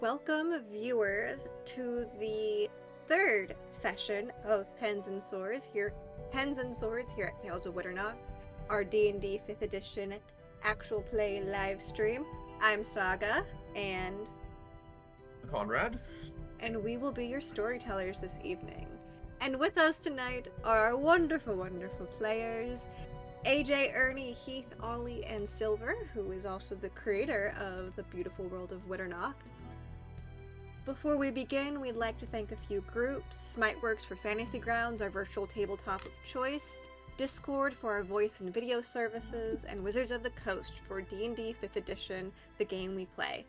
Welcome, viewers, to the third session of Pens and Swords here at Tales of Witternock, our D&D 5th edition actual play live stream. I'm Saga, and Conrad. we will be your storytellers this evening. And with us tonight are our wonderful, wonderful players, AJ, Ernie, Heath, Ollie, and Silver, who is also the creator of the beautiful world of Witternock. Before we begin, we'd like to thank a few groups: Smiteworks for Fantasy Grounds, our virtual tabletop of choice, Discord for our voice and video services, and Wizards of the Coast for D&D 5th edition, the game we play.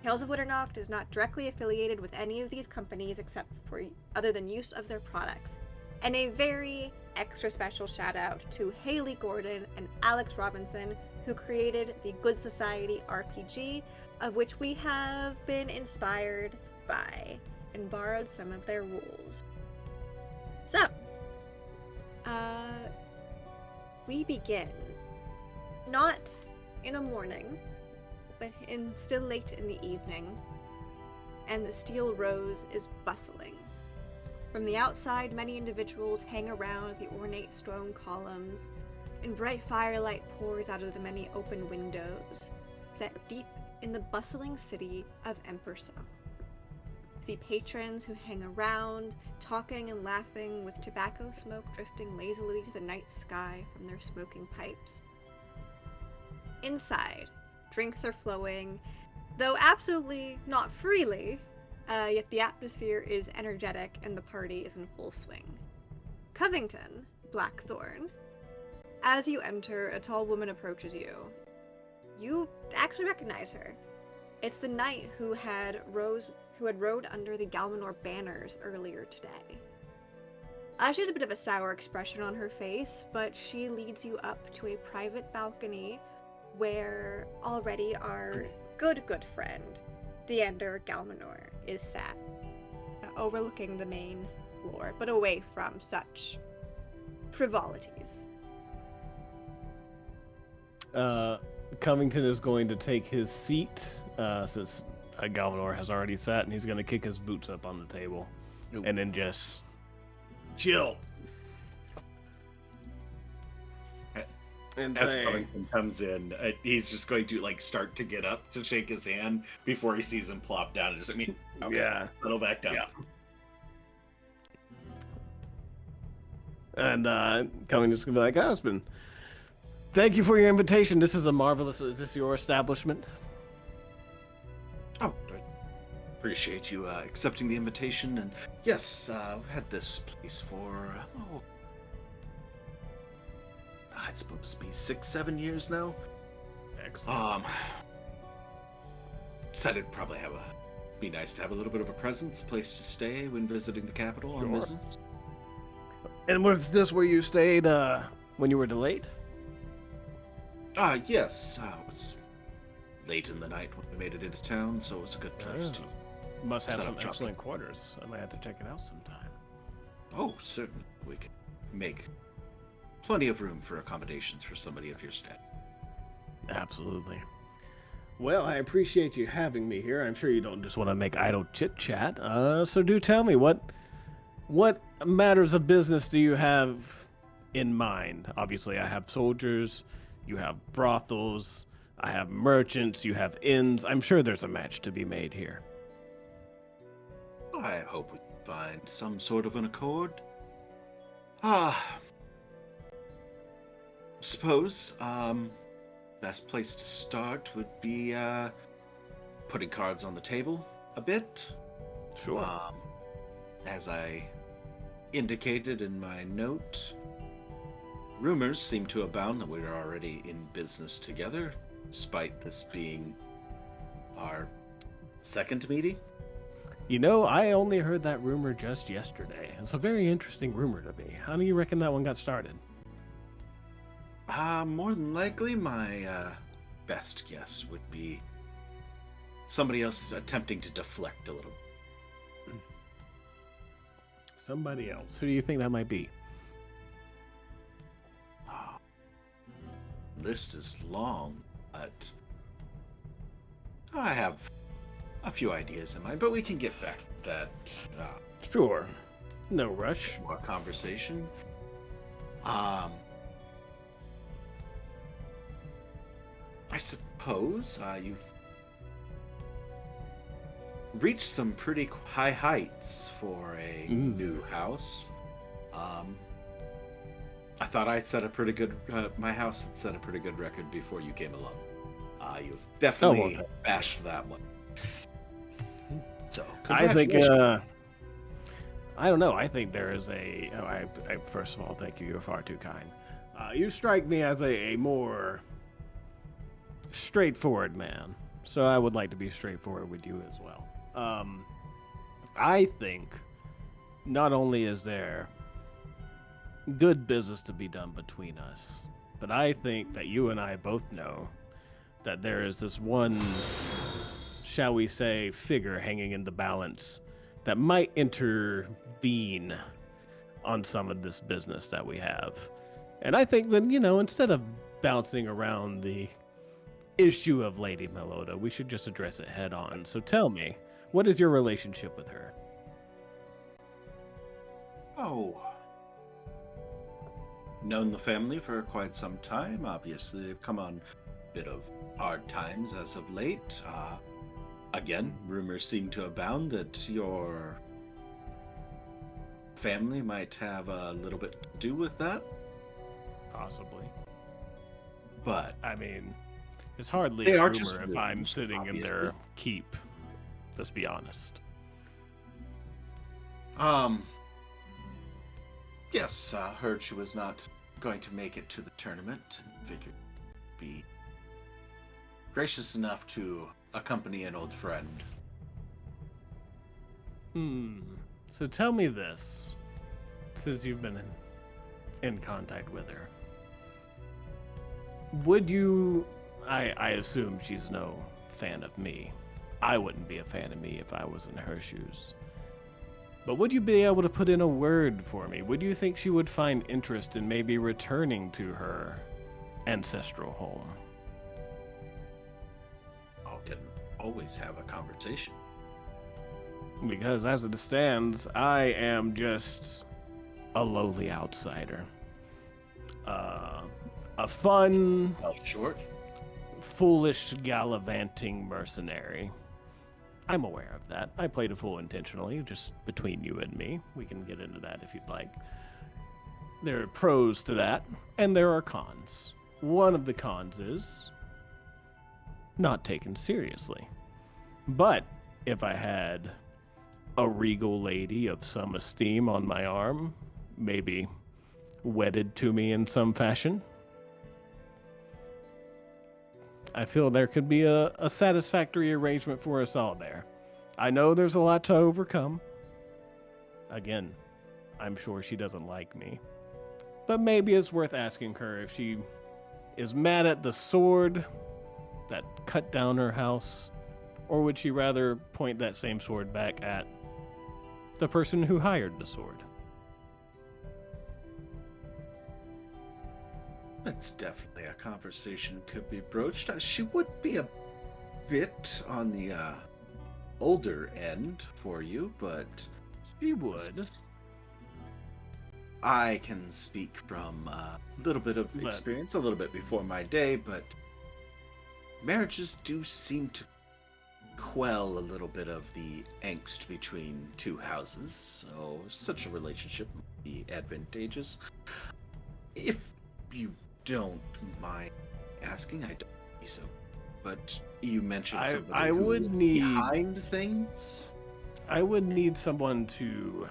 Tales of Witternock is not directly affiliated with any of these companies except for other than use of their products. And a very extra special shout out to Hayley Gordon and Alex Robinson, who created the Good Society RPG, of which we have been inspired by and borrowed some of their rules. So, we begin not in a morning, but still late in the evening, and the Steel Rose is bustling. From the outside, many individuals hang around the ornate stone columns, and bright firelight pours out of the many open windows, set deep in the bustling city of Empersa. See patrons who hang around, talking and laughing, with tobacco smoke drifting lazily to the night sky from their smoking pipes. Inside, drinks are flowing, though absolutely not freely, yet the atmosphere is energetic and the party is in full swing. Covington, Blackthorn. As you enter, a tall woman approaches you. You actually recognize her. It's the knight who had rode under the Galmanor banners earlier today. She has a bit of a sour expression on her face, but she leads you up to a private balcony where already our good friend, Deander Galmanor, is sat, overlooking the main floor, but away from such frivolities. Covington is going to take his seat, since Galvanor has already sat, and he's going to kick his boots up on the table. Ooh. And then just chill. And as Covington comes in, he's just going to start to get up to shake his hand before he sees him plop down. And just, okay, yeah, settle back down. Yeah. And Covington's going to be like, husband, thank you for your invitation. This is is this your establishment? Oh, I appreciate you accepting the invitation. And yes, we've had this place for, I suppose be 6-7 years now. Excellent. Decided probably be nice to have a little bit of a presence, place to stay when visiting the capital on business. And was this where you stayed when you were delayed? Yes. It was late in the night when we made it into town, so it was a good place to. Must have some shopping. excellent quarters. I might have to check it out sometime. Oh, certainly. We can make plenty of room for accommodations for somebody of your stat. Absolutely. Well, I appreciate you having me here. I'm sure you don't just want to make idle chit-chat. So do tell me, what matters of business do you have in mind? Obviously, I have soldiers, you have brothels, I have merchants, you have inns. I'm sure there's a match to be made here. I hope we can find some sort of an accord. Suppose, best place to start would be, putting cards on the table a bit. Sure. As I indicated in my note, rumors seem to abound that we're already in business together, despite this being our second meeting. You know, I only heard that rumor just yesterday. It's a very interesting rumor to me. How do you reckon that one got started? More than likely, my best guess would be somebody else attempting to deflect a little. Somebody else. Who do you think that might be? List is long, but I have a few ideas in mind, but we can get back to that Sure. No rush. more conversation. I suppose you've reached some pretty high heights for a new house. I thought I'd set a pretty good. My house had set a pretty good record before you came along. You've definitely bashed that one. So I think. congratulations. I don't know. I think there is a. First of all, thank you. You're far too kind. You strike me as a more straightforward man, so I would like to be straightforward with you as well. I think not only is there good business to be done between us, but I think that you and I both know that there is this one, shall we say, figure hanging in the balance that might intervene on some of this business that we have. And I think that, instead of bouncing around the issue of Lady Meloda, we should just address it head on. So tell me, what is your relationship with her? Oh. Known the family for quite some time. Obviously, they've come on a bit of hard times as of late. Again, rumors seem to abound that your family might have a little bit to do with that. Possibly. But I mean, it's hardly they a are rumor just if I'm rumors, sitting in their obviously. keep. Let's be honest. Yes, heard she was not going to make it to the tournament, and figured be gracious enough to accompany an old friend. So tell me this, since you've been in contact with her. Would you... I assume she's no fan of me. I wouldn't be a fan of me if I was in her shoes. But would you be able to put in a word for me? Would you think she would find interest in maybe returning to her ancestral home? I can always have a conversation. Because as it stands, I am just a lowly outsider. A fun, Well, short. foolish, gallivanting mercenary. I'm aware of that. I played a fool intentionally, just between you and me. We can get into that if you'd like. There are pros to that, and there are cons. One of the cons is not taken seriously. But if I had a regal lady of some esteem on my arm, maybe wedded to me in some fashion, I feel there could be a satisfactory arrangement for us all there. I know there's a lot to overcome. Again, I'm sure she doesn't like me. But maybe it's worth asking her if she is mad at the sword that cut down her house, or would she rather point that same sword back at the person who hired the sword? That's definitely a conversation could be broached. She would be a bit on the older end for you, but She would. I can speak from a little bit of experience, a little bit before my day, but marriages do seem to quell a little bit of the angst between two houses, so such a relationship might be advantageous. If you don't mind asking, I don't think so. But you mentioned somebody I who would is need- behind things. I would need someone to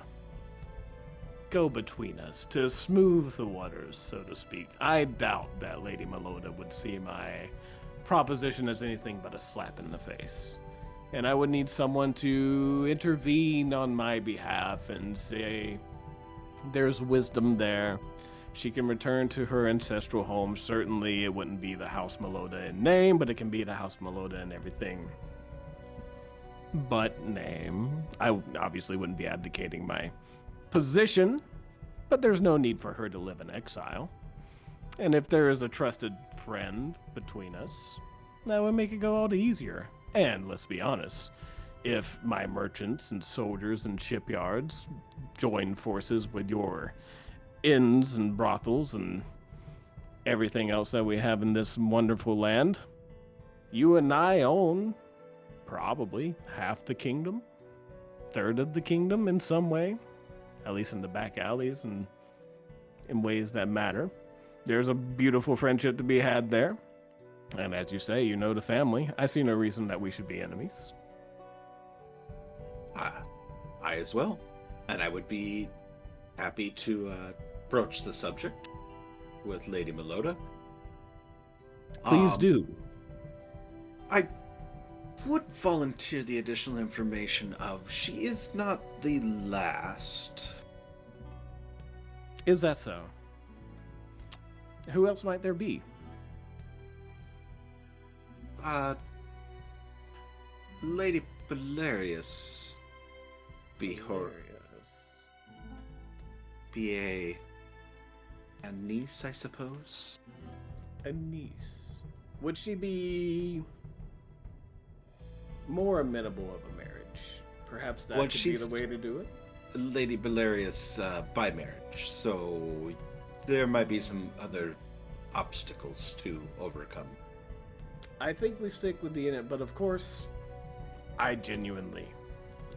go between us, to smooth the waters, so to speak. I doubt that Lady Meloda would see my proposition as anything but a slap in the face. And I would need someone to intervene on my behalf and say, there's wisdom there. She can return to her ancestral home. Certainly it wouldn't be the House Meloda in name, but it can be the House Meloda in everything but name. I obviously wouldn't be abdicating my position, but there's no need for her to live in exile. And if there is a trusted friend between us, that would make it go all the easier. And let's be honest, if my merchants and soldiers and shipyards join forces with your inns and brothels and everything else that we have in this wonderful land, you and I own probably half the kingdom, third of the kingdom in some way, at least in the back alleys and in ways that matter. There's a beautiful friendship to be had there. And as you say, you know the family. I see no reason that we should be enemies. I as well. And I would be happy to broach the subject with Lady Meloda. Please do. I would volunteer the additional information of she is not the last. Is that so? Who else might there be? Lady Valerius be a niece, I suppose. A niece. Would she be more amenable of a marriage? Perhaps that could be the way to do it? Lady Valerius by marriage, so there might be some other obstacles to overcome. I think we stick with the unit, but of course, I genuinely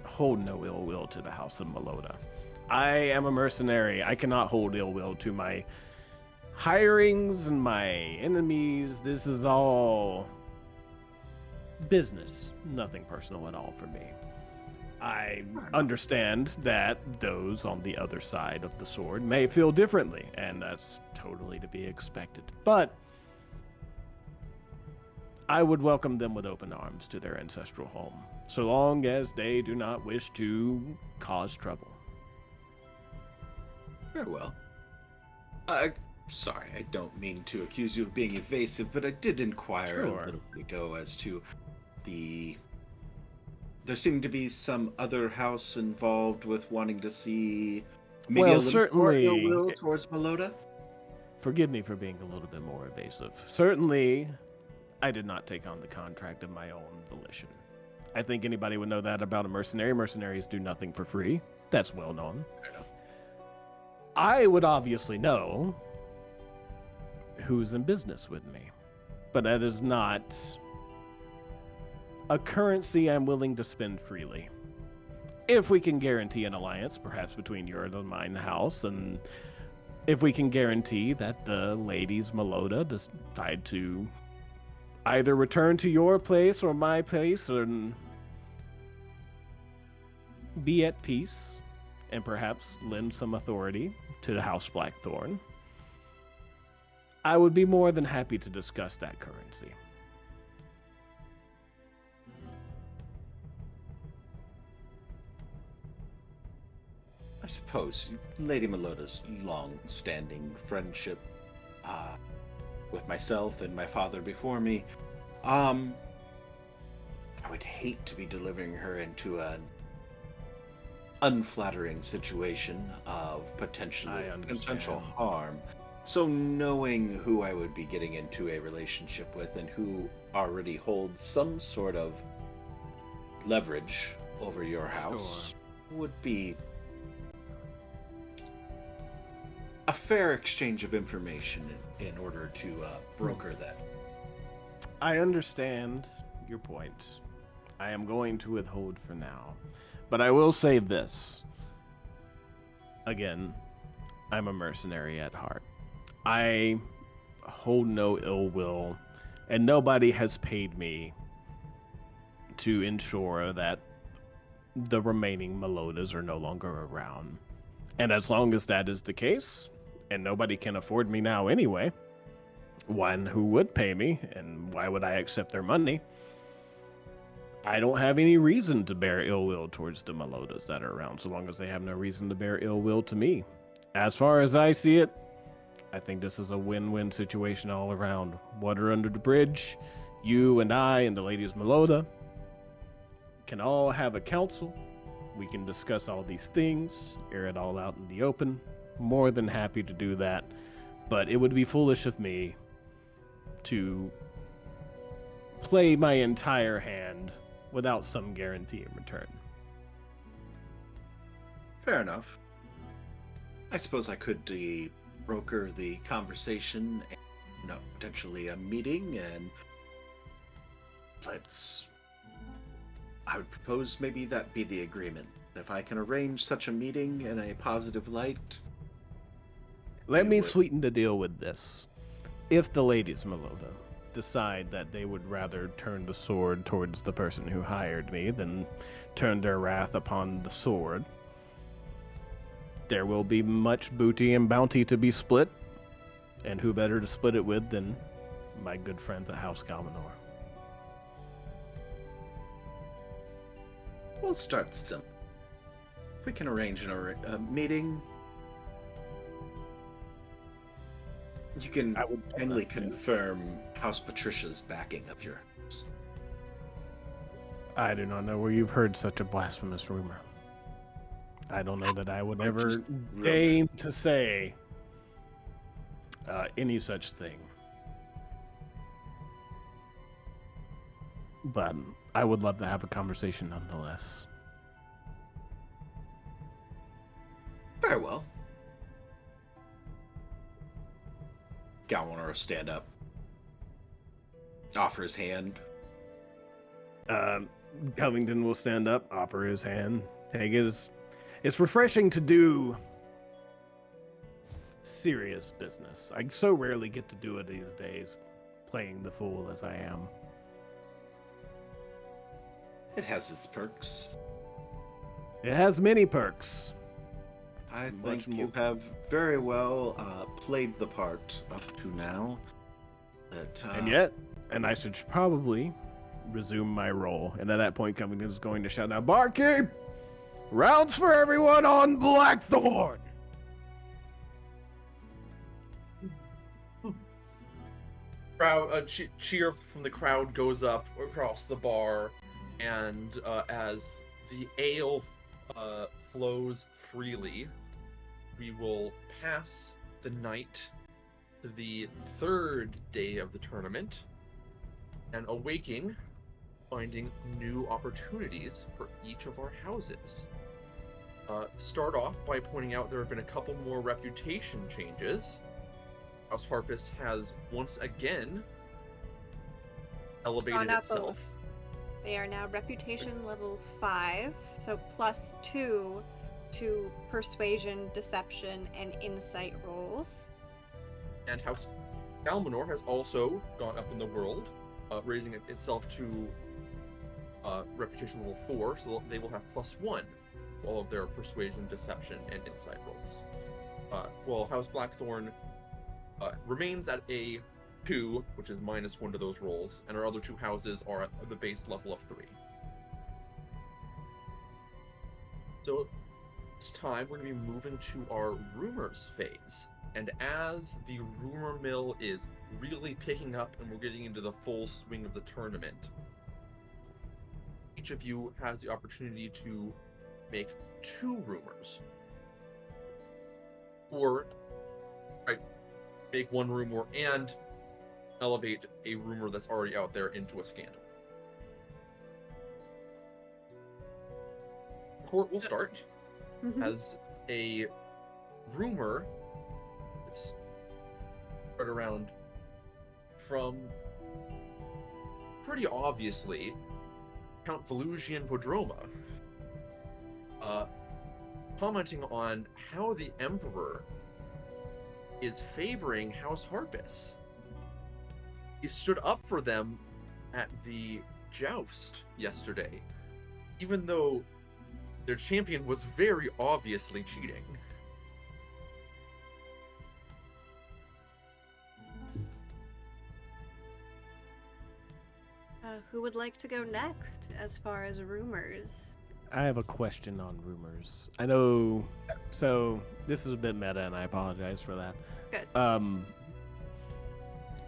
hold no ill will to the House of Meloda. I am a mercenary. I cannot hold ill will to my hirings and my enemies. This is all business, nothing personal at all for me. I understand that those on the other side of the sword may feel differently, and that's totally to be expected. But I would welcome them with open arms to their ancestral home, so long as they do not wish to cause trouble. Very well. Sorry, I don't mean to accuse you of being evasive, but I did inquire a little bit ago as to there seemed to be some other house involved with wanting to see maybe a little more ill will towards Meloda. Forgive me for being a little bit more evasive. Certainly, I did not take on the contract of my own volition. I think anybody would know that about a mercenary. Mercenaries do nothing for free. That's well known. I would obviously know who's in business with me, but that is not a currency I'm willing to spend freely. If we can guarantee an alliance, perhaps between your and mine house, and if we can guarantee that the ladies Meloda decide to either return to your place or my place and be at peace and perhaps lend some authority to the House Blackthorn, I would be more than happy to discuss that currency. I suppose Lady Meloda's long-standing friendship with myself and my father before me, I would hate to be delivering her into an unflattering situation of potential harm. So knowing who I would be getting into a relationship with and who already holds some sort of leverage over your house would be a fair exchange of information in order to broker that. I understand your point. I am going to withhold for now. But I will say this. Again, I'm a mercenary at heart. I hold no ill will, and nobody has paid me to ensure that the remaining Melodas are no longer around. And as long as that is the case, and nobody can afford me now anyway, one who would pay me, and why would I accept their money? I don't have any reason to bear ill will towards the Melodas that are around, so long as they have no reason to bear ill will to me. As far as I see it, I think this is a win-win situation all around. Water under the bridge, you and I and the ladies Meloda can all have a council. We can discuss all these things, air it all out in the open. More than happy to do that, but it would be foolish of me to play my entire hand without some guarantee in return. Fair enough. I suppose I could broker the conversation and potentially a meeting, and I would propose maybe that be the agreement. If I can arrange such a meeting in a positive light. Let me sweeten the deal with this. If the ladies, Melota, decide that they would rather turn the sword towards the person who hired me than turn their wrath upon the sword, there will be much booty and bounty to be split, and who better to split it with than my good friends at House Galmanor. We'll start simple. If we can arrange a meeting, you can kindly confirm House Patricia's backing of your house. I do not know where you've heard such a blasphemous rumor. I don't know that I would ever deign to say any such thing. But I would love to have a conversation nonetheless. Very well. Galmanor will stand up. Offer his hand. Covington will stand up, offer his hand. Take his... It's refreshing to do serious business. I so rarely get to do it these days, playing the fool as I am. It has its perks. It has many perks. I think you have very well played the part up to now. And I should probably resume my role. And at that point, Covington is going to shout out, "Barkeep! Rounds for everyone on Blackthorn!" Cheer from the crowd goes up across the bar, and as the ale flows freely, we will pass the night to the third day of the tournament, and awaking, finding new opportunities for each of our houses. Start off by pointing out there have been a couple more reputation changes. House Harpus has once again elevated itself. They are now reputation level 5, so +2 to persuasion, deception, and insight rolls. And House Galmanor has also gone up in the world, raising itself to reputation level 4, so they will have +1 to all of their persuasion, deception, and insight rolls. While House Blackthorn remains at a 2, which is -1 to those rolls, and our other two houses are at the base level of 3. So this time we're going to be moving to our rumors phase, and as the rumor mill is really picking up and we're getting into the full swing of the tournament, each of you has the opportunity to make 2 rumors, or make 1 rumor and elevate a rumor that's already out there into a scandal. Court will start as a rumor that's spread around from, pretty obviously, Count Volusian Vodroma, commenting on how the Emperor is favoring House Harpus. He stood up for them at the joust yesterday, even though their champion was very obviously cheating. Who would like to go next as far as rumors? I have a question on rumors. I know, so this is a bit meta, and I apologize for that. Good.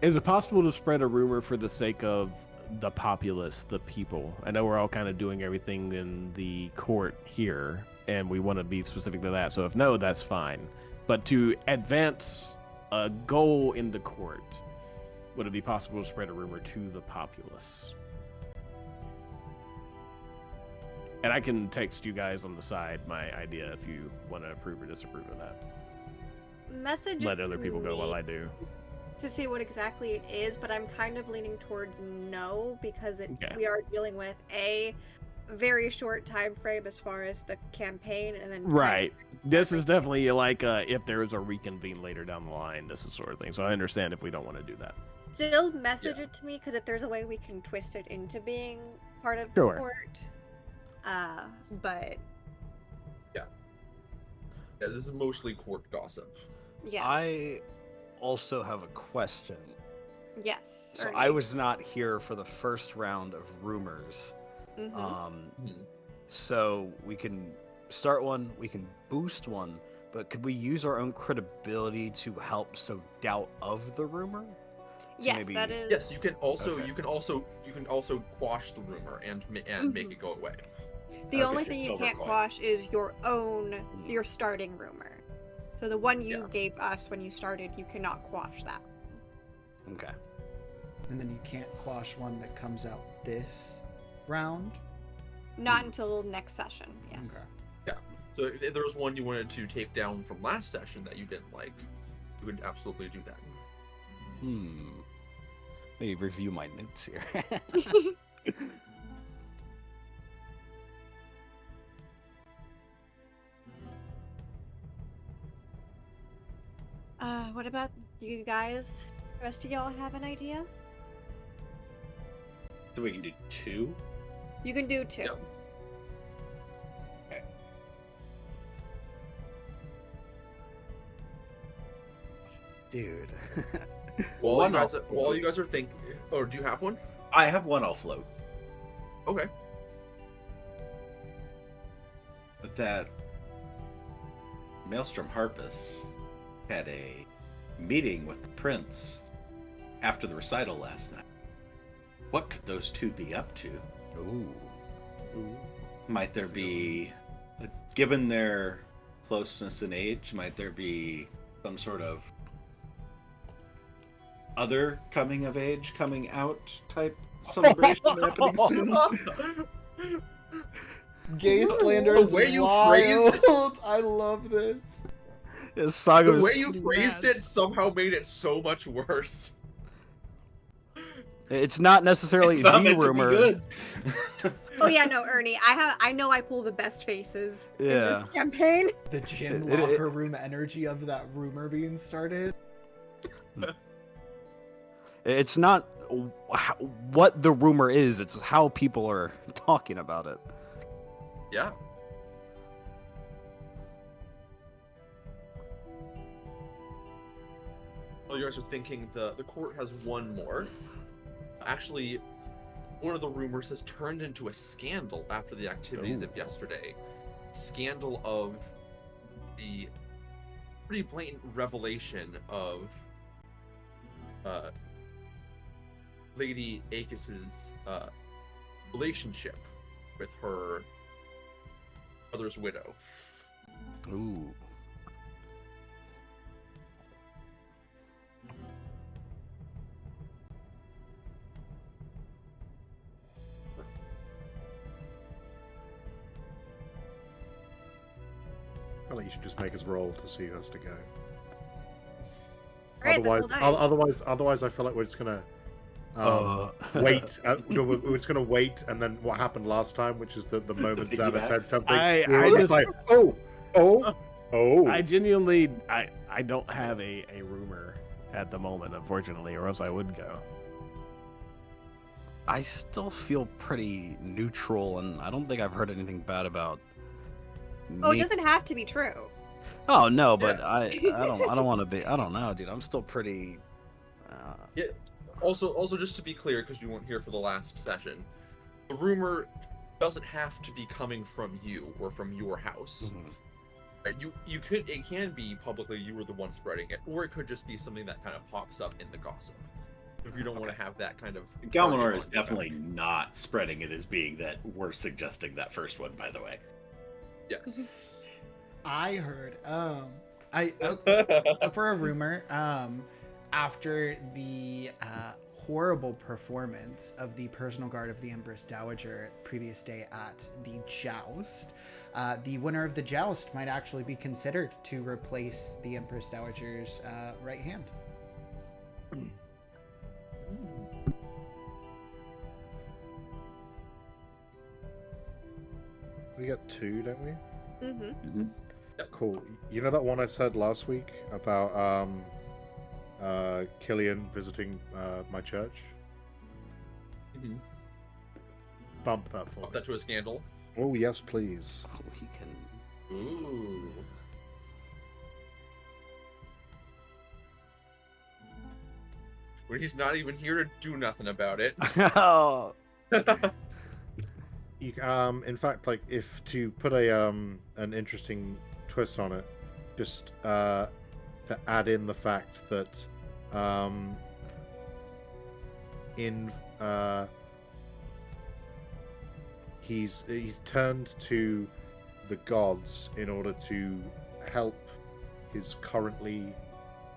Is it possible to spread a rumor for the sake of the populace, the people? I know we're all kind of doing everything in the court here, and we want to be specific to that. So if no, that's fine. But to advance a goal in the court, would it be possible to spread a rumor to the populace? And I can text you guys on the side my idea if you want to approve or disapprove of that. Message Let it other to people go me while I do. to see what exactly it is, but I'm kind of leaning towards no because Okay. we are dealing with a very short time frame as far as the campaign, and then Right. This is definitely like if there is a reconvene later down the line, this is sort of thing. So I understand if we don't want to do that. still message it to me because if there's a way we can twist it into being part of the Sure. court, but Yeah, this is mostly court gossip. yes, I also have a question. yes. So Ernie. I was not here for the first round of rumors. Mhm. So we can start one, we can boost one, but could we use our own credibility to help sow doubt of the rumor? Yes, that is. Yes, you can also Okay. you can also quash the rumor and make it go away. The Okay, only thing you silver can't coin. quash is your starting rumor. So the one you Yeah. gave us when you started, you cannot quash that. Okay. And then you can't quash one that comes out this round. Not until next session. Yes. Okay. Yeah. So if there was one you wanted to take down from last session that you didn't like, you would absolutely do that. Let me review my notes here. What about you guys? The rest of y'all have an idea? So we can do 2. You can do 2. Yep. Okay. Dude. While you guys are thinking, or do you have one? I have one I'll float. Okay. That Maelstrom Harpus had a meeting with the prince after the recital last night. What could those two be up to? Ooh. Might there be, given their closeness in age, might there be some sort of other coming of age, coming out type celebration happening soon? Gay slander The is way you wild. phrased I love this. This saga The was way you phrased smashed. it somehow made it so much worse. It's not necessarily It's not the meant to be rumor. good. Oh yeah, no, Ernie. I know I pull the best faces in Yeah. this campaign. The gym It- locker room energy of that rumor being started. It's not what the rumor is, it's how people are talking about it. Yeah. Well, you guys are thinking the court has one more. Actually, one of the rumors has turned into a scandal after the activities of yesterday. Scandal of the pretty blatant revelation of Lady Aegis's relationship with her brother's widow. Ooh. I feel like you should just make us roll to see who has to go. Alright, then roll dice. Otherwise, I feel like we're just gonna wait. No, we're just gonna wait, and then what happened last time, which is the moment Xana Piggyback. said something. I we were just just- like, oh. I genuinely, I don't have a rumor at the moment, unfortunately, or else I would go. I still feel pretty neutral, and I don't think I've heard anything bad about. Oh, it me- doesn't have to be true. Oh no, but I don't want to be. I don't know, dude. I'm still pretty. Yeah. Also, just to be clear, because you weren't here for the last session, the rumor doesn't have to be coming from you or from your house. Right? It can be publicly you were the one spreading it, or it could just be something that kind of pops up in the gossip. If you don't want to have that kind of Galmanor is target on your definitely back. not spreading it as being that we're suggesting that first one, by the way. Yes. I heard for a rumor, after the horrible performance of the personal guard of the Empress Dowager previous day at the joust, the winner of the joust might actually be considered to replace the Empress Dowager's right hand. We got 2, don't we? Mm-hmm. Cool. You know that one I said last week about Killian visiting my church? Mhm. Bump that for Up me. that to a scandal. Oh, yes, please. Oh, he can. Ooh. When he's not even here to do nothing about it. Oh, You, in fact, like, if to put a an interesting twist on it, just to add in the fact that he's turned to the gods in order to help his currently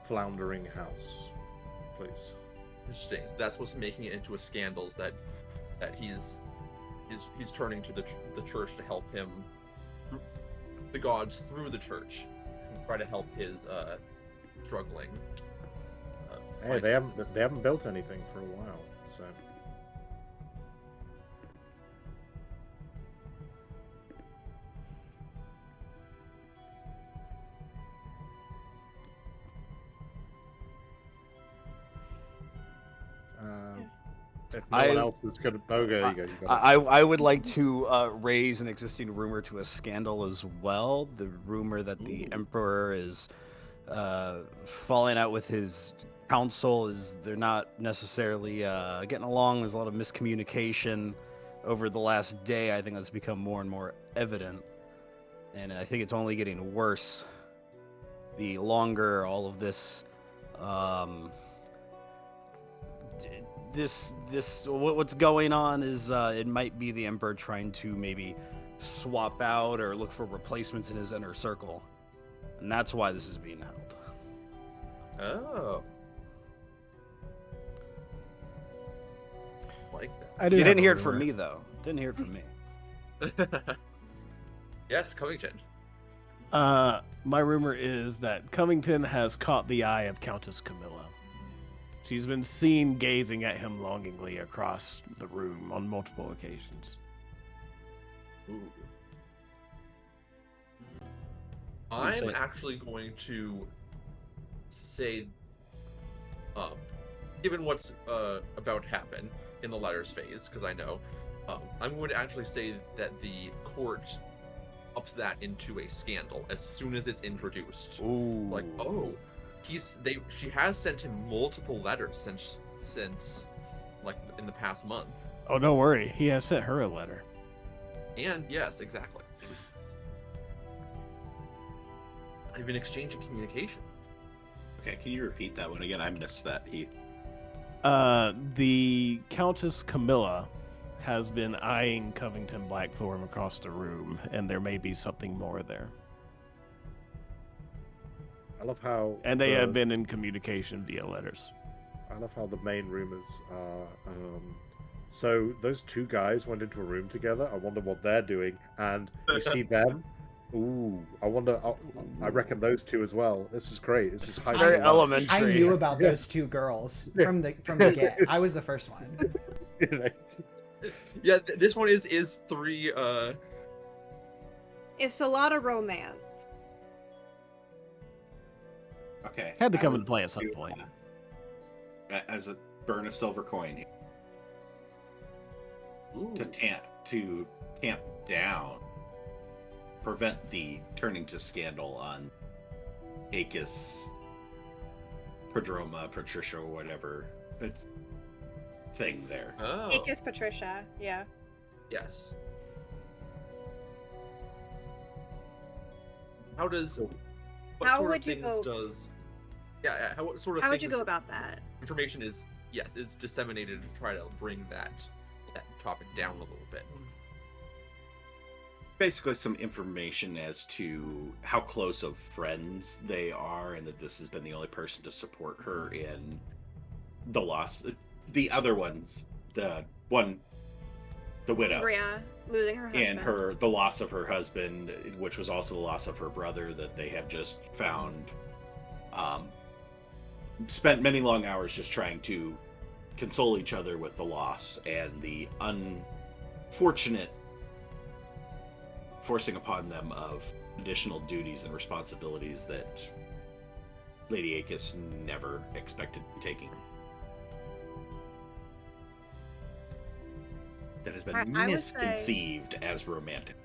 floundering house, please. Interesting. That's what's making it into a scandal. Is that he's turning to the church to help him, the gods through the church, try to help his struggling. Hey, finances. they haven't built anything for a while, so. If no one else is gonna, okay, there you go. You got it. I would like to raise an existing rumor to a scandal as well. The rumor that the Emperor is falling out with his council is they're not necessarily getting along. There's a lot of miscommunication over the last day. I think that's become more and more evident, and I think it's only getting worse the longer all of this. What's going on is it might be the Emperor trying to maybe swap out or look for replacements in his inner circle, and that's why this is being held. Oh. Like I You have didn't a hear it from rumor. me though. Didn't hear it from me. that. Yes, Covington. My rumor is that Covington has caught the eye of Countess Camilla. She's been seen gazing at him longingly across the room on multiple occasions. Ooh. I'd say- I'm actually going to say, given what's about to happen in the letters phase, because I know, I'm going to actually say that the court ups that into a scandal as soon as it's introduced. Ooh. Like, oh, she has sent him multiple letters since like in the past month. Oh, don't worry. He has sent her a letter. And yes, exactly. I've been exchanging communication. Okay, can you repeat that one again? I missed that, Heath. The Countess Camilla has been eyeing Covington Blackthorn across the room, and there may be something more there. I love how. And they have been in communication via letters. I love how the main rumors are. So those 2 guys went into a room together. I wonder what they're doing, and you see them. Ooh, I wonder. I reckon those 2 as well. This is great. This is high Very school. elementary. I knew about those 2 girls from the get. I was the first one. Yeah, this one is 3. It's a lot of romance. Okay. Had to I come would into play at some do, point. As a burn a silver coin here, Ooh. to tamp down, prevent the turning to scandal on Akis, Prodroma, Patricia, or whatever thing there. Oh, Akis Patricia, yeah. yes. How does? What How sort would of you things go- does? Yeah, what sort of How would things, you go about that? information is it's disseminated to try to bring that topic down a little bit. Basically, some information as to how close of friends they are, and that this has been the only person to support her in the loss. the other ones, the widow, Bria losing her husband. and the loss of her husband, which was also the loss of her brother that they have just found. Spent many long hours just trying to console each other with the loss and the unfortunate forcing upon them of additional duties and responsibilities that Lady Akis never expected taking. That has been I would say- misconceived as romantic.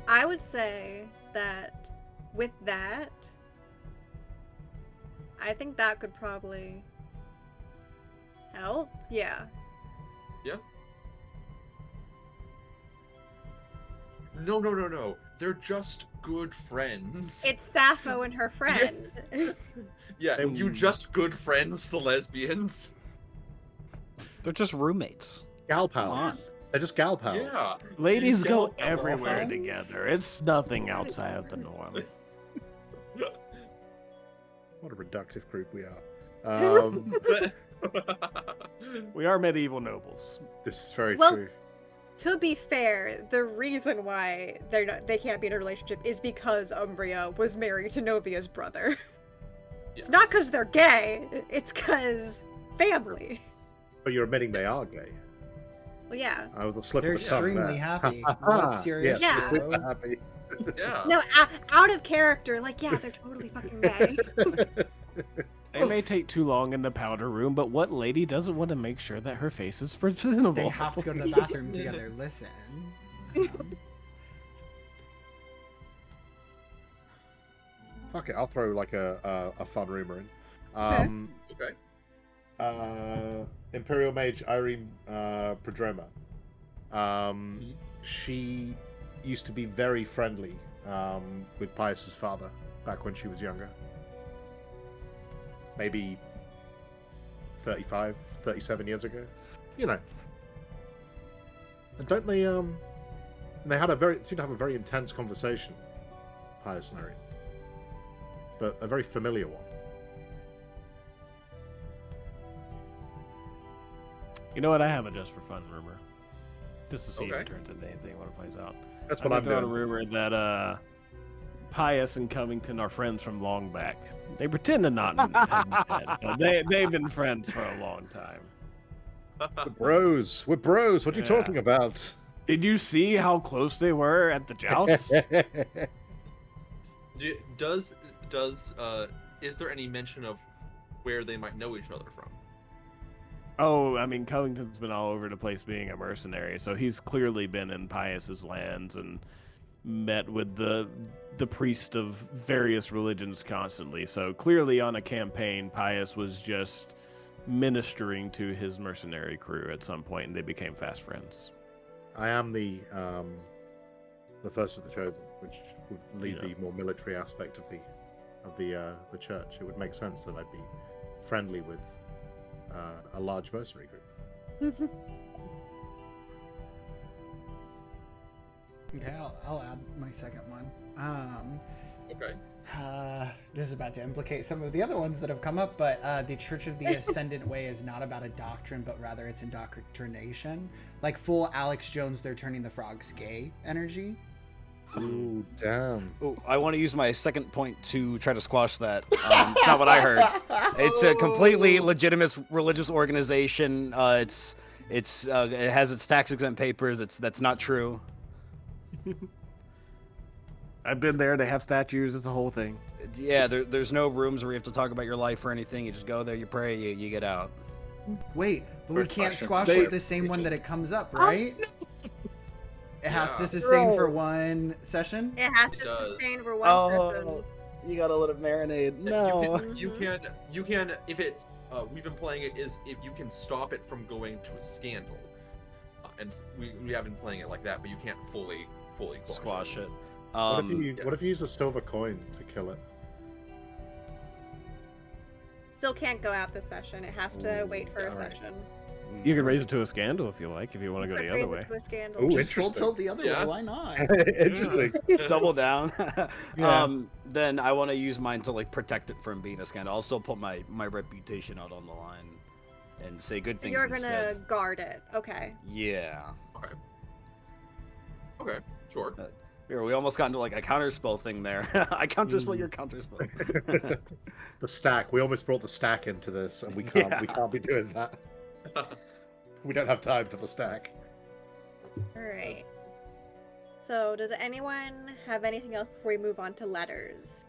I would say that with that, I think that could probably help. Yeah. Yeah. No. They're just good friends. It's Sappho and her friend. Yeah, you just good friends, the lesbians. They're just roommates. Gal Come on. pals. They're just gal pals. Yeah. Ladies These go gal- everywhere friends? together. It's nothing outside of the norm. What a reductive group we are. We are medieval nobles. This is very Well, true. To be fair, the reason why they can't be in a relationship is because Umbria was married to Novia's brother. Yeah. It's not because they're gay. It's because family. But you're admitting they are gay. Well, yeah. I was a slip They're of the tongue extremely there. happy. What's your Yes, issue? they're super happy. Yeah. No, out of character. Like, yeah, they're totally fucking gay. It may take too long in the powder room, but what lady doesn't want to make sure that her face is presentable? They have to go to the bathroom together. Listen. Fuck it, I'll throw like a fun rumor in. Okay. Imperial Mage Irene Prodroma. She used to be very friendly with Pius's father back when she was younger. Maybe 35, 37 years ago. You know. And don't they they had seemed to have a very intense conversation, Pius and Irene. But a very familiar one. You know what? I have a just for fun rumor. Just to see if Okay. it turns into anything when it plays out. That's I'm what I'm throwing a doing. rumor that Pius and Covington are friends from long back. They pretend to not have been dead, but they've been friends for a long time. We're bros. We're bros. What are you Yeah. talking about? Did you see how close they were at the joust? Is there any mention of where they might know each other from? Oh, I mean, Covington's been all over the place being a mercenary, so he's clearly been in Pius's lands and met with the priest of various religions constantly. So clearly on a campaign, Pius was just ministering to his mercenary crew at some point, and they became fast friends. I am the first of the chosen, which would lead Yeah. the more military aspect of the church. It would make sense that I'd be friendly with a large mercenary group. Okay, I'll add my second one. Okay. This is about to implicate some of the other ones that have come up, but the Church of the Ascendant Way is not about a doctrine, but rather it's indoctrination. Like full Alex Jones, they're turning the frogs gay energy. Ooh, damn. Oh, I want to use my second point to try to squash that. It's not what I heard. It's a completely legitimate religious organization. It has its tax exempt papers. That's not true. I've been there. They have statues. It's a whole thing. Yeah, there's no rooms where you have to talk about your life or anything. You just go there, you pray, you get out. Wait, but we Good can't question. squash They- it the same one that it comes up, right? It has to Yeah. sustain for one session? It has It to does. sustain for one session. You gotta let it marinate. You can if it's we've been playing it is if you can stop it from going to a scandal, and we have been playing it like that, but you can't fully Squash it. What if you use a silver coin to kill it? Still can't go out this session. It has to Ooh, wait for a alright. session. You can raise it to a scandal if you like, if you want to You go the could other raise way. it to a scandal. Ooh, Just full interesting. tilt the other Yeah. way. Why not? Interesting. Double down. Yeah. Then I want to use mine to like protect it from being a scandal. I'll still put my reputation out on the line and say good So things you're gonna instead. guard it. Okay. Yeah. Okay, sure. Here, we almost got into like a counterspell thing there. I counterspell your counterspell. The stack. We almost brought the stack into this, and we can't. We Yeah. can't be doing that. We don't have time for the stack. All right. So, does anyone have anything else before we move on to letters?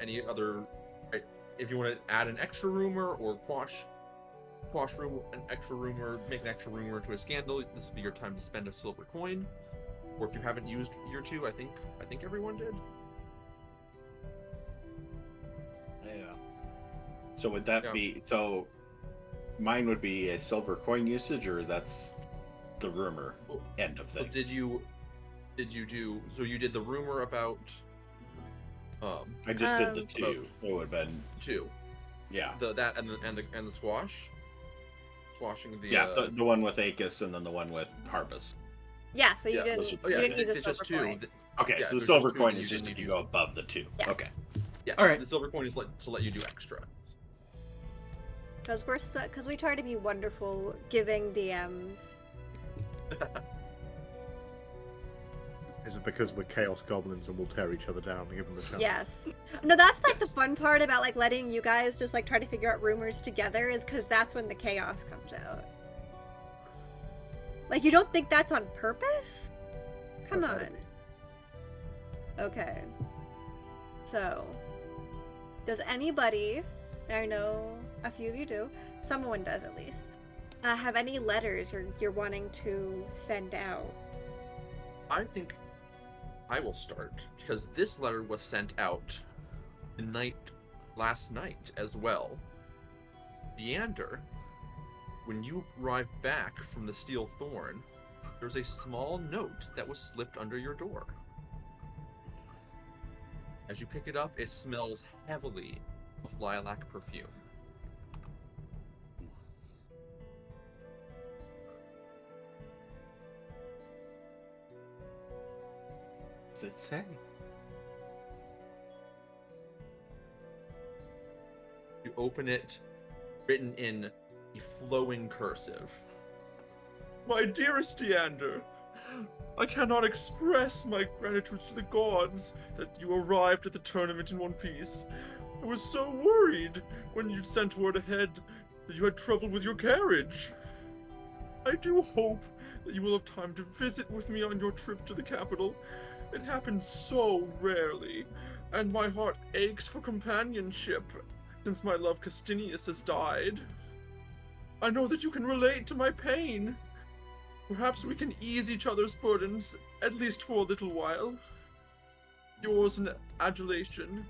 Any other? Right, if you want to add an extra rumor or quash rumor, an extra rumor, make an extra rumor to a scandal, this would be your time to spend a silver coin. Or if you haven't used your two, I think everyone did. Yeah. So would that Yeah. be so? Mine would be a silver coin usage, or that's the rumor end of So things. did you do? So you did the rumor about I just did the Um, two. It would have been two, yeah, that and the squashing the yeah, the one with Acus and then the one with Harvest. Yeah. So you yeah, didn't. those are- Oh, you yeah, didn't use a it's just silver two. coin. Okay, Yeah, so the there's silver just two coin that is you just if didn't you use. go above the two. Yeah. Okay. Yes, All right. the silver coin is to let you do extra. Because we try to be wonderful, giving DMs. Is it because we're chaos goblins and we'll tear each other down and give them the chance? Yes. No, that's like Yes. the fun part about like letting you guys just like try to figure out rumors together is because that's when the chaos comes out. Like you don't think that's on purpose? Come Not on. that Okay. So, does anybody, and I know a few of you do, someone does at least, have any letters you're wanting to send out? I think I will start because this letter was sent out last night as well. Leander, when you arrived back from the Steel Thorn, there's a small note that was slipped under your door. As you pick it up, it smells heavily of lilac perfume. What does it say? You open it, written in a flowing cursive. My dearest Leander, I cannot express my gratitude to the gods that you arrived at the tournament in one piece. I was so worried when you sent word ahead that you had trouble with your carriage. I do hope that you will have time to visit with me on your trip to the capital. It happens so rarely, and my heart aches for companionship since my love Castinius has died. I know that you can relate to my pain. Perhaps we can ease each other's burdens, at least for a little while. Yours in adulation,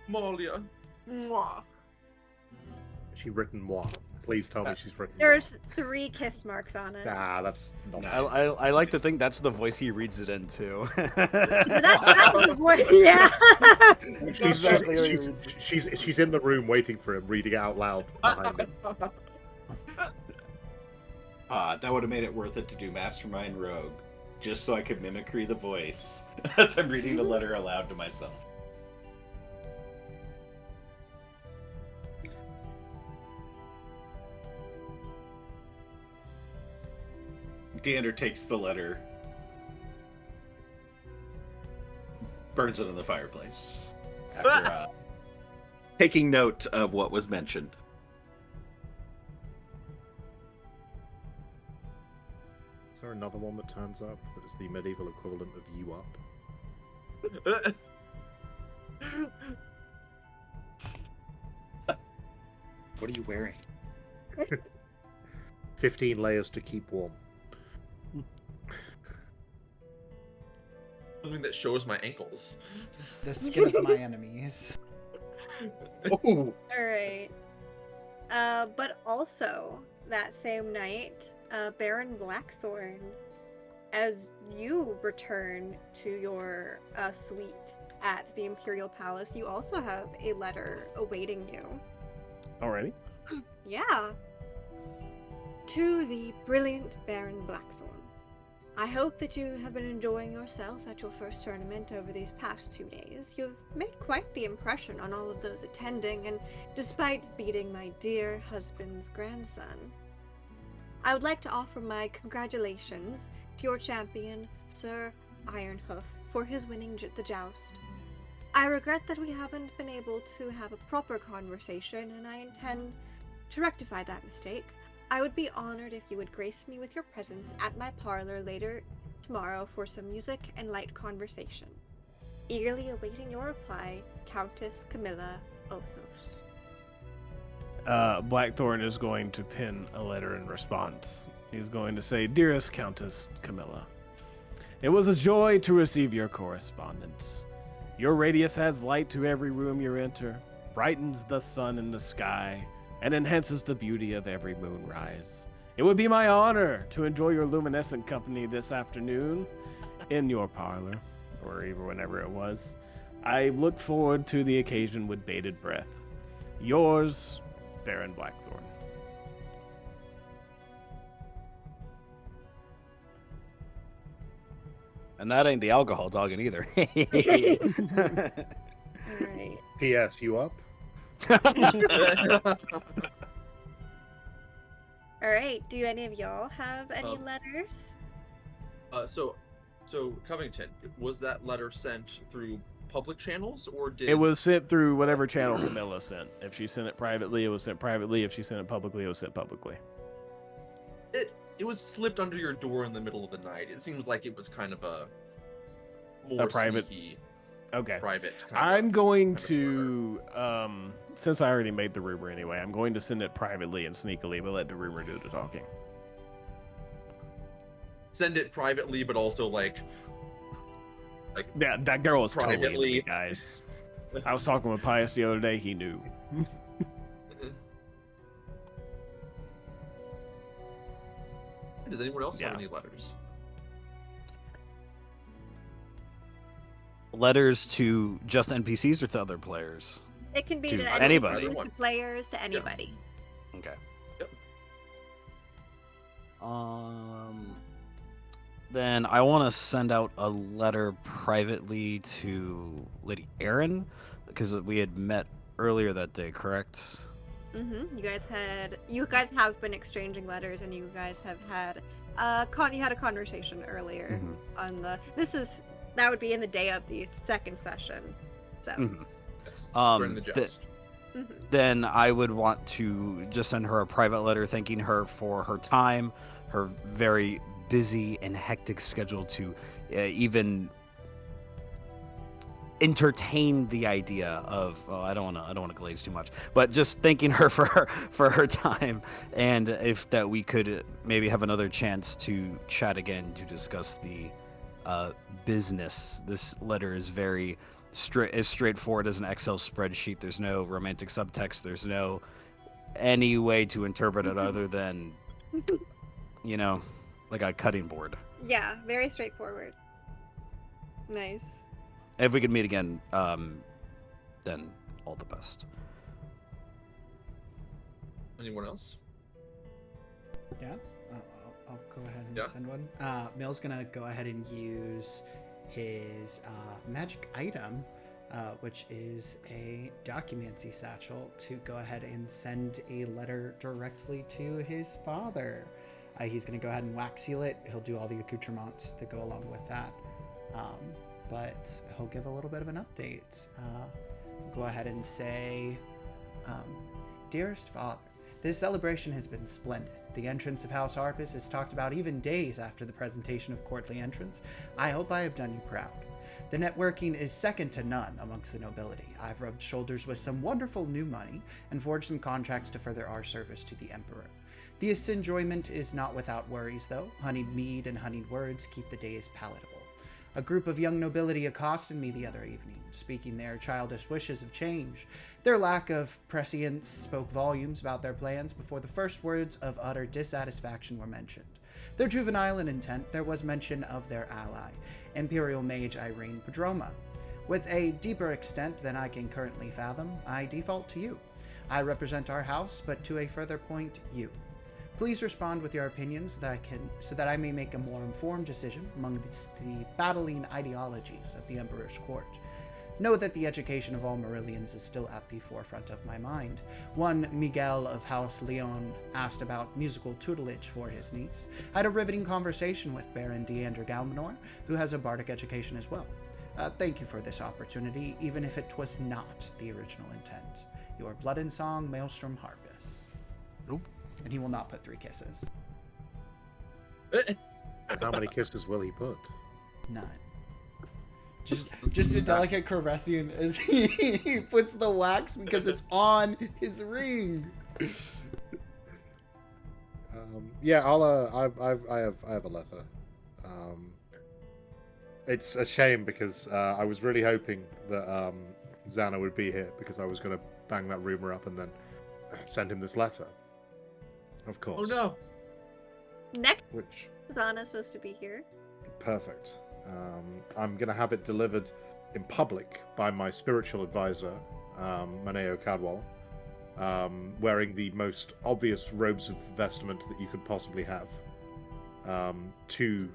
Malia. Mwah. She written moi. Please tell me she's written There's 3 kiss marks on it. moi. Ah, that's not. I like to think that's the voice he reads it into. That's the voice. Yeah. She's in the room waiting for him, reading it out loud behind him. That would have made it worth it to do Mastermind Rogue, just so I could mimicry the voice as I'm reading the letter aloud to myself. Leander takes the letter, burns it in the fireplace, after taking note of what was mentioned. Is there another one that turns up that is the medieval equivalent of you up? What are you wearing? 15 layers to keep warm. Something that shows my ankles. The skin of my enemies. Oh, Alright. But also, that same night, Baron Blackthorn, as you return to your suite at the Imperial Palace, you also have a letter awaiting you. Alrighty. Yeah. To the brilliant Baron Blackthorn, I hope that you have been enjoying yourself at your first tournament over these past 2 days. You've made quite the impression on all of those attending, and despite beating my dear husband's grandson, I would like to offer my congratulations to your champion, Sir Ironhoof, for his winning the joust. I regret that we haven't been able to have a proper conversation, and I intend to rectify that mistake. I would be honored if you would grace me with your presence at my parlor later tomorrow for some music and light conversation. Eagerly awaiting your reply, Countess Camilla Othos. Blackthorn is going to pen a letter in response. He's going to say, Dearest Countess Camilla, it was a joy to receive your correspondence. Your radius adds light to every room you enter, brightens the sun in the sky, and enhances the beauty of every moonrise. It would be my honor to enjoy your luminescent company this afternoon in your parlor, or even whenever it was. I look forward to the occasion with bated breath. Yours, Baron Blackthorn. And that ain't the alcohol dogging either. Alright. P.S. You up? Alright, do any of y'all have any letters? So Covington, was that letter sent through public channels, or did It was sent through whatever channel Camilla sent. If she sent it privately, it was sent privately. If she sent it publicly, it was sent publicly. it was slipped under your door in the middle of the night? It seems like it was kind of a more private- sneaky, Okay. private. I'm going kind of to, since I already made the rumor anyway, I'm going to send it privately and sneakily, but let the rumor do the talking. send it privately, but also like Yeah, that girl was totally into Privately. me, guys. I was talking with Pius the other day. He knew. Does anyone else have Yeah. any letters? Letters to just NPCs or to other players? It can be To to anybody. NPCs, to players, to anybody. Okay. Yep. Then I want to send out a letter privately to Lady Erin, because we had met earlier that day, correct? Mm-hmm. You guys have been exchanging letters, and you guys have had you had a conversation earlier on the. That would be in the day of the second session. So. Mhm. Yes. Um, During the joust. Mhm. Then I would want to just send her a private letter thanking her for her time, her very busy and hectic schedule to even entertain the idea of. Oh, I don't want to glaze too much, but just thanking her for her time, and if that we could maybe have another chance to chat again to discuss the business. This letter is very as straightforward as an Excel spreadsheet. There's no romantic subtext. There's no any way to interpret it other than, like a cutting board. Yeah, very straightforward. Nice. If we could meet again, then all the best. Anyone else? Yeah, I'll go ahead and Yeah. send one. Mill's gonna go ahead and use his magic item, which is a documency satchel, to go ahead and send a letter directly to his father. He's gonna go ahead and wax seal it. He'll do all the accoutrements that go along with that, but he'll give a little bit of an update. Go ahead and say, Dearest Father, this celebration has been splendid. The entrance of House Harpus is talked about even days after the presentation of courtly entrance. I hope I have done you proud. The networking is second to none amongst the nobility. I've rubbed shoulders with some wonderful new money and forged some contracts to further our service to the Emperor. This enjoyment is not without worries, though. Honeyed mead and honeyed words keep the days palatable. A group of young nobility accosted me the other evening, speaking their childish wishes of change. Their lack of prescience spoke volumes about their plans before the first words of utter dissatisfaction were mentioned. Their juvenile in intent, there was mention of their ally, Imperial Mage Irene Prodroma. With a deeper extent than I can currently fathom, I default to you. I represent our house, but to a further point, you. Please respond with your opinions so that I may make a more informed decision among the battling ideologies of the Emperor's court. Know that the education of all Marillions is still at the forefront of my mind. One Miguel of House Leon asked about musical tutelage for his niece. I had a riveting conversation with Baron Deander Galmanor, who has a bardic education as well. Thank you for this opportunity, even if it was not the original intent. Your blood and song, Maelstrom Harpus. Nope. And he will not put 3 kisses. And how many kisses will he put? None. Just a delicate caressing as he puts the wax because it's on his ring. Yeah, I have a letter. It's a shame because I was really hoping that Xana would be here because I was going to bang that rumor up and then send him this letter. Of course. Oh no. Next, Which Zana's supposed to be here. perfect. I'm going to have it delivered in public by my spiritual advisor, Maneo Cadwal, wearing the most obvious robes of vestment that you could possibly have, to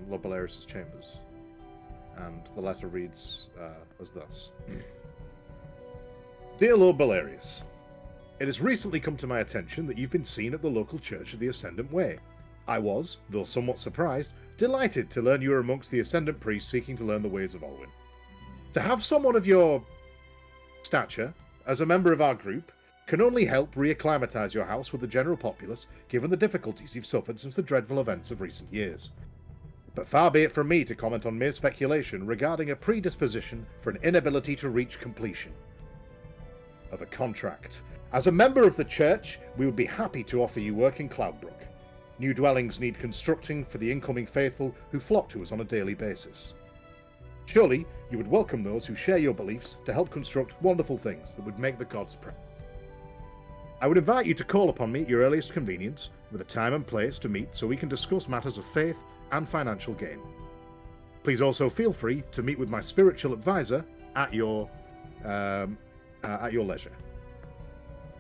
Lord Belarius' chambers. And the letter reads as thus. Dear Lord Belarius, it has recently come to my attention that you've been seen at the local church of the Ascendant Way. I was, though somewhat surprised, delighted to learn you were amongst the Ascendant priests seeking to learn the ways of Olwyn. To have someone of your stature as a member of our group can only help reacclimatise your house with the general populace, given the difficulties you've suffered since the dreadful events of recent years. But far be it from me to comment on mere speculation regarding a predisposition for an inability to reach completion of a contract. As a member of the church, we would be happy to offer you work in Cloudbrook. New dwellings need constructing for the incoming faithful who flock to us on a daily basis. Surely, you would welcome those who share your beliefs to help construct wonderful things that would make the gods proud. I would invite you to call upon me at your earliest convenience, with a time and place to meet so we can discuss matters of faith and financial gain. Please also feel free to meet with my spiritual advisor at your leisure.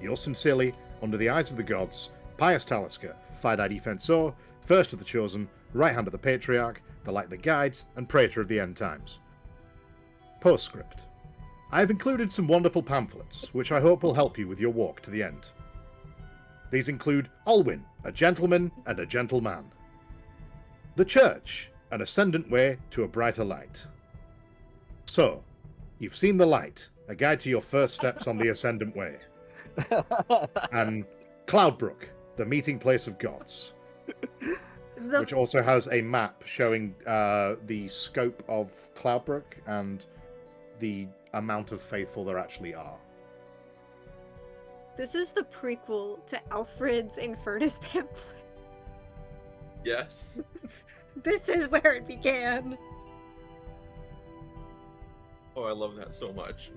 Yours sincerely, under the eyes of the gods, Pius Talisker, Fidei Defensor, First of the Chosen, Right Hand of the Patriarch, the Light that Guides, and Praetor of the End Times. Postscript. I have included some wonderful pamphlets, which I hope will help you with your walk to the end. These include Olwyn, a gentleman and a gentleman. The Church, an ascendant way to a brighter light. So, you've seen the light, a guide to your first steps on the ascendant way. And Cloudbrook, the meeting place of gods. Which also has a map showing the scope of Cloudbrook and the amount of faithful there actually are. This is the prequel to Alfred's Infernus pamphlet. Yes. This is where it began. Oh, I love that so much.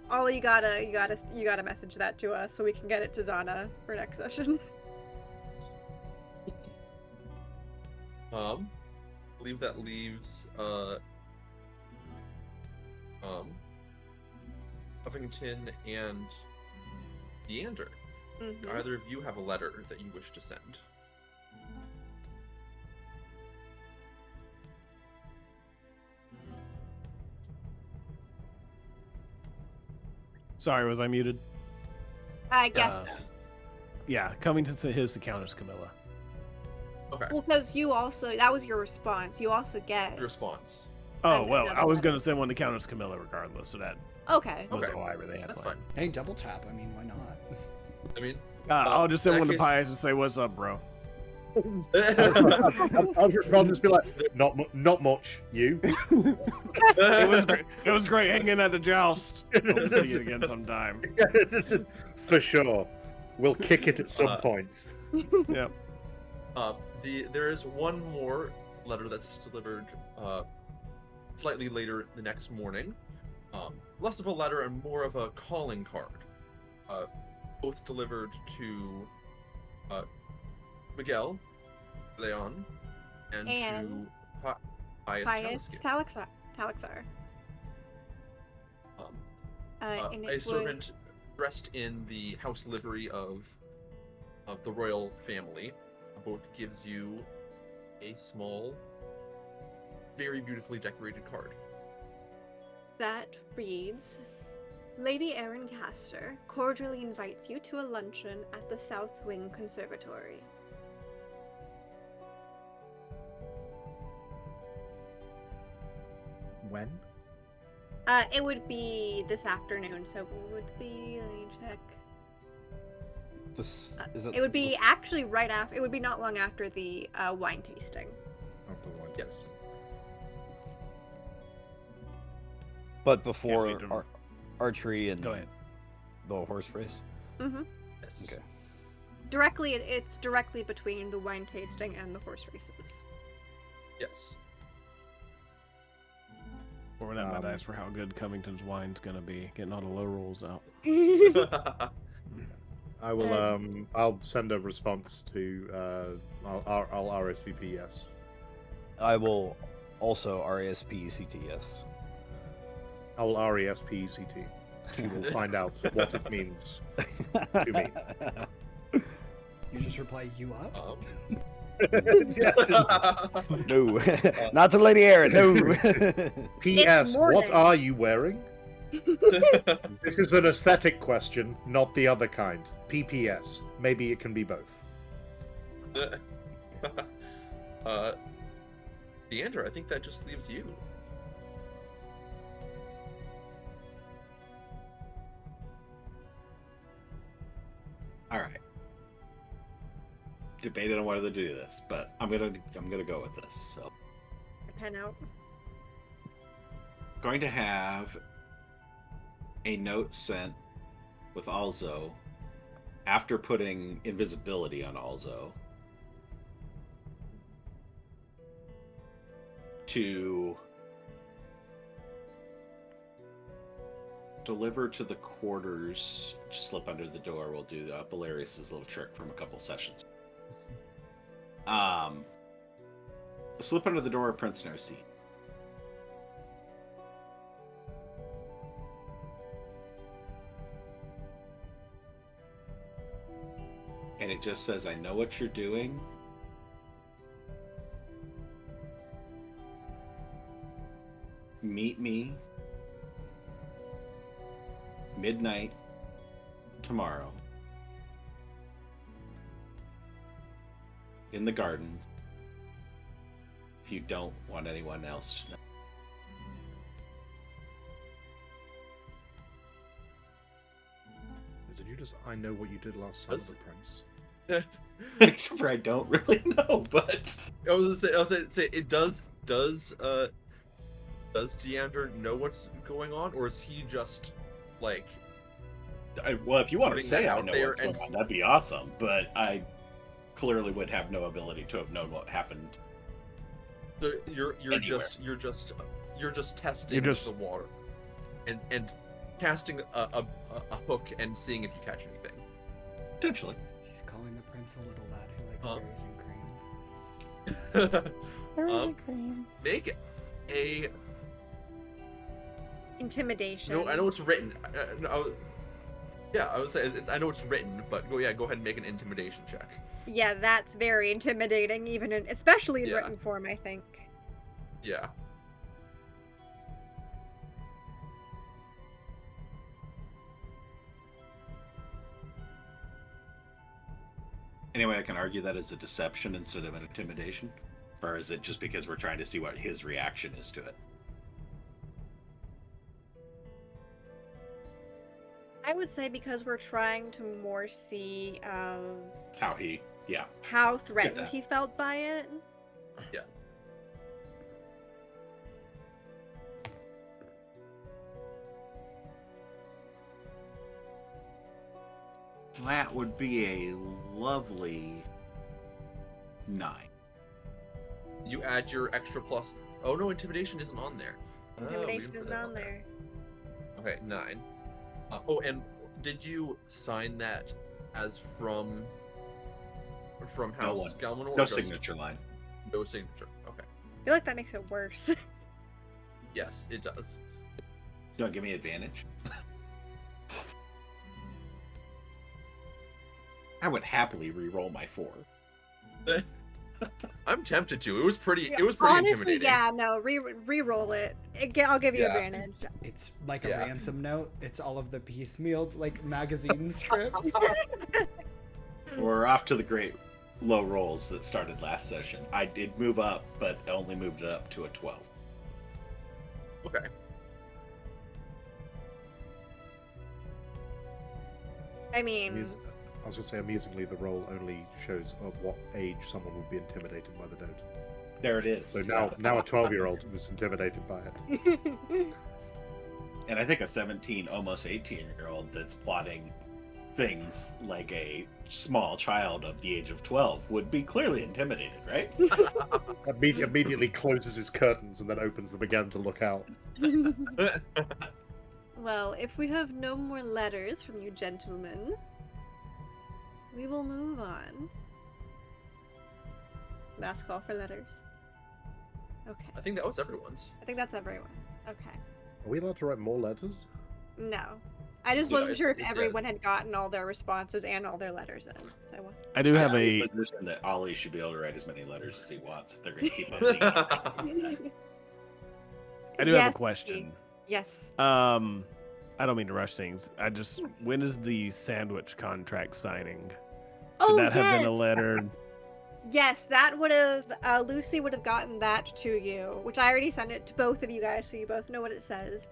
Ollie, you gotta message that to us so we can get it to Zana for next session. I believe that leaves Huffington and Deander. Mm-hmm. Do either of you have a letter that you wish to send? Sorry, was I muted? I guess. Yeah, coming to his account is Camilla. Okay. Well, because that was your response. You also get. Your response. Oh, well, another I was letter. going to send one to counters Camilla regardless, so that Okay. was Okay. how I really had That's planned. fine. Hey, double tap. I mean, why not? I mean, I'll just send in one that to case- Pius and say, what's up, bro? I'll just be like, not much. You? It was great hanging at the joust. Hope to see you again sometime. For sure. We'll kick it at some point. Yep. There is one more letter that's delivered slightly later the next morning. Less of a letter and more of a calling card. Both delivered to Miguel, Leon, and And to Pius Talixar. And a it servant dressed in the house livery of of the royal family both gives you a small, very beautifully decorated card. That reads, Lady Erin Castor cordially invites you to a luncheon at the South Wing Conservatory. When? It would be this afternoon, so it would be, let me check. This It would be actually right after, it would be not long after the wine tasting. After one. Yes. But before Yeah, we don't- archery and Go ahead. the horse race. Mm-hmm. Yes. Okay. Directly, it's directly between the wine tasting and the horse races. Yes. Before that, might ask for how good Covington's wine's gonna be. Getting all the low rolls out. I will. I'll send a response to. I'll RSVP yes. I will also RASPECT, I will RESPECT. She will find out what it means to me. You just reply, you up? No, not to Lady Erin. No. P.S. What morning. are you wearing? This is an aesthetic question, not the other kind. PPS. Maybe it can be both. Deandra, I think that just leaves you. All right. Debated on whether to do this, but I'm gonna go with this. So, Pen out. going to have a note sent with Alzo after putting invisibility on Alzo to deliver to the quarters. Just slip under the door. We'll do Belarius's little trick from a couple sessions. Slip under the door of Prince Narcy. And it just says, I know what you're doing. Meet me midnight tomorrow in the garden if you don't want anyone else to know. Did you just? I know what you did last time, Does- the prince. Except for I don't really know, but I was gonna say it does Deandra know what's going on, or is he just like well, if you want to Putting say that I out know there what's going and- on, that'd be awesome. But I clearly would have no ability to have known what happened. so you're Anywhere. just testing You're just- the water and casting a hook and seeing if you catch anything. Potentially. He's calling the prince a little lad who likes Huh. berries and cream. Make a Intimidation. no. I know it's written. I would say I know it's written, but go ahead and make an intimidation check. Yeah, that's very intimidating, especially in Yeah. written form, I think. Yeah. Anyway, I can argue that as a deception instead of an intimidation? Or is it just because we're trying to see what his reaction is to it? I would say because we're trying to more see How he, yeah. how threatened that. he felt by it. Yeah. That would be a lovely 9. You add your extra plus. Oh no, intimidation isn't on there. Oh, we Intimidation didn't put is that on there. Okay, 9. And did you sign that as from House one. Galman, or No just signature line. No signature. Okay. I feel like that makes it worse. Yes, it does. You want to give me advantage? I would happily re-roll my 4. I'm tempted to. It was pretty Honestly, intimidating. yeah, no, re-roll it. I'll give you Yeah. advantage. It's like a Yeah. ransom note. It's all of the piecemealed, like, magazine scripts. We're off to the great low rolls that started last session. I did move up, but only moved it up to a 12. Okay. I mean, I was going to say, amusingly, the roll only shows at what age someone would be intimidated by the note. There it is. So now a 12-year-old was intimidated by it. And I think a 17, almost 18-year-old that's plotting things like a small child of the age of 12 would be clearly intimidated, right? Immediately closes his curtains and then opens them again to look out. well, if we have no more letters from you gentlemen, we will move on. Last call for letters. Okay. I think that was everyone's. I think that's everyone. Okay. Are we allowed to write more letters? No. I just No, wasn't sure if it's everyone had gotten all their responses and all their letters in. I do have I'm a. in the position that Ollie should be able to write as many letters as he wants if they're going to keep on being on. I do have a question. Yes. I don't mean to rush things. When is the sandwich contract signing? Should Oh, that have been a yes! letter? Yes, that would have, Lucy would have gotten that to you, which I already sent it to both of you guys so you both know what it says.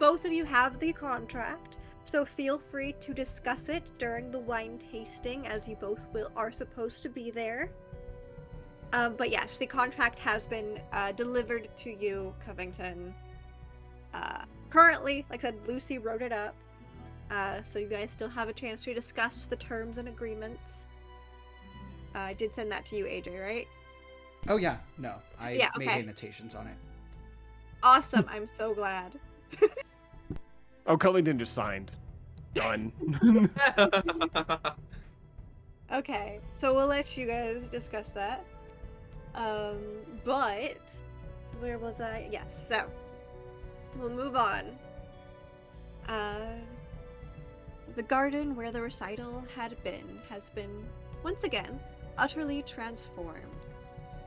Both of you have the contract, so feel free to discuss it during the wine tasting as you both are supposed to be there. But yes, the contract has been delivered to you, Covington. Currently, like I said, Lucy wrote it up, so you guys still have a chance to discuss the terms and agreements. I did send that to you, AJ, right? Oh, yeah. No, I Yeah, made okay. annotations on it. Awesome, I'm so glad. Oh, Covington just signed. Done. Okay, so we'll let you guys discuss that. But so where was I? Yes, so we'll move on. The garden where the recital has been once again utterly transformed.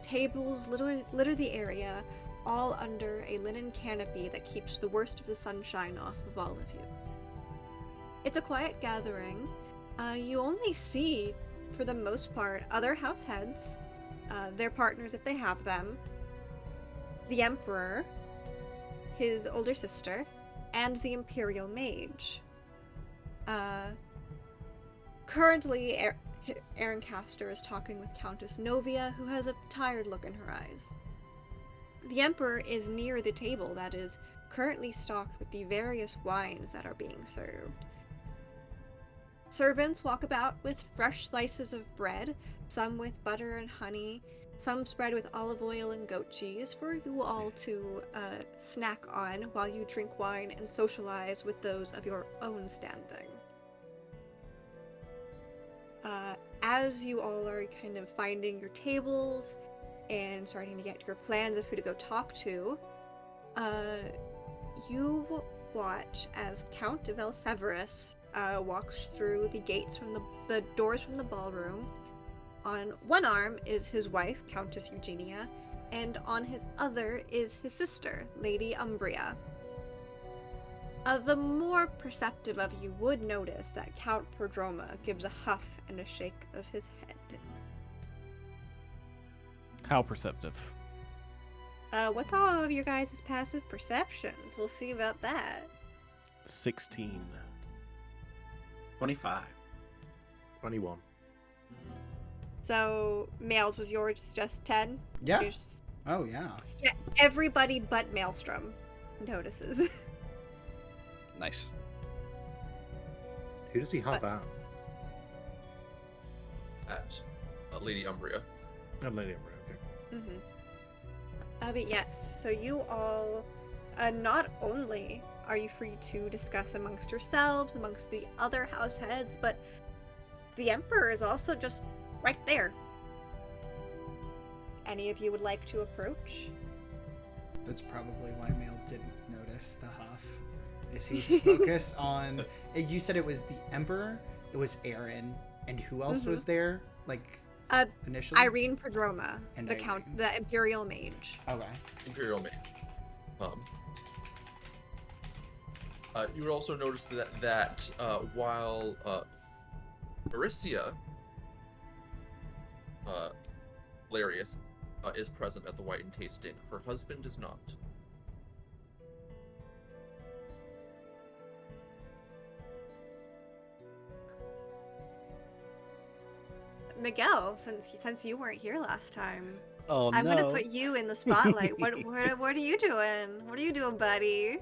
Tables litter the area, all under a linen canopy that keeps the worst of the sunshine off of all of you. It's a quiet gathering. You only see, for the most part, other house heads, their partners if they have them, the Emperor, his older sister, and the Imperial Mage. Currently, Aaron Castor is talking with Countess Novia, who has a tired look in her eyes. The Emperor is near the table that is currently stocked with the various wines that are being served. Servants walk about with fresh slices of bread, some with butter and honey, some spread with olive oil and goat cheese for you all to snack on while you drink wine and socialize with those of your own standing. As you all are kind of finding your tables and starting to get your plans of who to go talk to, you watch as Count de Velseverus walks through the gates from the doors from the ballroom. On one arm is his wife, Countess Eugenia, and on his other is his sister, Lady Umbria. The more perceptive of you would notice that Count Prodroma gives a huff and a shake of his head. How perceptive? What's all of your guys' passive perceptions? We'll see about that. 16. 25. 21. So, males, was yours just 10? Yeah. Yours- Oh, yeah. Yeah, everybody but Maelstrom notices. Nice. Who does he have out? At Lady Umbria. And Lady Umbria, okay. But yes, so you all, not only are you free to discuss amongst yourselves, amongst the other house heads, but the Emperor is also just right there. Any of you would like to approach? That's probably why Mail didn't notice the huff. Is he's focused on... You said it was the Emperor it was Aaron, and who else Mhm. was there? Like Uh, initially? Irene Prodroma, And the count, Irene. the Imperial Mage. Okay. Imperial Mage. You would also notice that while Maricia Larius is present at the wine tasting, her husband is not. Miguel, since you weren't here last time, Oh I'm no. gonna put you in the spotlight. What are you doing? What are you doing, buddy?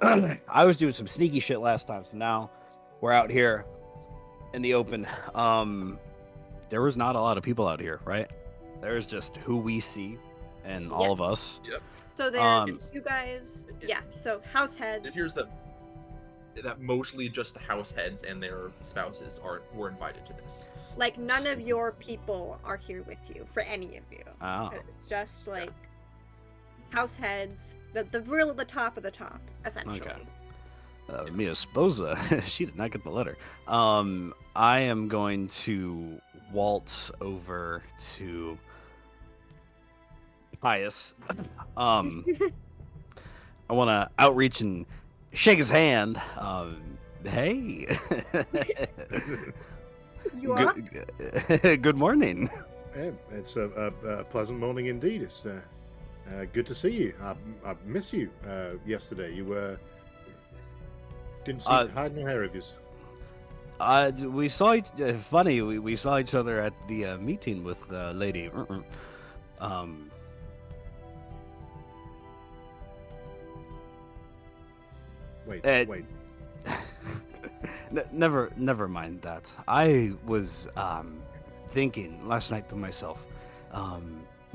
I was doing some sneaky shit last time, so now we're out here in the open. There was not a lot of people out here, right? There's just who we see and all Yep. of us. So there's it's you guys. Yeah. So house heads. It appears that mostly just the house heads and their spouses were invited to this. Like none of your people are here with you for any of you. Oh. It's just like house heads, the top of the top, essentially. Okay. Mia Sposa, she did not get the letter. I am going to waltz over to Pius. I want to outreach and shake his hand. Hey. You are? Good morning. Yeah, it's a pleasant morning indeed. It's good to see you. I missed you yesterday. You didn't see hide no hair of yours. We saw funny. We saw each other at the meeting with Lady. Wait. Never mind that. I was thinking last night to myself,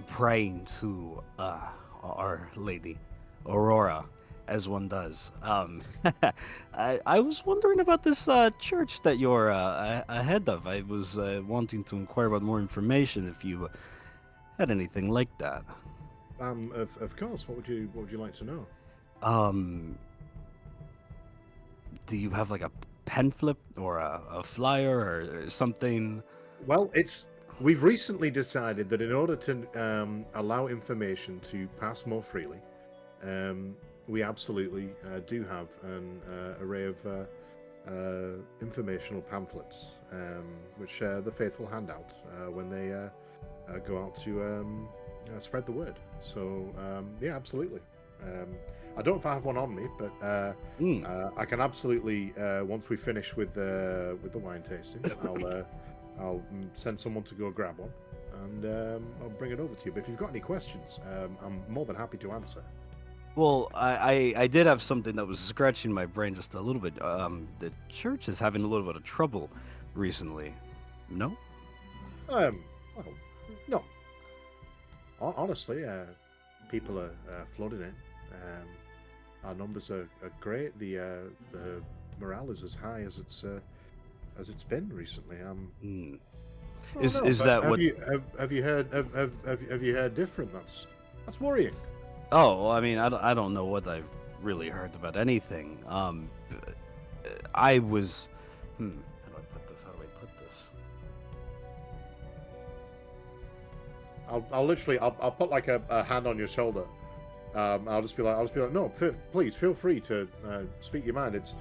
praying to Our Lady Aurora, as one does. I was wondering about this church that you're ahead of. I was wanting to inquire about more information if you had anything like that. Of course. What would you like to know? Do you have like a pamphlet or a flyer or something? Well, we've recently decided that in order to allow information to pass more freely, we absolutely do have an array of informational pamphlets, which the faithful hand out when they go out to spread the word. So, yeah, absolutely. I don't know if I have one on me, but I can absolutely, once we finish with the wine tasting, I'll send someone to go grab one, and I'll bring it over to you. But if you've got any questions, I'm more than happy to answer. Well, I did have something that was scratching my brain just a little bit. The church is having a little bit of trouble recently. No? Well, no. Honestly, people are flooding in. Our numbers are great. The morale is as high as it's been recently. Is that what? Have you heard different? That's worrying. Oh, well, I mean, I don't know what I've really heard about anything. I was. How do I put this? I'll put like a hand on your shoulder. I'll just be like, no, please feel free to speak your mind. It's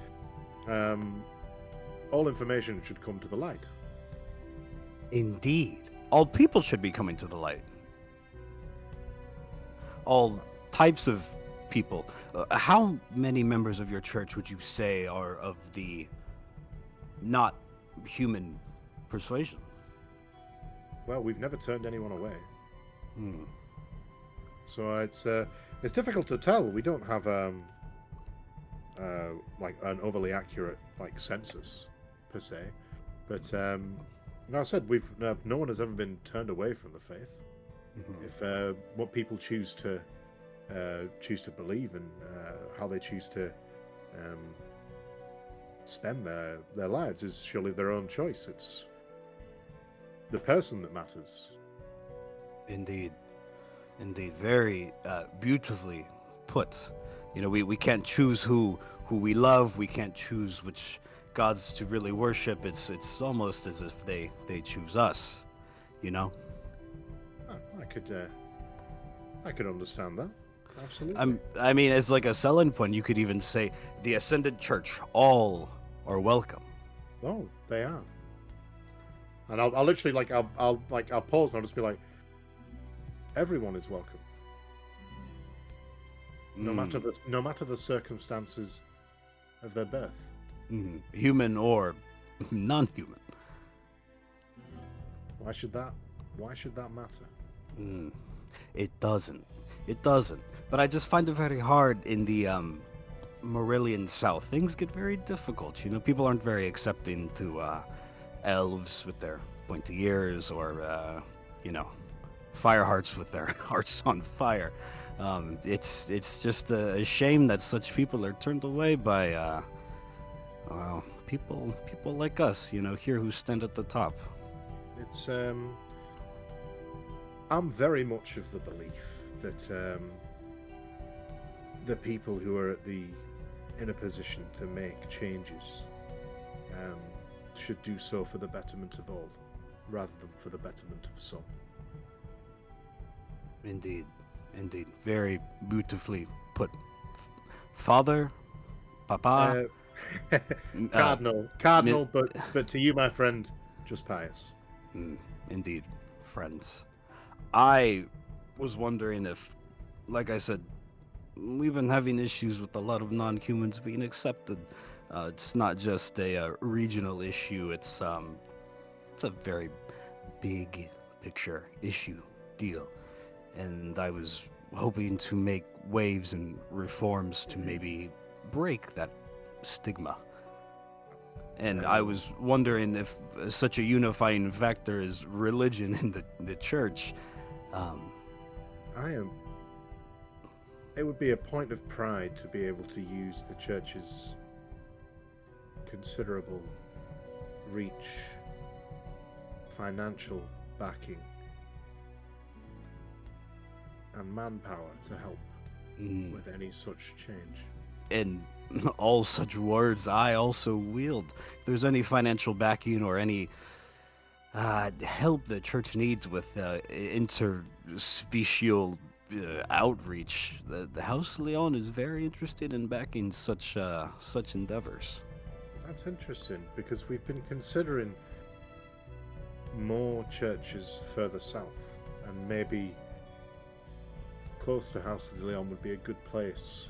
all information should come to the light. Indeed, all people should be coming to the light. All types of people. How many members of your church would you say are of the not human persuasion? Well, we've never turned anyone away. So it's difficult to tell. We don't have like an overly accurate like census per se, but like I said, no one has ever been turned away from the faith. If what people choose to believe and how they choose to spend their lives is surely their own choice. It's the person that matters. Indeed, very beautifully put. You know, we can't choose who we love. We can't choose which gods to really worship, it's almost as if they choose us, you know. Oh, I could understand that. Absolutely. I mean, as like a selling point, you could even say the Ascended Church, all are welcome. Oh, they are. And I'll literally I'll pause and I'll just be like, everyone is welcome. No matter the circumstances of their birth. Human or non-human. Why should that matter? It doesn't. But I just find it very hard in the Marillion South. Things get very difficult. You know, people aren't very accepting to elves with their pointy ears, or you know, fire hearts with their hearts on fire. It's just a shame that such people are turned away by people like us, you know, here who stand at the top. It's I'm very much of the belief that the people who are in a position to make changes should do so for the betterment of all, rather than for the betterment of some. Indeed, very beautifully put, Father, Papa. Cardinal, but to you, my friend, just pious. Indeed, friends. I was wondering if, like I said, we've been having issues with a lot of non-humans being accepted. It's not just a regional issue. It's a very big picture issue deal, and I was hoping to make waves and reforms to maybe break that stigma. And I was wondering if such a unifying factor is religion in the church. It would be a point of pride to be able to use the church's considerable reach, financial backing, and manpower to help with any such change. And all such words I also wield. If there's any financial backing or any help the church needs with interspecial outreach, the House Leon is very interested in backing such endeavors. That's interesting, because we've been considering more churches further south, and maybe close to House of Leon would be a good place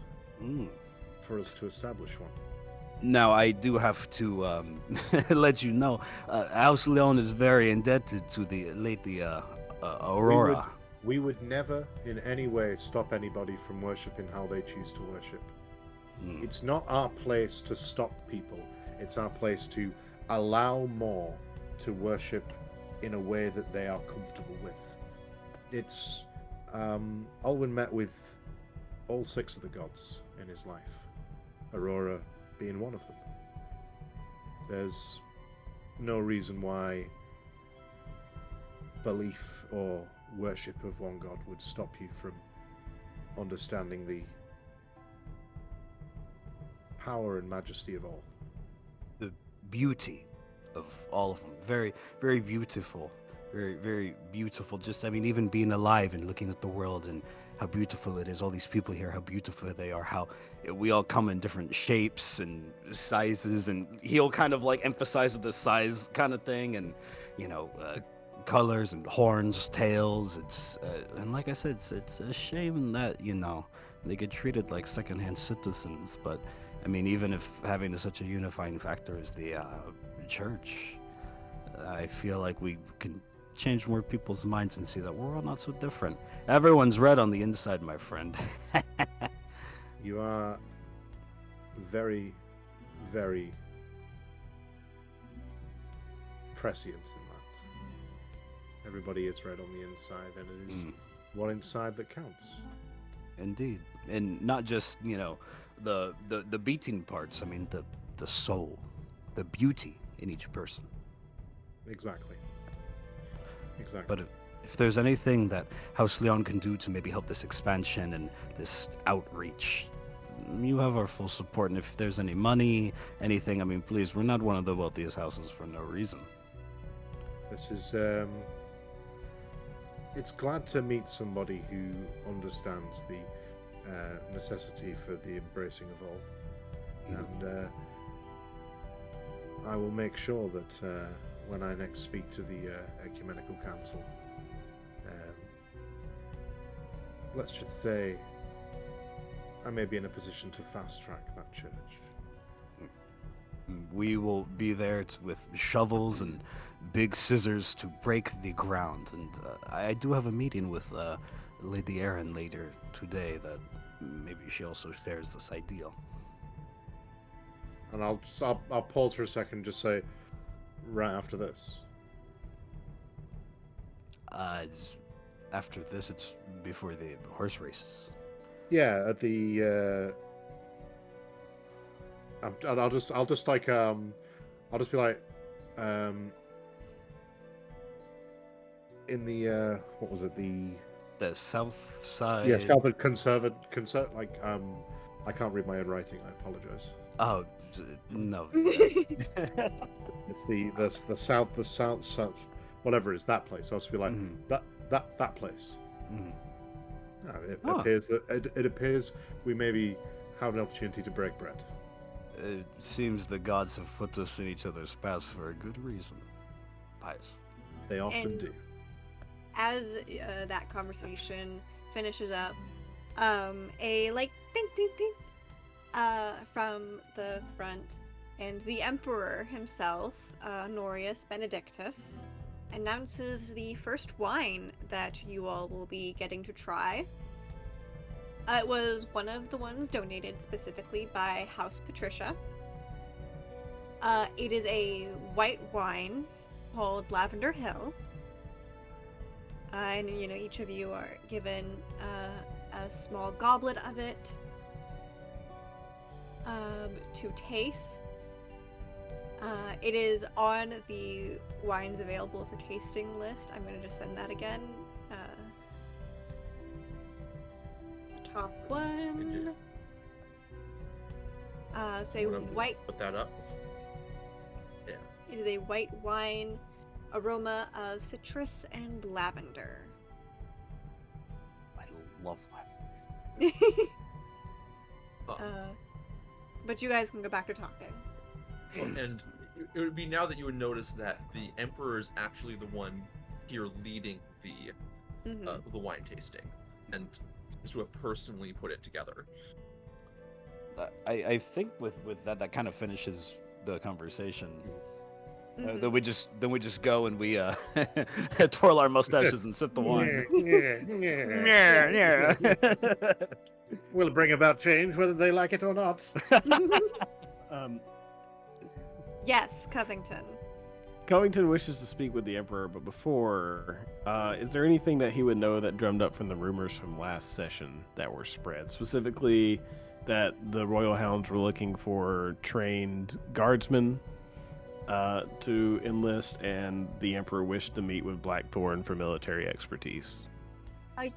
for us to establish one. Now, I do have to let you know, House Leon is very indebted to the Lady Aurora. We would never in any way stop anybody from worshipping how they choose to worship. It's not our place to stop people. It's our place to allow more to worship in a way that they are comfortable with. It's Alwyn met with all 6 of the gods in his life, Aurora being one of them. There's no reason why belief or worship of one god would stop you from understanding the power and majesty of all. The beauty of all of them. Very, very beautiful. Very, very beautiful. Just, I mean, even being alive and looking at the world and how beautiful it is. All these people here, how beautiful they are. How we all come in different shapes and sizes. And he'll kind of like emphasize the size kind of thing. And, you know, colors and horns, tails. It's and like I said, it's a shame that, you know, they get treated like secondhand citizens. But I mean, even if having such a unifying factor as the church, I feel like we can change more people's minds and see that we're all not so different. Everyone's red on the inside, my friend. You are very, very prescient in that. Everybody is red on the inside, and it is one inside that counts. Indeed. And not just, you know, the beating parts. I mean, the soul, the beauty in each person. Exactly. But if there's anything that House Leon can do to maybe help this expansion and this outreach, you have our full support, and if there's any money, anything, I mean, please, we're not one of the wealthiest houses for no reason. This is it's glad to meet somebody who understands the necessity for the embracing of all, and I will make sure that when I next speak to the Ecumenical Council, let's just say I may be in a position to fast track that church. We will be there with shovels and big scissors to break the ground. And I do have a meeting with Lady Erin later today that maybe she also shares this ideal. And I'll pause for a second and just say, right after this. After this, it's before the horse races. Yeah, at the. I'll just like I'll just be like in the what was it, the south side? Yeah, south conservative like I can't read my own writing, I apologize. Oh no. It's the south whatever it is, that place. I'll just be like that place. No, it appears that it appears we maybe have an opportunity to break bread. It seems the gods have put us in each other's paths for a good reason. Pious. They often do. As that conversation finishes up, a like ding ding ding from the front, and the Emperor himself, Honorius Benedictus, announces the first wine that you all will be getting to try. It was one of the ones donated specifically by House Patricia. It is a white wine called Lavender Hill. And, you know, each of you are given a small goblet of it to taste. It is on the wines available for tasting list. I'm going to just send that again. The top one. Say white. Put that up. Yeah. It is a white wine, aroma of citrus and lavender. I love lavender. But you guys can go back to talking. And it would be now that you would notice that the Emperor is actually the one here leading the wine tasting, and seems to have personally put it together. I think with that kind of finishes the conversation. Then we just go and we twirl our mustaches and sip the wine. Will bring about change whether they like it or not. Yes, Covington. Covington wishes to speak with the Emperor, but before, is there anything that he would know that drummed up from the rumors from last session that were spread? Specifically, that the Royal Hounds were looking for trained guardsmen to enlist, and the Emperor wished to meet with Blackthorn for military expertise.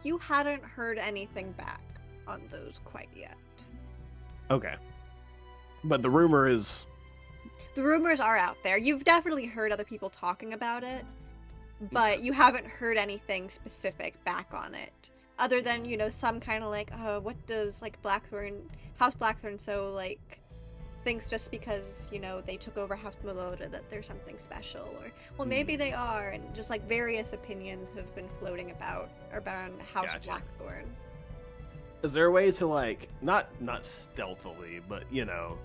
You hadn't heard anything back on those quite yet. Okay. But the rumors are out there. You've definitely heard other people talking about it, but you haven't heard anything specific back on it. Other than, you know, some kind of like, what does, like, House Blackthorn so, like, thinks just because, you know, they took over House Melota that there's something special, or, well, maybe they are, and just, like, various opinions have been floating about House Blackthorn. Is there a way to, like, not stealthily, but, you know,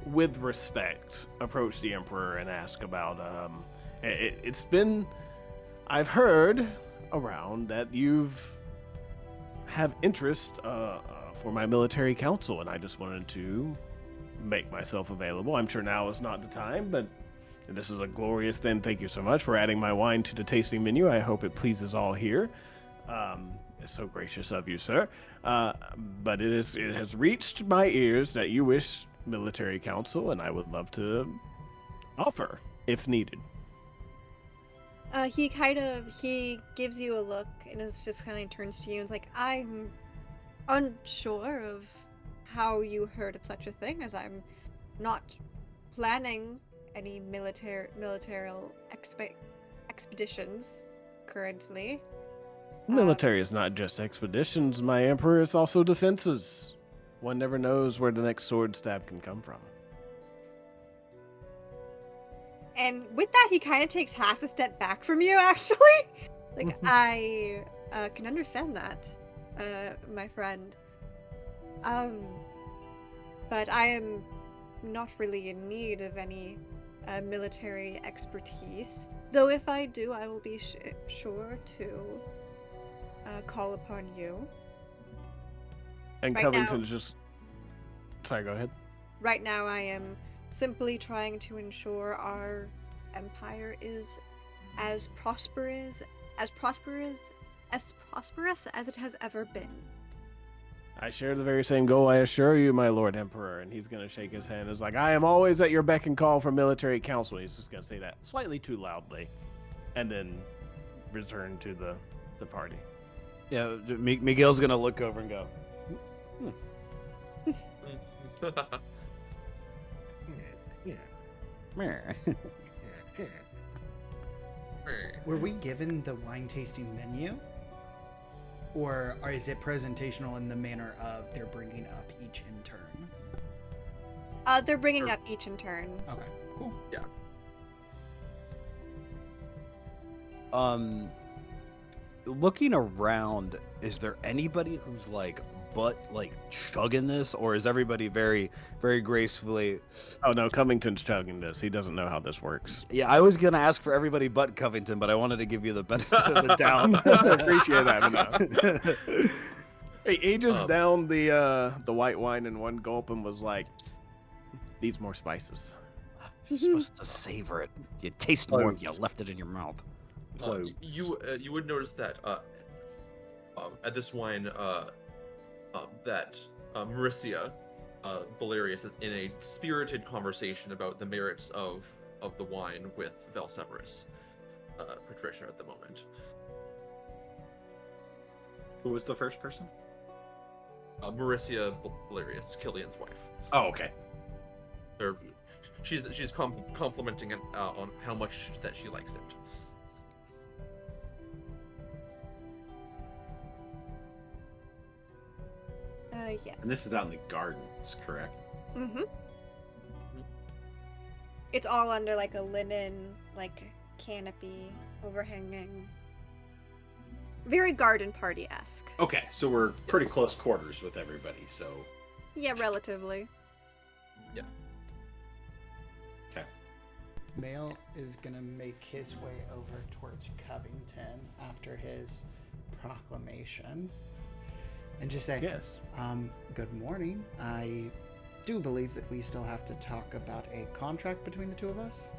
with respect, approach the Emperor and ask about, it's been, I've heard around that you've have interest for my military council, and I just wanted to make myself available. I'm sure now is not the time, but this is a glorious thing. Thank you so much for adding my wine to the tasting menu. I hope it pleases all here. It's so gracious of you, sir. But it has reached my ears that you wish military council, and I would love to offer if needed. He gives you a look and is just kind of turns to you and is like, I'm unsure of how you heard of such a thing, as I'm not planning any military expeditions currently. Military is not just expeditions, my emperor, is also defenses. One never knows where the next sword stab can come from. And with that, he kind of takes half a step back from you, actually. Like, I can understand that, my friend. But I am not really in need of any military expertise. Though if I do, I will be sure to call upon you. And Right Covington's just... Sorry, go ahead. Right now, I am simply trying to ensure our empire is as prosperous as it has ever been. I share the very same goal, I assure you, my Lord Emperor. And he's going to shake his hand. It's like, I am always at your beck and call for military council. He's just going to say that slightly too loudly. And then return to the party. Yeah, Miguel's going to look over and go, Were we given the wine tasting menu? Or is it presentational in the manner of they're bringing up each in turn? They're bringing up each in turn. Okay, cool. Yeah. Looking around, is there anybody who's like chugging this, or is everybody very, very gracefully? Oh no, Covington's chugging this. He doesn't know how this works. Yeah, I was gonna ask for everybody but Covington, but I wanted to give you the benefit of the doubt. I appreciate that. He just downed the white wine in one gulp and was like, needs more spices. You're supposed to savor it. You taste more if you left it in your mouth. You would notice that at this wine that Mauricia Valerius is in a spirited conversation about the merits of the wine with Valseverus, Patricia at the moment. Who was the first person? Mauricia Valerius, Killian's wife. Oh, okay. She's complimenting it on how much that she likes it. Yes. And this is out in the gardens, correct? Mm-hmm. It's all under like a linen, like canopy overhanging. Very garden party-esque. Okay, so we're pretty close quarters with everybody, so... Yeah, relatively. Yeah. Okay. Mail is gonna make his way over towards Covington after his proclamation. And just say, Yes. Good morning. I do believe that we still have to talk about a contract between the two of us.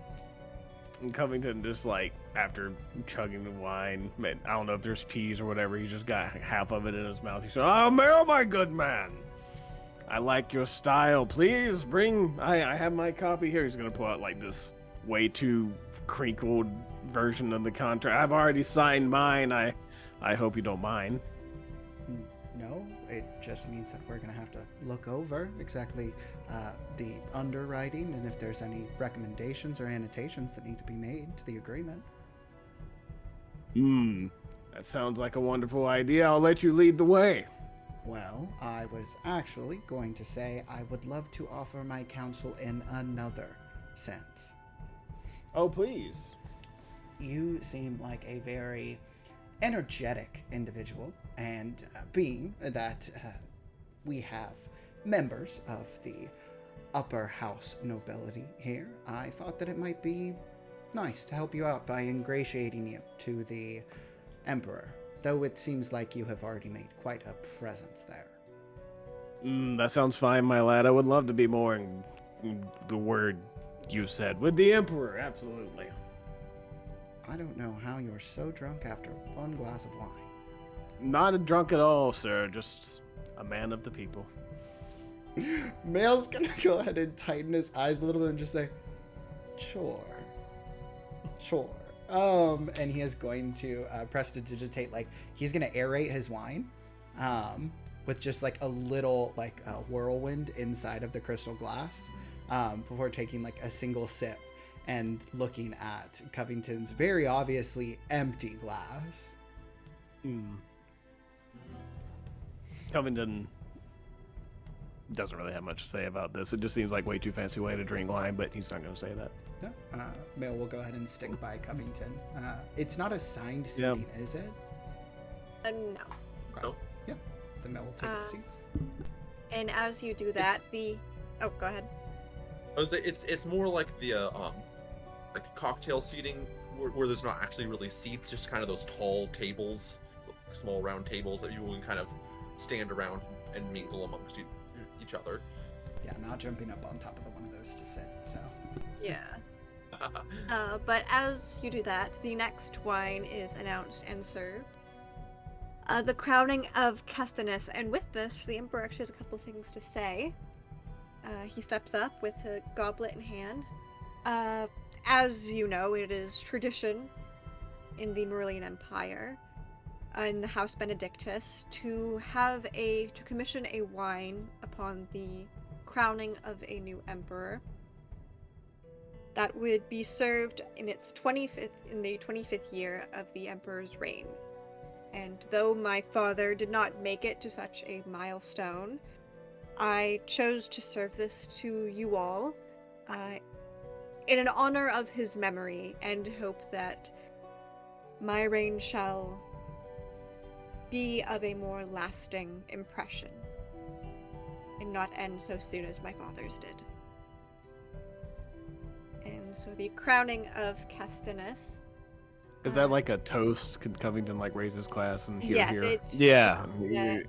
And Covington just like, after chugging the wine, man, I don't know if there's cheese or whatever, he just got half of it in his mouth. He said, "Oh, Meryl, my good man, I like your style. Please bring, I have my copy here." He's going to pull out like this way too crinkled version of the contract. I've already signed mine. I hope you don't mind. No, it just means that we're going to have to look over exactly the underwriting and if there's any recommendations or annotations that need to be made to the agreement. That sounds like a wonderful idea. I'll let you lead the way. Well, I was actually going to say I would love to offer my counsel in another sense. Oh, please. You seem like a very energetic individual, and being that we have members of the upper house nobility here, I thought that it might be nice to help you out by ingratiating you to the Emperor, though it seems like you have already made quite a presence there. That sounds fine, my lad. I would love to be more in the word you said. With the Emperor, absolutely. I don't know how you're so drunk after one glass of wine. Not a drunk at all, sir. Just a man of the people. Mail's gonna go ahead and tighten his eyes a little bit and just say, Sure. And he is going to prestidigitate, like, he's gonna aerate his wine. with just like a little like whirlwind inside of the crystal glass, before taking like a single sip and looking at Covington's very obviously empty glass. Covington doesn't really have much to say about this. It just seems like way too fancy way to drink wine, but he's not going to say that. No, Mail will go ahead and stick by Covington. It's not assigned seating, is it? No. Okay. No. Yeah, the Mail will take a seat. And as you do that, oh, go ahead. I was say it's more like the like cocktail seating where there's not actually really seats, just kind of those tall tables, small round tables that you can kind of stand around and mingle amongst each other. Yeah, not jumping up on top of one of those to sit. So. Yeah. But as you do that, the next wine is announced and served. The crowning of Castanus, and with this, the Emperor actually has a couple things to say. He steps up with a goblet in hand. As you know, it is tradition in the Maurilian Empire, in the House Benedictus, to commission a wine upon the crowning of a new emperor. That would be served in the 25th year of the emperor's reign. And though my father did not make it to such a milestone, I chose to serve this to you all in an honor of his memory, and hope that my reign shall be of a more lasting impression and not end so soon as my father's did. And so the crowning of Castanus. Is that like a toast? Could Covington like raise his glass and hear? Yeah.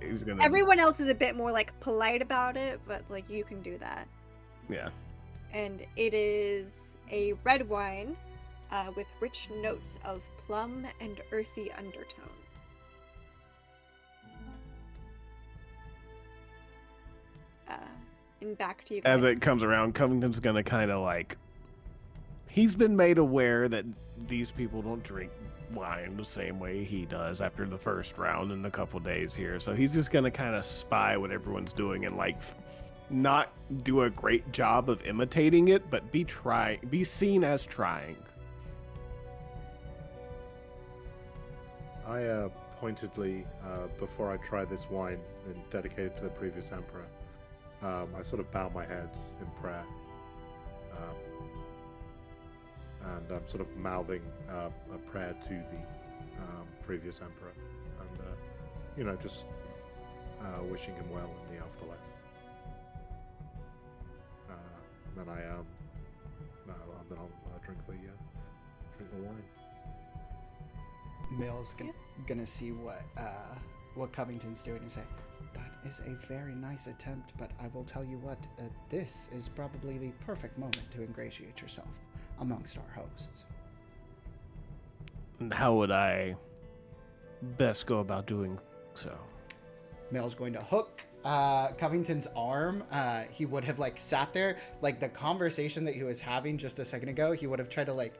He's gonna. Everyone else is a bit more like polite about it, but like you can do that. Yeah. And it is a red wine with rich notes of plum and earthy undertone. And back to you guys. As it comes around, Covington's gonna kind of like. He's been made aware that these people don't drink wine the same way he does after the first round in a couple days here. So he's just gonna kind of spy what everyone's doing and like not do a great job of imitating it, but be seen as trying. I pointedly, before I try this wine and dedicated to the previous emperor, I sort of bow my head in prayer. And I'm sort of mouthing a prayer to the previous emperor, and just wishing him well in the afterlife. And then I'll drink the wine. Mill's gonna see what Covington's doing and say, "That is a very nice attempt, but I will tell you what, this is probably the perfect moment to ingratiate yourself amongst our hosts." And how would I best go about doing so? Mill's going to hook Covington's arm. He would have like sat there, like the conversation that he was having just a second ago. He would have tried to like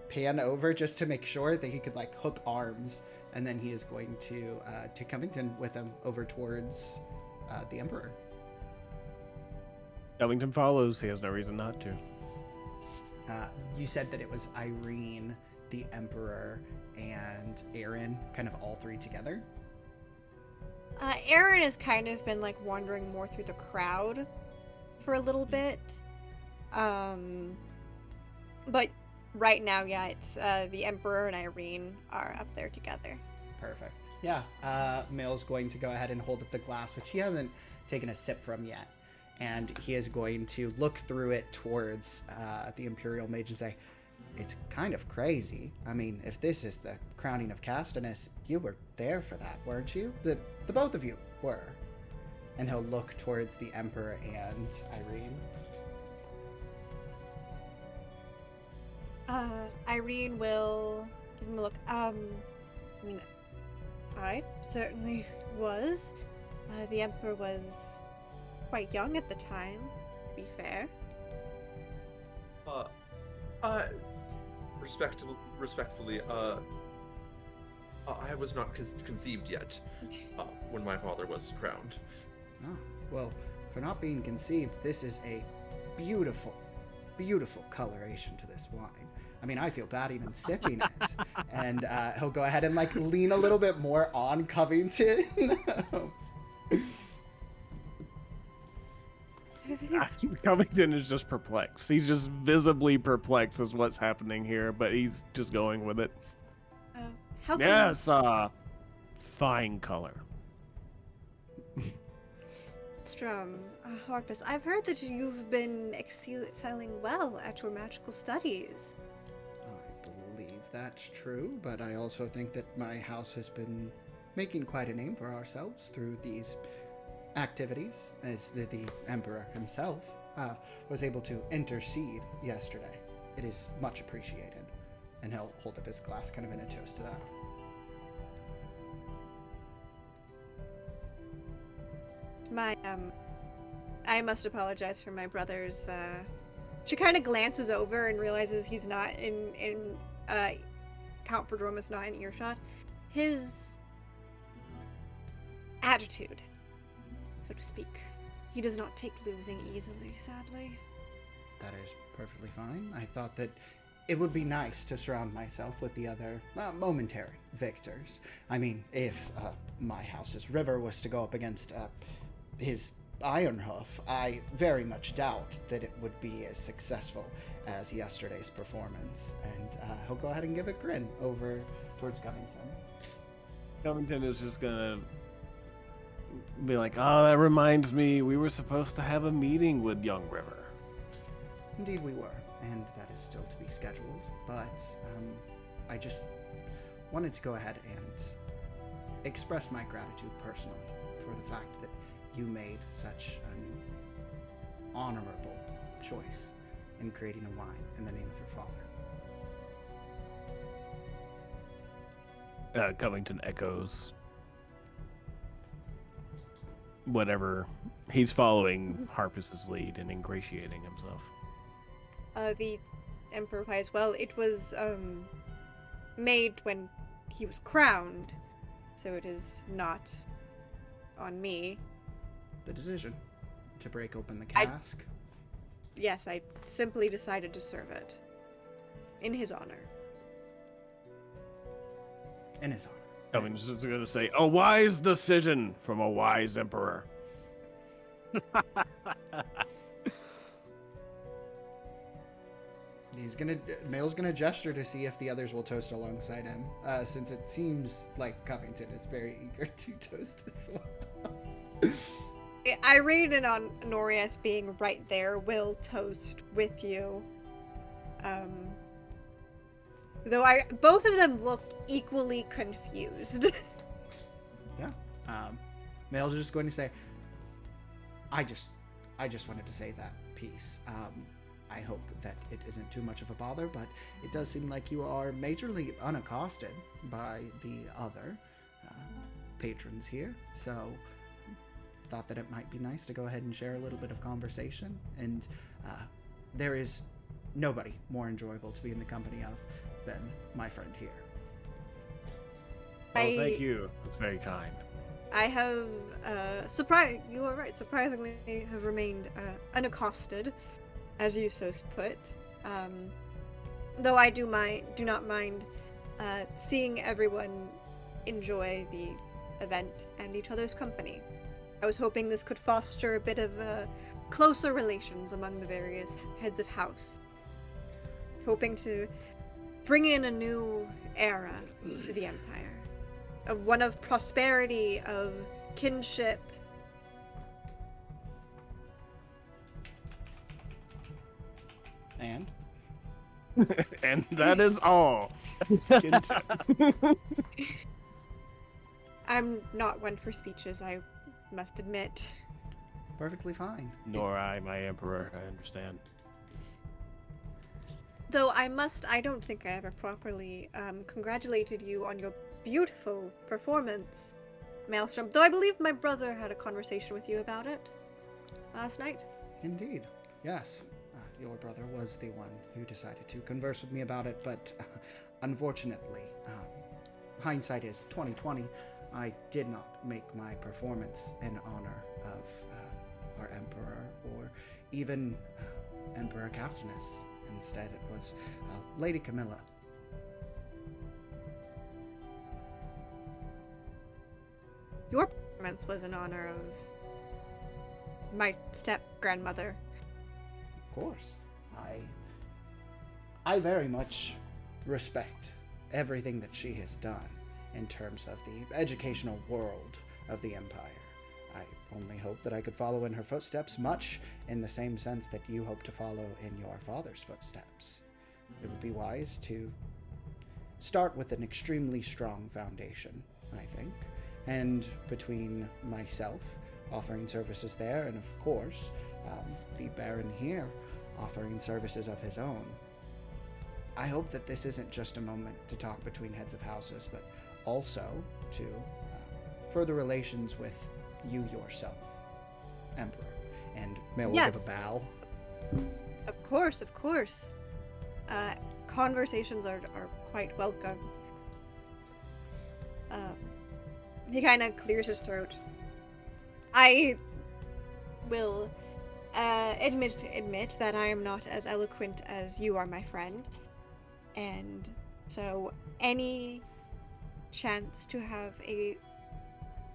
pan over just to make sure that he could like hook arms, and then he is going to take Covington with him over towards the Emperor. Covington follows. He has no reason not to. You said that it was Irene, the Emperor, and Aaron, kind of all three together. Aaron has kind of been like wandering more through the crowd for a little bit. But right now, yeah, it's the Emperor and Irene are up there together. Perfect. Yeah. Mill's going to go ahead and hold up the glass, which he hasn't taken a sip from yet. And he is going to look through it towards the Imperial Mage and say, "It's kind of crazy. I mean, if this is the crowning of Castanus, you were there for that, weren't you? The both of you were." And he'll look towards the Emperor and Irene. Irene will give him a look. I mean, I certainly was. The Emperor was quite young at the time, to be fair. Respectfully, I was not conceived yet when my father was crowned. Oh, well, for not being conceived, this is a beautiful, beautiful coloration to this wine. I mean, I feel bad even sipping it. And he'll go ahead and like lean a little bit more on Covington. Covington is just perplexed. He's just visibly perplexed as what's happening here, but he's just going with it. How come Yes, fine color. Strum, Harpus, I've heard that you've been excelling well at your magical studies. I believe that's true, but I also think that my house has been making quite a name for ourselves through these activities, as the Emperor himself was able to intercede yesterday. It is much appreciated. And he'll hold up his glass kind of in a toast to that. I must apologize for my brother's, she kind of glances over and realizes he's not Count Prodromus not in earshot. His attitude, so to speak. He does not take losing easily, sadly. That is perfectly fine. I thought that it would be nice to surround myself with the other momentary victors. I mean, if my house's River was to go up against his Ironhoof, I very much doubt that it would be as successful as yesterday's performance. And he'll go ahead and give a grin over towards Covington. Covington is just gonna be like, oh, that reminds me, we were supposed to have a meeting with young River. Indeed we were, and that is still to be scheduled, but I just wanted to go ahead and express my gratitude personally for the fact that you made such an honorable choice in creating a wine in the name of your father. Covington echoes whatever. He's following Harpus's lead and ingratiating himself. The Emperor replies, well, it was made when he was crowned, so it is not on me. The decision to break open the cask. Yes, I simply decided to serve it. In his honor. In his honor. Covington's just going to say, a wise decision from a wise emperor. Mail's gonna gesture to see if the others will toast alongside him, since it seems like Covington is very eager to toast as well. Irene and Honorius being right there will toast with you. Though both of them look equally confused. Yeah. Mail's just going to say, I just wanted to say that piece. I hope that it isn't too much of a bother, but it does seem like you are majorly unaccosted by the other patrons here, so thought that it might be nice to go ahead and share a little bit of conversation, and there is nobody more enjoyable to be in the company of than my friend here. Oh, thank you. That's very kind. I have, you are right, surprisingly have remained unaccosted, as you so put. Though I do not mind seeing everyone enjoy the event and each other's company. I was hoping this could foster a bit of closer relations among the various heads of house. Hoping to bring in a new era to the Empire. Of one of prosperity, of kinship. And? And that is all. I'm not one for speeches, I must admit. Perfectly fine. Nor I, my emperor, I understand. Though I don't think I ever properly congratulated you on your beautiful performance, Maelstrom. Though I believe my brother had a conversation with you about it last night. Indeed, yes. Your brother was the one who decided to converse with me about it, but unfortunately, hindsight is 2020. I did not make my performance in honor of our emperor or even Emperor Castinus. Instead, it was Lady Camilla. Your performance was in honor of my step-grandmother. Of course. I very much respect everything that she has done in terms of the educational world of the Empire. I only hope that I could follow in her footsteps, much in the same sense that you hope to follow in your father's footsteps. It would be wise to start with an extremely strong foundation, I think, and between myself offering services there and, of course, the Baron here offering services of his own, I hope that this isn't just a moment to talk between heads of houses, but also to further relations with you yourself, Emperor. And May will give a bow. Of course, of course. Conversations are quite welcome. He kind of clears his throat. I will admit that I am not as eloquent as you are, my friend. And so any chance to have a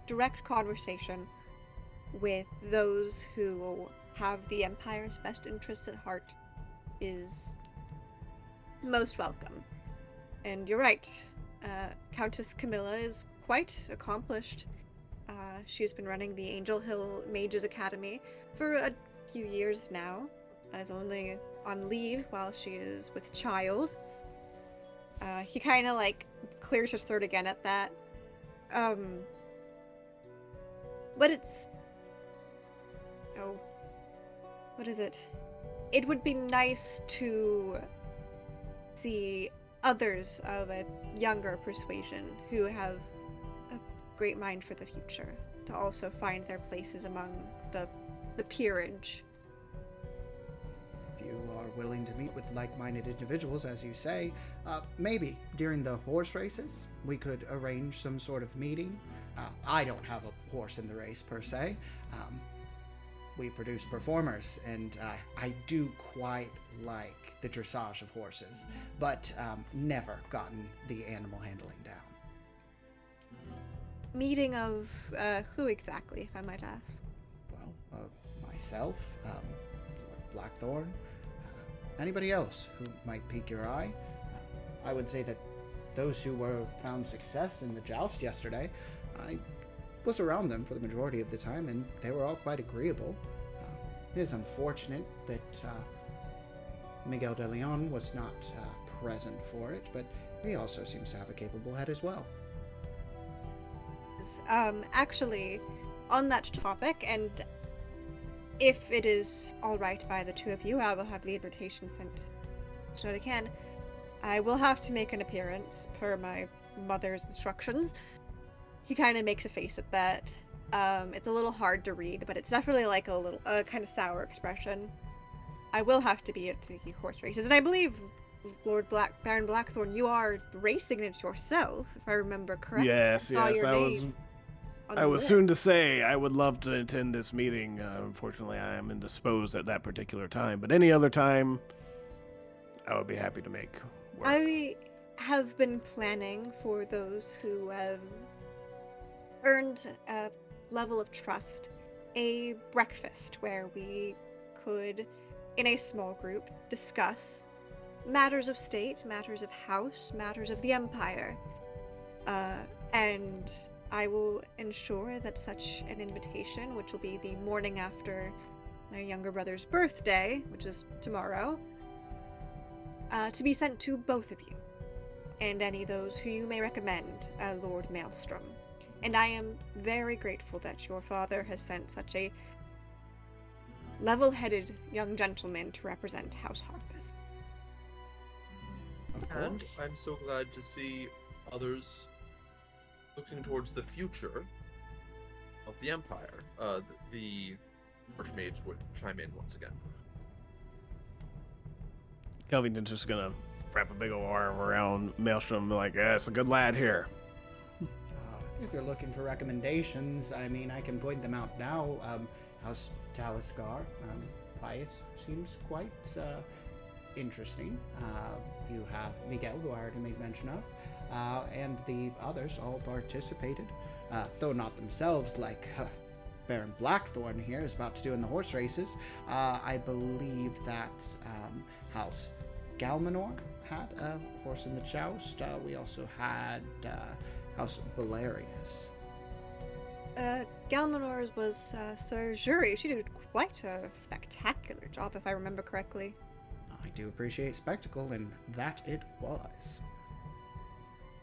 direct conversation with those who have the Empire's best interests at heart is most welcome. And you're right, Countess Camilla is quite accomplished. She's been running the Angel Hill Mages Academy for a few years now, is only on leave while she is with child. He kind of clears his throat again at that. But it's... Oh. What is it? It would be nice to see others of a younger persuasion who have a great mind for the future to also find their places among the peerage. If you are willing to meet with like-minded individuals, as you say, maybe during the horse races we could arrange some sort of meeting. I don't have a horse in the race per se. We produce performers, and I do quite like the dressage of horses, but never gotten the animal handling down. Meeting of who exactly, if I might ask? Well, myself, Lord Blackthorn, anybody else who might pique your eye. I would say that those who found success in the joust yesterday, I was around them for the majority of the time, and they were all quite agreeable. It is unfortunate that Miguel de Leon was not present for it, but he also seems to have a capable head as well. Actually, on that topic, and if it is all right by the two of you, I will have the invitation sent as soon as I can. I will have to make an appearance per my mother's instructions. He kind of makes a face at that. It's a little hard to read, but it's definitely like a little kind of sour expression. I will have to be at the horse races, and I believe Baron Blackthorn, you are racing it yourself, if I remember correctly. Yes, I was soon to say I would love to attend this meeting. Unfortunately, I am indisposed at that particular time, but any other time, I would be happy to make work. I have been planning for those who have earned a level of trust, a breakfast where we could, in a small group, discuss matters of state, matters of house, matters of the Empire. And I will ensure that such an invitation, which will be the morning after my younger brother's birthday, which is tomorrow, to be sent to both of you, and any of those who you may recommend, Lord Maelstrom. And I am very grateful that your father has sent such a level-headed young gentleman to represent House Harpus. And I'm so glad to see others looking towards the future of the Empire. The Archmage would chime in once again. Kelvington's just gonna wrap a big old arm around Maelstrom and be like, yeah, it's a good lad here. if you're looking for recommendations, I mean, I can point them out now. House Taliskar, Pius seems quite interesting. You have Miguel, who I already made mention of, and the others all participated, though not themselves like Baron Blackthorn here is about to do in the horse races. I believe that House Galmanor had a horse in the joust. We also had House Valerius. Galmanor's was Sir Jury. She did quite a spectacular job, if I remember correctly. I do appreciate spectacle, and that it was.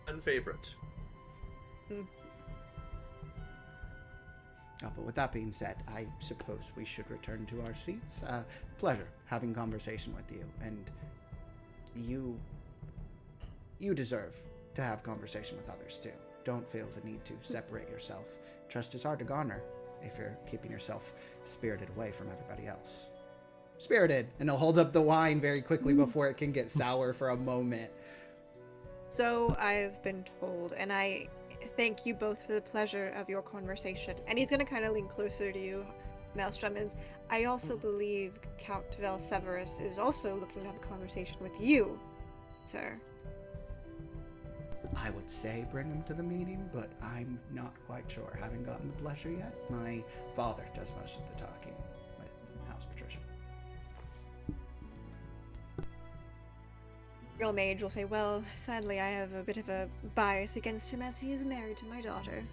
And favorite. Oh, but with that being said, I suppose we should return to our seats. Pleasure having conversation with you, and you deserve to have conversation with others too. Don't feel the need to separate yourself. Trust is hard to garner if you're keeping yourself spirited away from everybody else. Spirited, and he'll hold up the wine very quickly before it can get sour for a moment. So I've been told, and I thank you both for the pleasure of your conversation. And he's going to kind of lean closer to you, Maelstrom, and I also believe Count Valseverus is also looking to have a conversation with you, sir. I would say bring him to the meeting, but I'm not quite sure. Haven't gotten the pleasure yet. My father does most of the talking with House Patricia. Real Mage will say, well, sadly I have a bit of a bias against him as he is married to my daughter.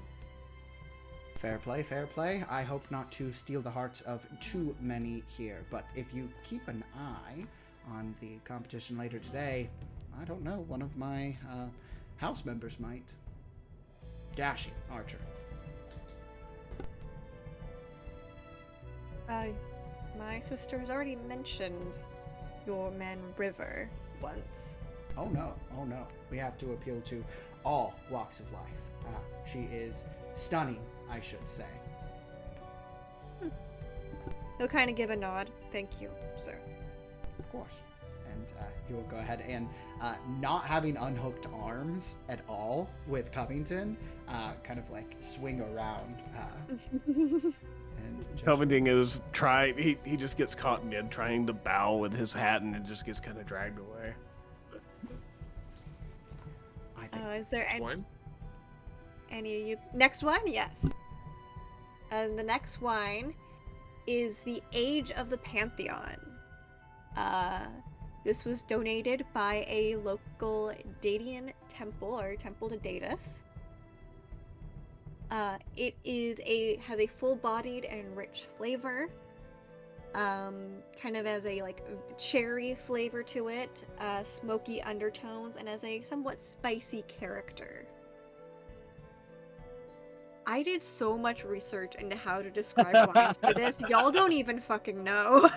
Fair play, fair play. I hope not to steal the hearts of too many here, but if you keep an eye on the competition later today, I don't know, one of my house members might. Dashing archer. My sister has already mentioned your man River once. Oh no. We have to appeal to all walks of life. She is stunning, I should say. He'll kind of give a nod. Thank you, sir. Of course. And he will go ahead and, not having unhooked arms at all with Covington, kind of like swing around. And just... Covington is trying, he just gets caught mid trying to bow with his hat and it just gets kind of dragged away. I think Is there One? any of you? Next wine? Yes. And the next wine is the Age of the Pantheon. This was donated by a local Dadian temple, or temple to Datus. It has a full-bodied and rich flavor. Kind of as a like cherry flavor to it, smoky undertones, and as a somewhat spicy character. I did so much research into how to describe wines for this. Y'all don't even fucking know.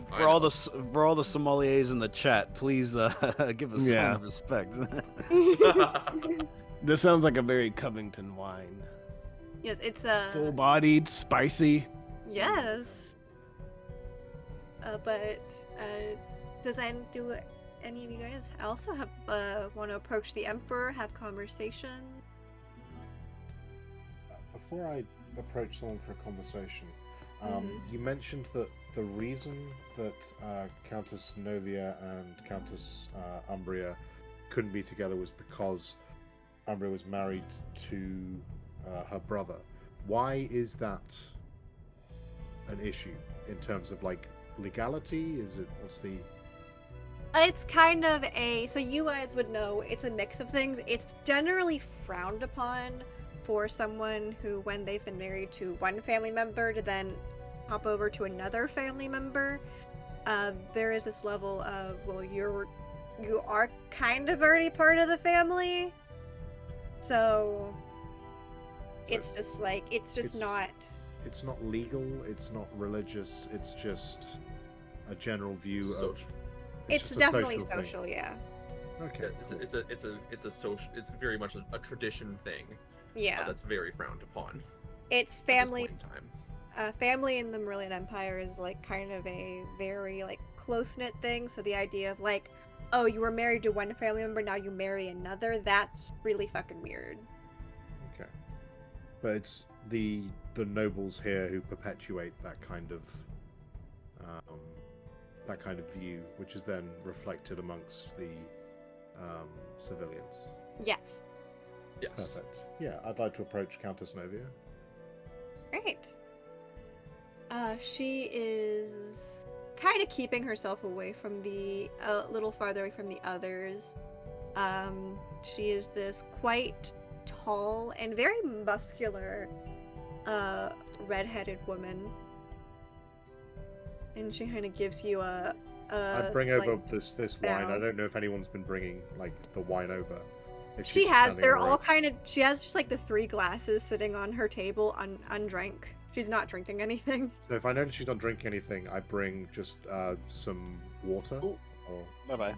For all the sommeliers in the chat, please give a sign of respect. This sounds like a very Covington wine. Yes, it's a full-bodied, spicy. Yes. Does any of you guys also have want to approach the Emperor, have conversation? Before I approach someone for a conversation, you mentioned that the reason that Countess Novia and Countess Umbria couldn't be together was because Umbria was married to her brother. Why is that an issue in terms of like legality? What's the... It's kind of so you guys would know, it's a mix of things. It's generally frowned upon for someone who, when they've been married to one family member, to then hop over to another family member. There is this level of, well, you are kind of already part of the family, so it's just like it's not. It's not legal. It's not religious. It's just a general view of. It's definitely social, yeah. Okay. It's a social. It's very much a tradition thing. Yeah. That's very frowned upon. It's family. At this point in time. Family in the Marillion Empire is like kind of a very like close-knit thing. So the idea of like, oh, you were married to one family member, now you marry another, that's really fucking weird. but it's the nobles here who perpetuate that kind of view, which is then reflected amongst the civilians. Yes. Yes. Perfect. Yeah, I'd like to approach Countess Novia. Great. She is kind of keeping herself away from the a little farther away from the others. She is this quite tall and very muscular red-headed woman, and she kind of gives you a I'd bring over slight this wine. I bow. don't know if anyone's been bringing like the wine over. If She she's has. standing They're on the all road. kind of. She has just like the 3 glasses sitting on her table, undrank. She's not drinking anything. So if I notice she's not drinking anything, I bring just some water. Ooh. Or Bye bye.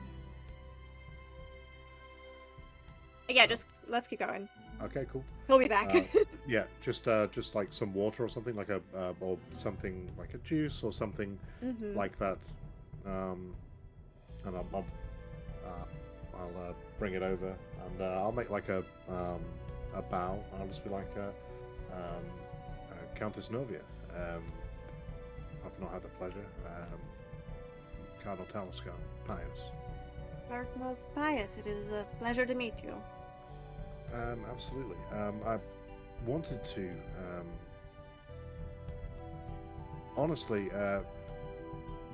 Yeah, just let's keep going. okay, cool. He'll be back. Yeah, just like some water or something like or something like a juice or something Mhm. like that. And I'll bring it over and I'll make like a bow. I'll just be like Countess Novia. I've not had the pleasure. Cardinal Taliscan, Pius. Cardinal Pius, it is a pleasure to meet you. Absolutely. I wanted to. Honestly,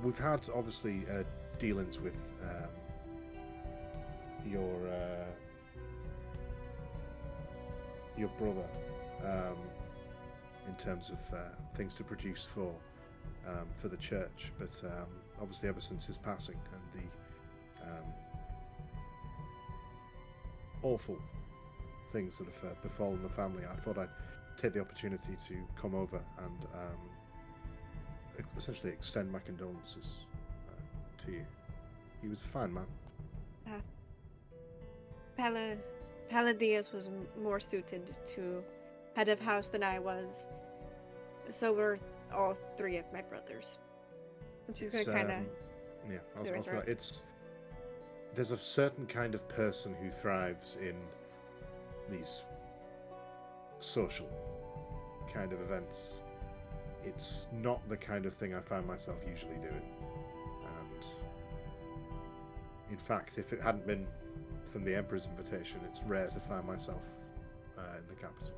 we've had obviously dealings with your brother in terms of things to produce for the church, but obviously ever since his passing and the awful things that have befallen the family, I thought I'd take the opportunity to come over and essentially extend my condolences to you. He was a fine man. Paladius was more suited to head of house than I was. So were all 3 of my brothers. And she's gonna kind of. Yeah, clear his throat. There's a certain kind of person who thrives in these social kind of events. It's not the kind of thing I find myself usually doing. And in fact, if it hadn't been from the Emperor's invitation, it's rare to find myself in the capital.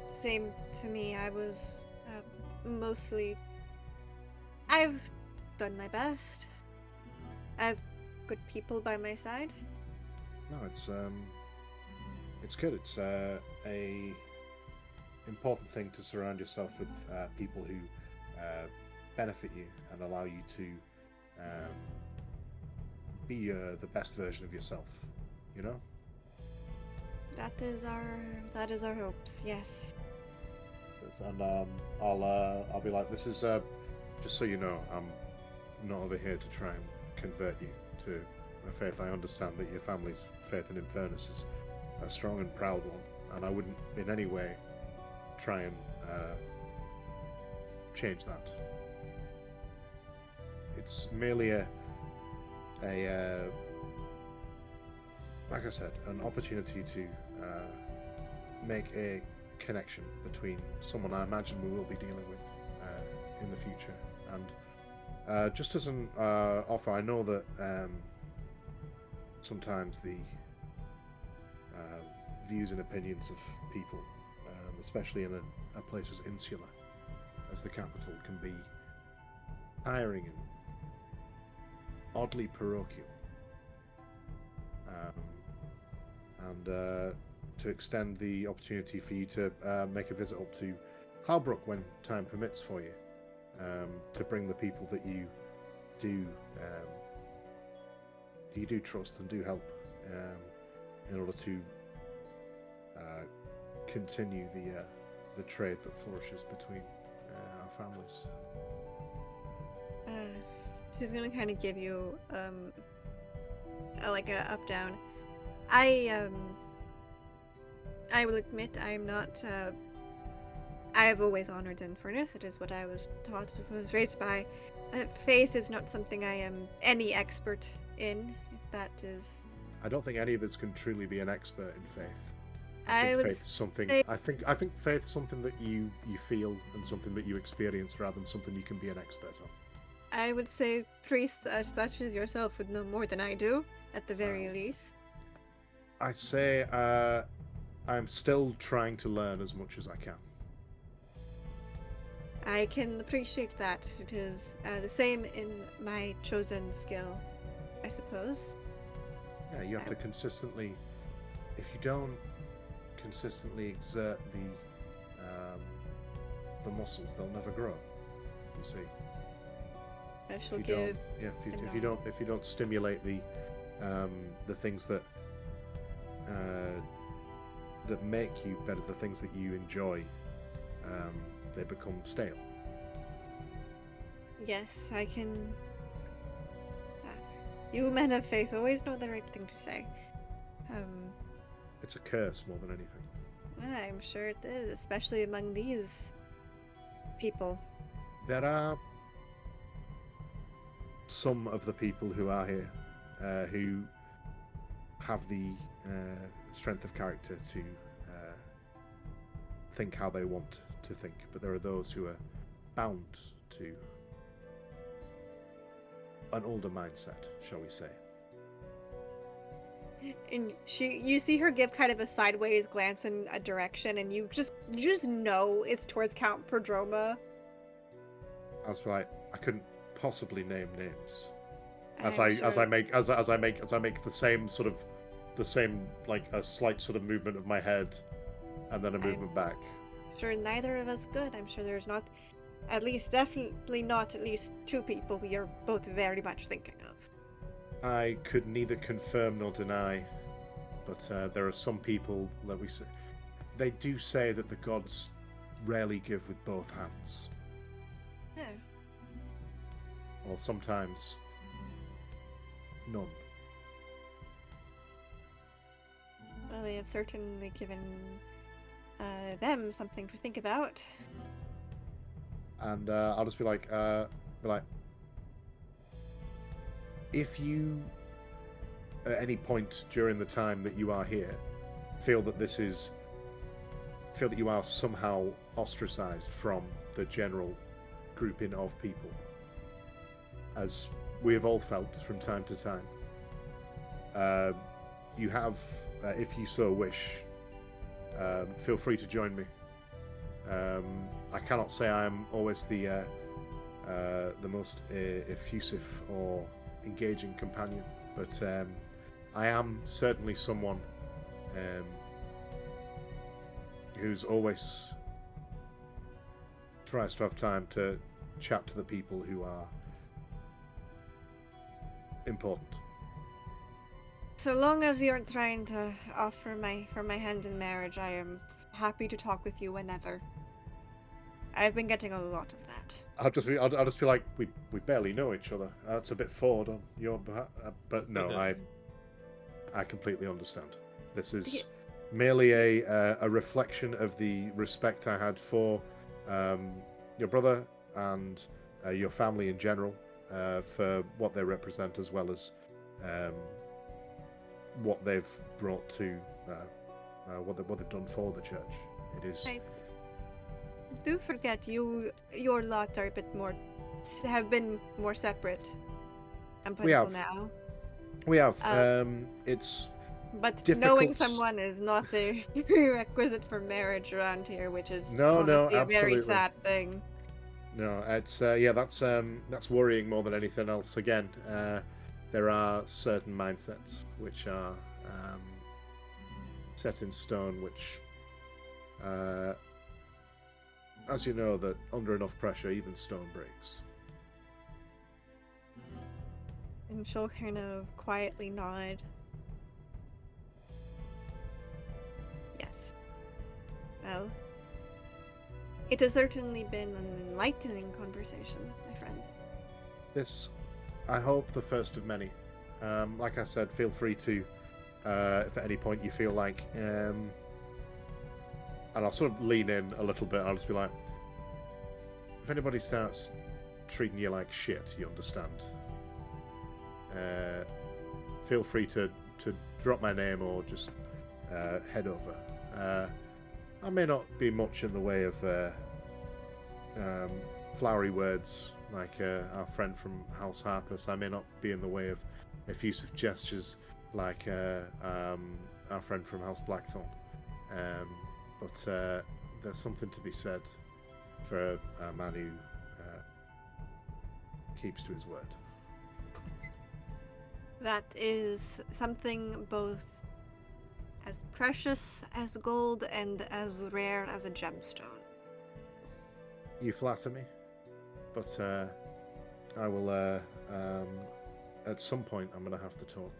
Same to me. I was mostly. I've done my best. I have good people by my side. No, it's good. It's a important thing to surround yourself with people who benefit you and allow you to be the best version of yourself. You know. That is our hopes. Yes. And I'll be like, this is just so you know, I'm not over here to try and convert you to a faith. I understand that your family's faith in Infernus is a strong and proud one, and I wouldn't in any way try and change that. It's merely a like I said, an opportunity to make a connection between someone I imagine we will be dealing with in the future. And just as an offer, I know that sometimes the views and opinions of people, especially in a place as insular as the capital, can be tiring and oddly parochial. And to extend the opportunity for you to make a visit up to Cloudbrook when time permits for you, to bring the people that you do trust and do help in order to continue the trade that flourishes between our families. She's gonna kind of give you like a up down. I will admit I'm not. I have always honored Infernus. It is what I was taught, was raised by. Faith is not something I am any expert in. If that is. I don't think any of us can truly be an expert in faith. I think would faith's something. say- I think faith's something that you feel and something that you experience rather than something you can be an expert on. I would say priests such as yourself would know more than I do, at the very least. I say I'm still trying to learn as much as I can. I can appreciate that. It is the same in my chosen skill, I suppose. Yeah, you have to consistently. If you don't consistently exert the muscles, they'll never grow. You see. I shall If you give. don't, if you don't stimulate the things that make you better, the things that you enjoy, they become stale. Yes, I can. You men of faith always know the right thing to say. It's a curse more than anything. I'm sure it is, especially among these people. There are some of the people who are here who have the strength of character to think how they want to think, but there are those who are bound to an older mindset, shall we say. And you see her give kind of a sideways glance in a direction, and you just know it's towards Count Prodroma. I was like, I couldn't possibly name names. As I'm I make the same like a slight sort of movement of my head, and then a movement back. sure neither of us good. I'm sure there's not, definitely not at least two people we are both very much thinking of. I could neither confirm nor deny, but there are some people that they do say that the gods rarely give with both hands. Yeah. Or sometimes none. Well, they have certainly given them something to think about. And I'll just be like, if you, at any point during the time that you are here, feel that you are somehow ostracized from the general grouping of people, as we have all felt from time to time, you have, if you so wish, feel free to join me. I cannot say I am always the most effusive or engaging companion, but I am certainly someone who's always tries to have time to chat to the people who are important. So long as you aren't trying to offer my hand in marriage, I am happy to talk with you whenever. I've been getting a lot of that. I'll just be like, we barely know each other. That's a bit forward on your behalf, but no, I completely understand. This is merely a reflection of the respect I had for your brother and your family in general, for what they represent, as well as what they've brought to what they've done for the church. It is. Do forget your lot are a bit more have been more separate up until now. We have. It's but difficult. Knowing someone is not the prerequisite for marriage around here, which is no, honestly a absolutely. very sad thing. No, it's that's worrying more than anything else. Again, there are certain mindsets which are set in stone, which, as you know, that under enough pressure, even stone breaks. And she'll kind of quietly nod. Yes. Well, it has certainly been an enlightening conversation, my friend. This, I hope, the first of many. Like I said, feel free to, if at any point you feel like, and I'll sort of lean in a little bit. I'll just be like, if anybody starts treating you like shit, you understand. Feel free to drop my name or just head over. I may not be much in the way of flowery words like our friend from House Harpus. I may not be in the way of effusive gestures like our friend from House Blackthorn. But there's something to be said for a man who keeps to his word. That is something both as precious as gold and as rare as a gemstone. You flatter me, but I will. At some point, I'm going to have to talk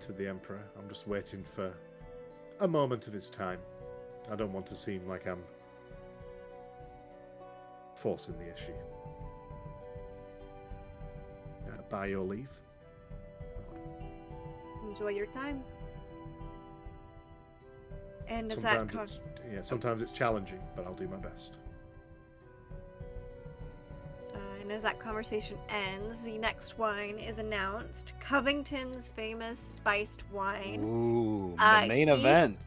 to the Emperor. I'm just waiting for a moment of his time. I don't want to seem like I'm forcing the issue. By your leave. Enjoy your time. And is Sometimes it's challenging, but I'll do my best. And as that conversation ends, the next wine is announced. Covington's famous spiced wine. Ooh, the main event.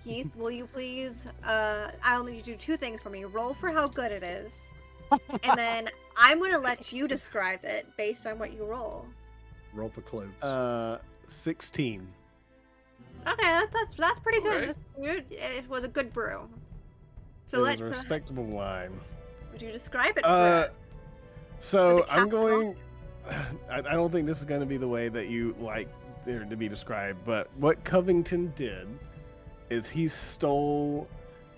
Keith, will you please, I'll need you to do two things for me. Roll for how good it is. And then I'm going to let you describe it based on what you roll. Roll for clothes. 16. Okay, that's pretty good. Okay. It was a good brew. So it's a respectable wine. Would you describe it for us? So I'm going. I don't think this is going to be the way that you like there to be described, but what Covington did is he stole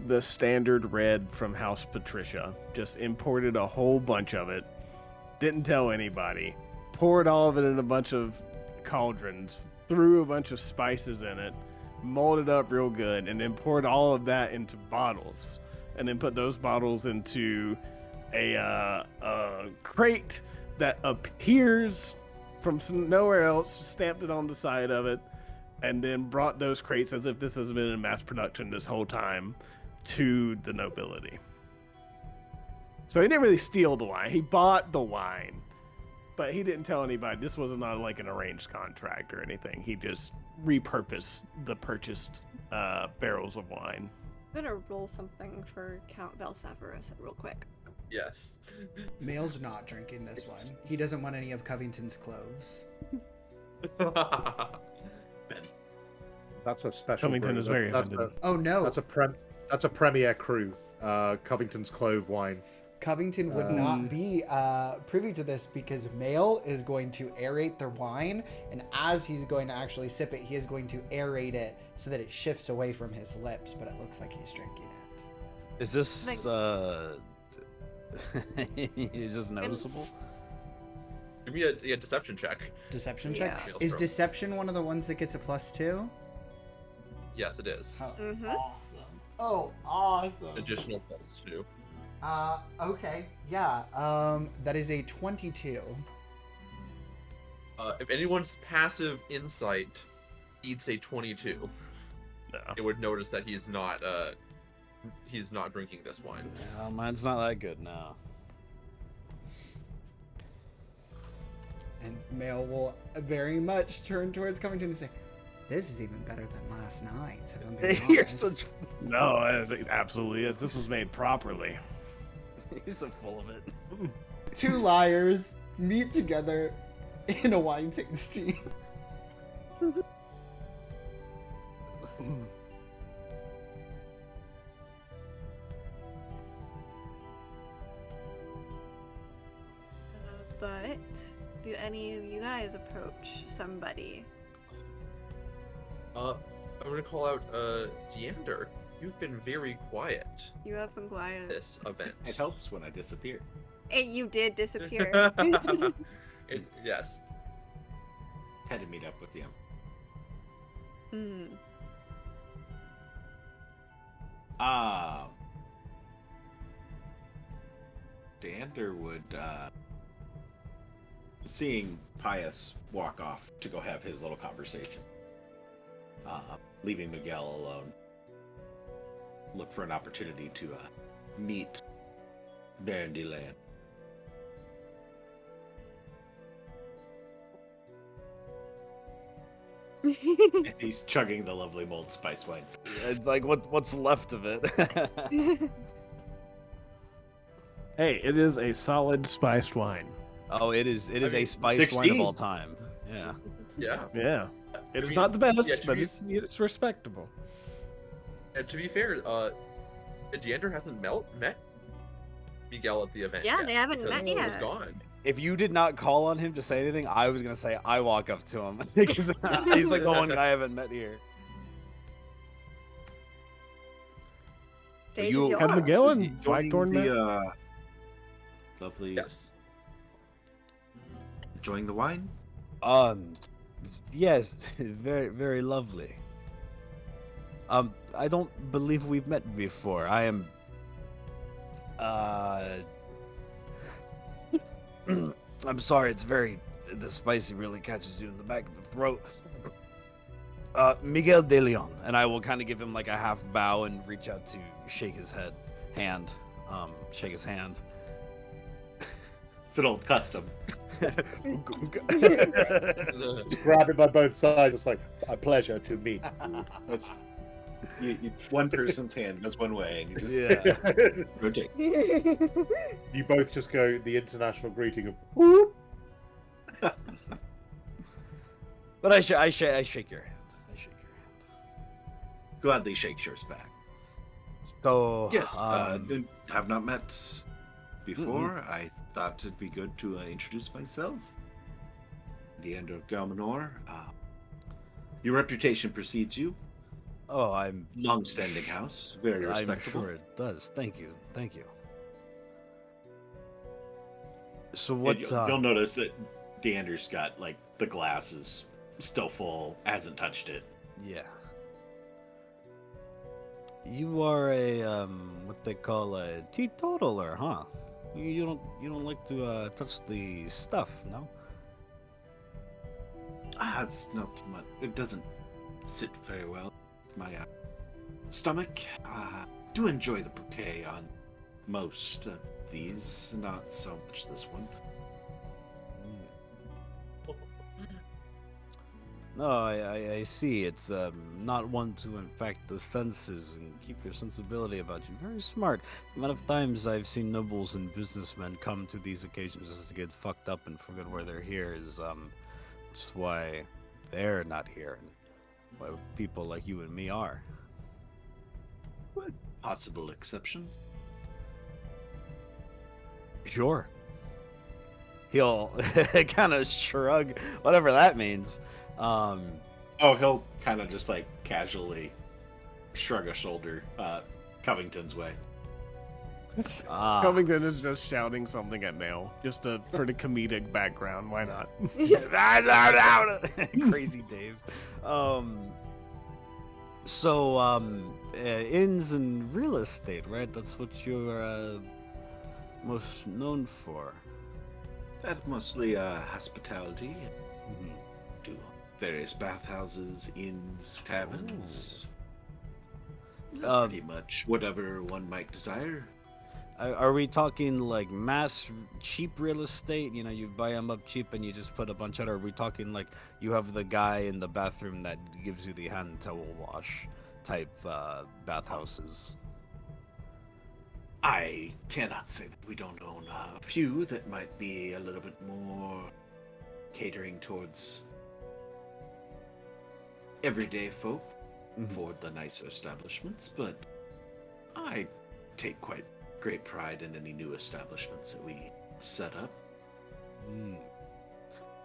the standard red from House Patricia, just imported a whole bunch of it, didn't tell anybody, poured all of it in a bunch of cauldrons, threw a bunch of spices in it, molded up real good, and then poured all of that into bottles, and then put those bottles into a crate that appears from nowhere else, stamped it on the side of it, and then brought those crates, as if this has been in mass production this whole time, to the nobility. So he didn't really steal the wine. He bought the wine, but he didn't tell anybody. This was not like an arranged contract or anything. He just repurposed the purchased barrels of wine. I'm gonna roll something for Count Valseverus real quick. Yes. Mail's not drinking this one. He doesn't want any of Covington's cloves. Ben. That's a special. Covington brew. is very that's offended. Oh no! That's a premier crew. Covington's clove wine. Covington would not be privy to this because Mail is going to aerate the wine, and as he's going to actually sip it, he is going to aerate it so that it shifts away from his lips, but it looks like he's drinking it. Is this is this noticeable? Give me a deception check. Deception check? Yeah. Is deception one of the ones that gets a +2? Yes, it is. Oh, Mhm. awesome. Oh, awesome. Additional +2. Okay. Yeah. That is a 22. If anyone's passive insight beats a 22, No. it would notice that he's not drinking this wine. No, mine's not that good now. And Mail will very much turn towards Covington and say, "This is even better than last night's, if I'm being You're honest." such. No, it absolutely is. This was made properly. You're so full of it. Two liars meet together in a wine tasting. But do any of you guys approach somebody? I'm gonna call out Deander. You've been very quiet You have been quiet. this event. It helps when I disappear. And you did disappear. Yes. Had to meet up with him. Hmm. Deander would, seeing Pius walk off to go have his little conversation, leaving Miguel alone, look for an opportunity to meet Baron Deland. As he's chugging the lovely mulled spice wine. Like what's left of it? Hey, it is a solid spiced wine. Oh, it is a mean, spiced 16. wine of all time. Yeah. Yeah. Yeah. It is mean, not the best, yeah, to but be- it's respectable. And to be fair, Deandra hasn't met Miguel at the event. Yeah, yet, they haven't because met he was yet. gone. If you did not call on him to say anything, I was gonna say I walk up to him because he's like the one guy I haven't met here. Stage You- is yours. Have Miguel and Joining Blackthorn met? the lovely. Yes. Enjoying the wine. Yes, very very lovely. I don't believe we've met before. I am. I'm sorry. It's the spicy really catches you in the back of the throat. Miguel de Leon, and I will kind of give him like a half bow and reach out to shake his hand. Shake his hand. It's an old custom. Just grab it by both sides. It's like a pleasure to meet you. That's one person's hand goes one way, and you just Yeah. rotate. You both just go the international greeting of whoop. But I shake your hand. I shake your hand. Gladly shakes yours back. So Yes, have not met before. I thought it'd be good to introduce myself. Deandra of Galmanor. Your reputation precedes you. oh, I'm Long-standing house, very I'm respectable. sure it does. Thank you. So And what? you'll notice that Deandra's got like the glass is still full, hasn't touched it. Yeah. You are a what they call a teetotaler, huh? You don't like to touch the stuff, no? It's not much. It doesn't sit very well. My stomach. Do enjoy the bouquet on most of these, not so much this one. No, I see. It's not one to infect the senses and keep your sensibility about you. Very smart. The amount of times I've seen nobles and businessmen come to these occasions just to get fucked up and forget why they're here is just why they're not here and why people like you and me are. Possible exceptions. Sure. He'll kind of shrug, whatever that means. Oh, he'll kind of just like casually shrug a shoulder Covington's way. Covington is just shouting something at Nail, just for the comedic background. Why not? Crazy Dave. So, inns and real estate, right? That's what you're most known for. That's mostly hospitality. Do various bathhouses, inns, taverns. Pretty much whatever one might desire. Are we talking like mass cheap real estate? You know, you buy them up cheap and you just put a bunch out. Or are we talking like you have the guy in the bathroom that gives you the hand towel wash type bathhouses? I cannot say that we don't own a few that might be a little bit more catering towards everyday folk for the nicer establishments, but I take quite great pride in any new establishments that we set up.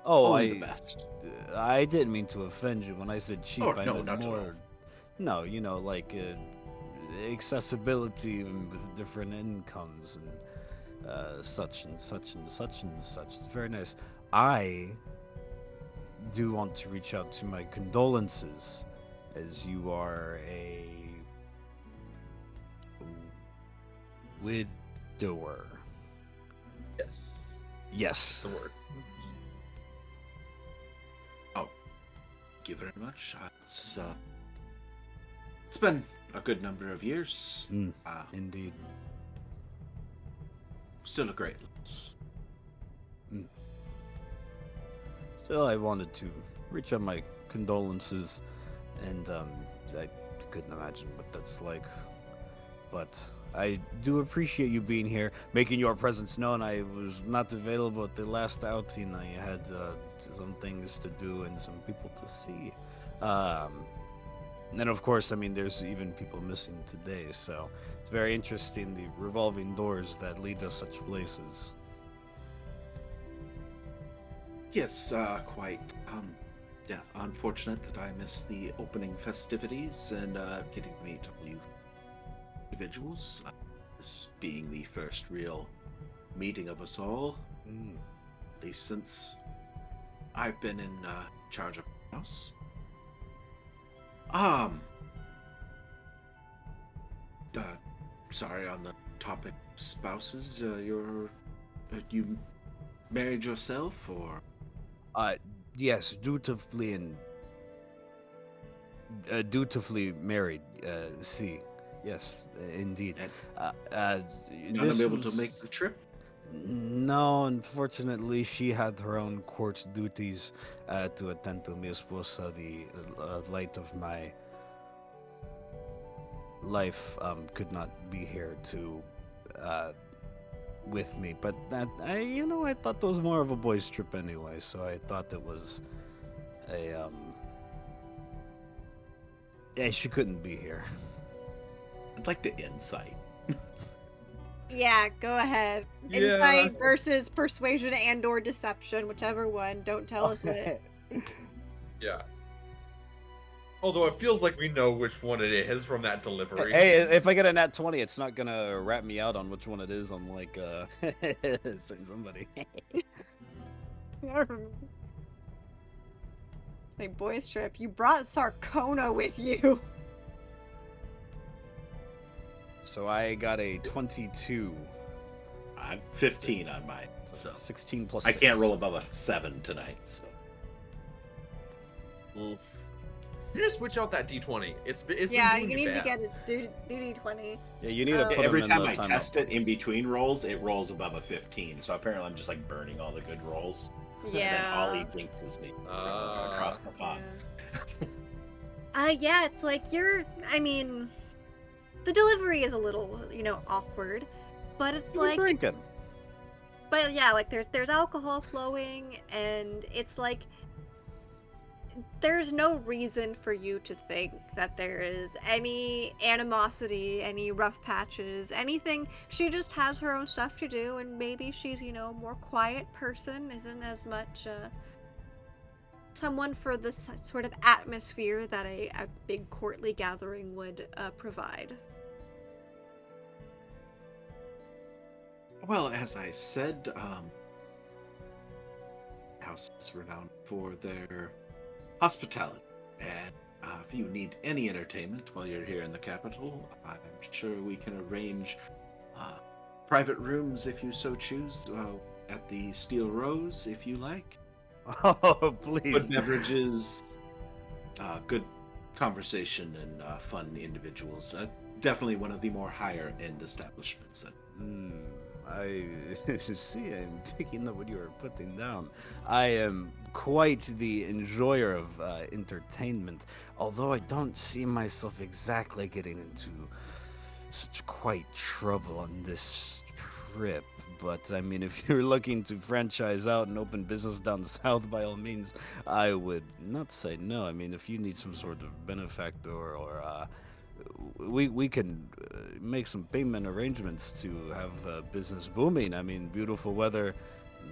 Oh, Only the best. I didn't mean to offend you when I said cheap. Oh, I no, meant not at all. more. No, you know, like accessibility with different incomes and such and such and such and such. It's very nice. I do want to reach out to my condolences, as you are a widower. Yes. Yes. The word. Thank you very much. It's been a good number of years. Indeed. Still a great loss. Still, I wanted to reach out my condolences, and I couldn't imagine what that's like. But I do appreciate you being here, making your presence known. I was not available at the last outing. I had some things to do and some people to see. And of course, I mean, there's even people missing today, so it's very interesting, the revolving doors that lead to such places. Yes, quite. Yeah, unfortunate that I missed the opening festivities and getting to meet all you individuals. This being the first real meeting of us all, at least since I've been in charge of the house. Sorry, on the topic of spouses, you married yourself, or? Yes, dutifully married. See, yes, indeed. Not able to make the trip? No, unfortunately, she had her own court duties to attend to. Mi esposa, the light of my life, could not be here to with me. But that I thought it was more of a boys' trip anyway, so I thought it was a yeah, she couldn't be here. I'd like the insight. Yeah, go ahead. Yeah. Insight versus persuasion and/or deception, whichever one. Don't tell us what. Yeah. Although it feels like we know which one it is from that delivery. Hey, if I get a nat 20, it's not gonna rat me out on which one it is. I'm like, somebody. Hey, boys' trip. You brought Sarcona with you. So I got a 22. I'm 15 on mine, so 16 plus I 6. can't roll above a 7 tonight. So Oof. You just switch out that D20. It's Yeah, been doing you need bad. to get a duty 20. Yeah, you need to put every them in time the I timeout test it box. in between rolls, it rolls above a 15. So apparently, I'm just like burning all the good rolls. Yeah. And then Ollie blinks at me across the pond. Yeah, it's like I mean, the delivery is a little, awkward, but it's You were like, drinking. but yeah, like there's alcohol flowing, and it's like, there's no reason for you to think that there is any animosity, any rough patches, anything. She just has her own stuff to do, and maybe she's, more quiet person, isn't as much, someone for the sort of atmosphere that a big courtly gathering would provide. Well, as I said, house is renowned for their hospitality, and if you need any entertainment while you're here in the capital, I'm sure we can arrange private rooms if you so choose, at the Steel Rose if you like. Oh, please. Good beverages, good conversation, and fun individuals. Definitely one of the more higher end establishments. I see. I'm picking up what you are putting down. I am quite the enjoyer of entertainment, although I don't see myself exactly getting into such quite trouble on this trip. But I mean, if you're looking to franchise out and open business down south, by all means, I would not say no. I mean, if you need some sort of benefactor, or we can make some payment arrangements to have business booming. I mean, beautiful weather,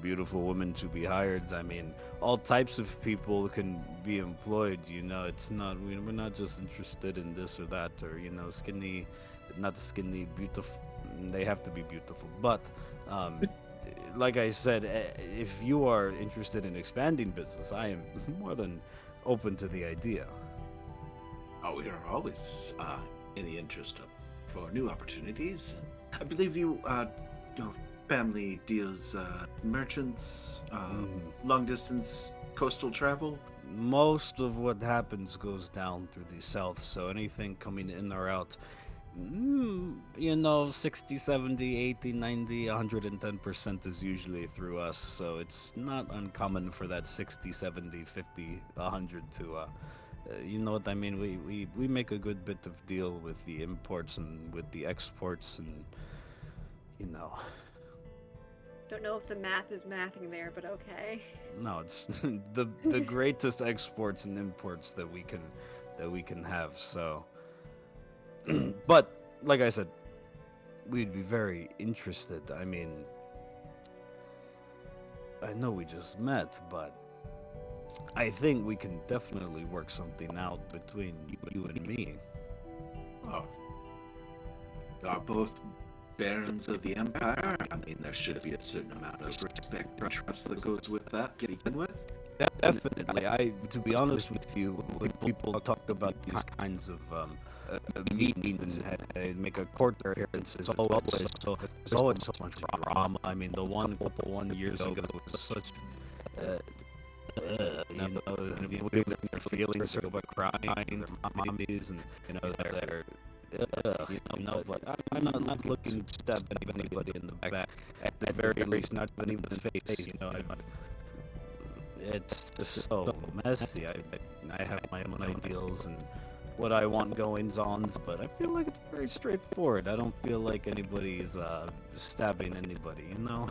beautiful women to be hired. I mean, all types of people can be employed. It's not we're not just interested in this or that, or skinny, not skinny, beautiful. They have to be beautiful, but like I said, if you are interested in expanding business, I am more than open to the idea. Oh, we are always in the interest for new opportunities. I believe your family deals merchants, long distance coastal travel. Most of what happens goes down through the south, so anything coming in or out, you know, 60, 70, 80, 90, 110% is usually through us, so it's not uncommon for that 60, 70, 50, 100 to, you know what I mean? We make a good bit of deal with the imports and with the exports, and, you know. Don't know if the math is mathing there, but okay. No, it's the greatest exports and imports that we can have, so. But, like I said, we'd be very interested. I mean, I know we just met, but I think we can definitely work something out between you and me. Oh. Are both barons of the Empire? I mean, there should be a certain amount of respect and trust that goes with that to begin with. Definitely. To be honest with you, when people talk about these kinds of meetings and make a court appearance, there's always so much drama. I mean, the one couple 1 years ago was such, you know, their feelings about crying, their mommies, and, you know, they're you know, but I'm not looking to stab anybody in the back. At the very least, not even in the face. You know, it's just so messy. I have my own ideals and what I want goings-ons, but I feel like it's very straightforward. I don't feel like anybody's stabbing anybody. You know,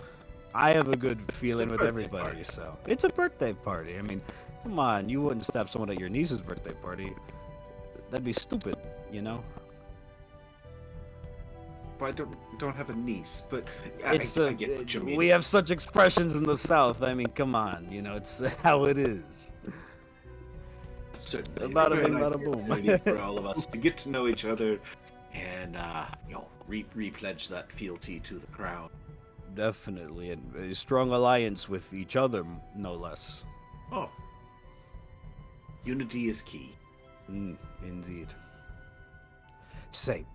I have a good feeling with everybody. Party. So it's a birthday party. I mean, come on, you wouldn't stab someone at your niece's birthday party. That'd be stupid. You know. I don't have a niece, but I get what you mean. We have such expressions in the South. I mean, come on, you know, it's how it is. Certainly. Bada bing, bada boom. For all of us to get to know each other and you know, repledge that fealty to the crown. Definitely, and a strong alliance with each other, no less. Oh, unity is key. Indeed. Say,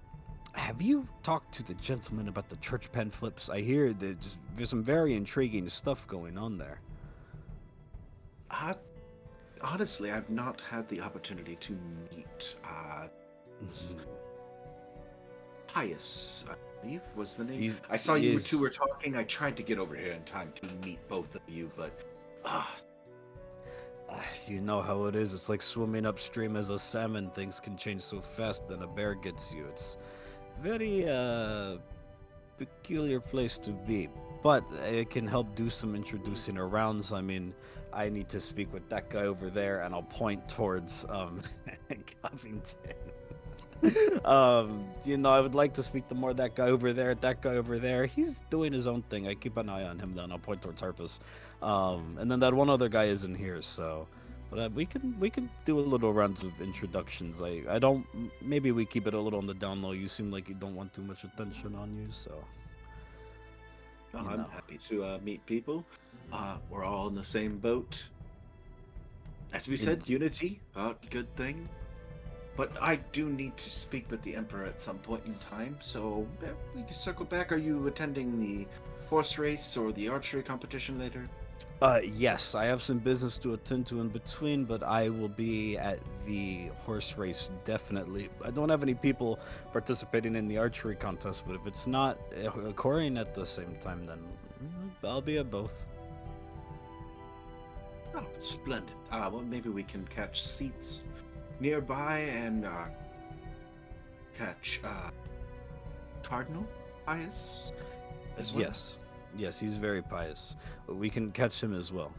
have you talked to the gentleman about the church pen flips? I hear there's some very intriguing stuff going on there. Honestly, I've not had the opportunity to meet Pius, I believe was the name. I saw you two were talking. I tried to get over here in time to meet both of you, but you know how it is. It's like swimming upstream as a salmon. Things can change so fast, then a bear gets you. It's very peculiar place to be, but it can help do some introducing arounds. I mean, I need to speak with that guy over there, and I'll point towards Covington. You know, I would like to speak to more that guy over there. He's doing his own thing. I keep an eye on him. Then I'll point towards Harpus, and then that one other guy isn't here, so. But we can do a little rounds of introductions. I don't. Maybe we keep it a little on the down low. You seem like you don't want too much attention on you, so. I'm happy to meet people. We're all in the same boat. As we said, unity, good thing. But I do need to speak with the Emperor at some point in time, so we can circle back. Are you attending the horse race or the archery competition later? Yes, I have some business to attend to in between, but I will be at the horse race, definitely. I don't have any people participating in the archery contest, but if it's not occurring at the same time, then I'll be at both. Oh, splendid. Well, maybe we can catch seats nearby and catch Cardinal Pius as well. Yes, he's very pious. We can catch him as well.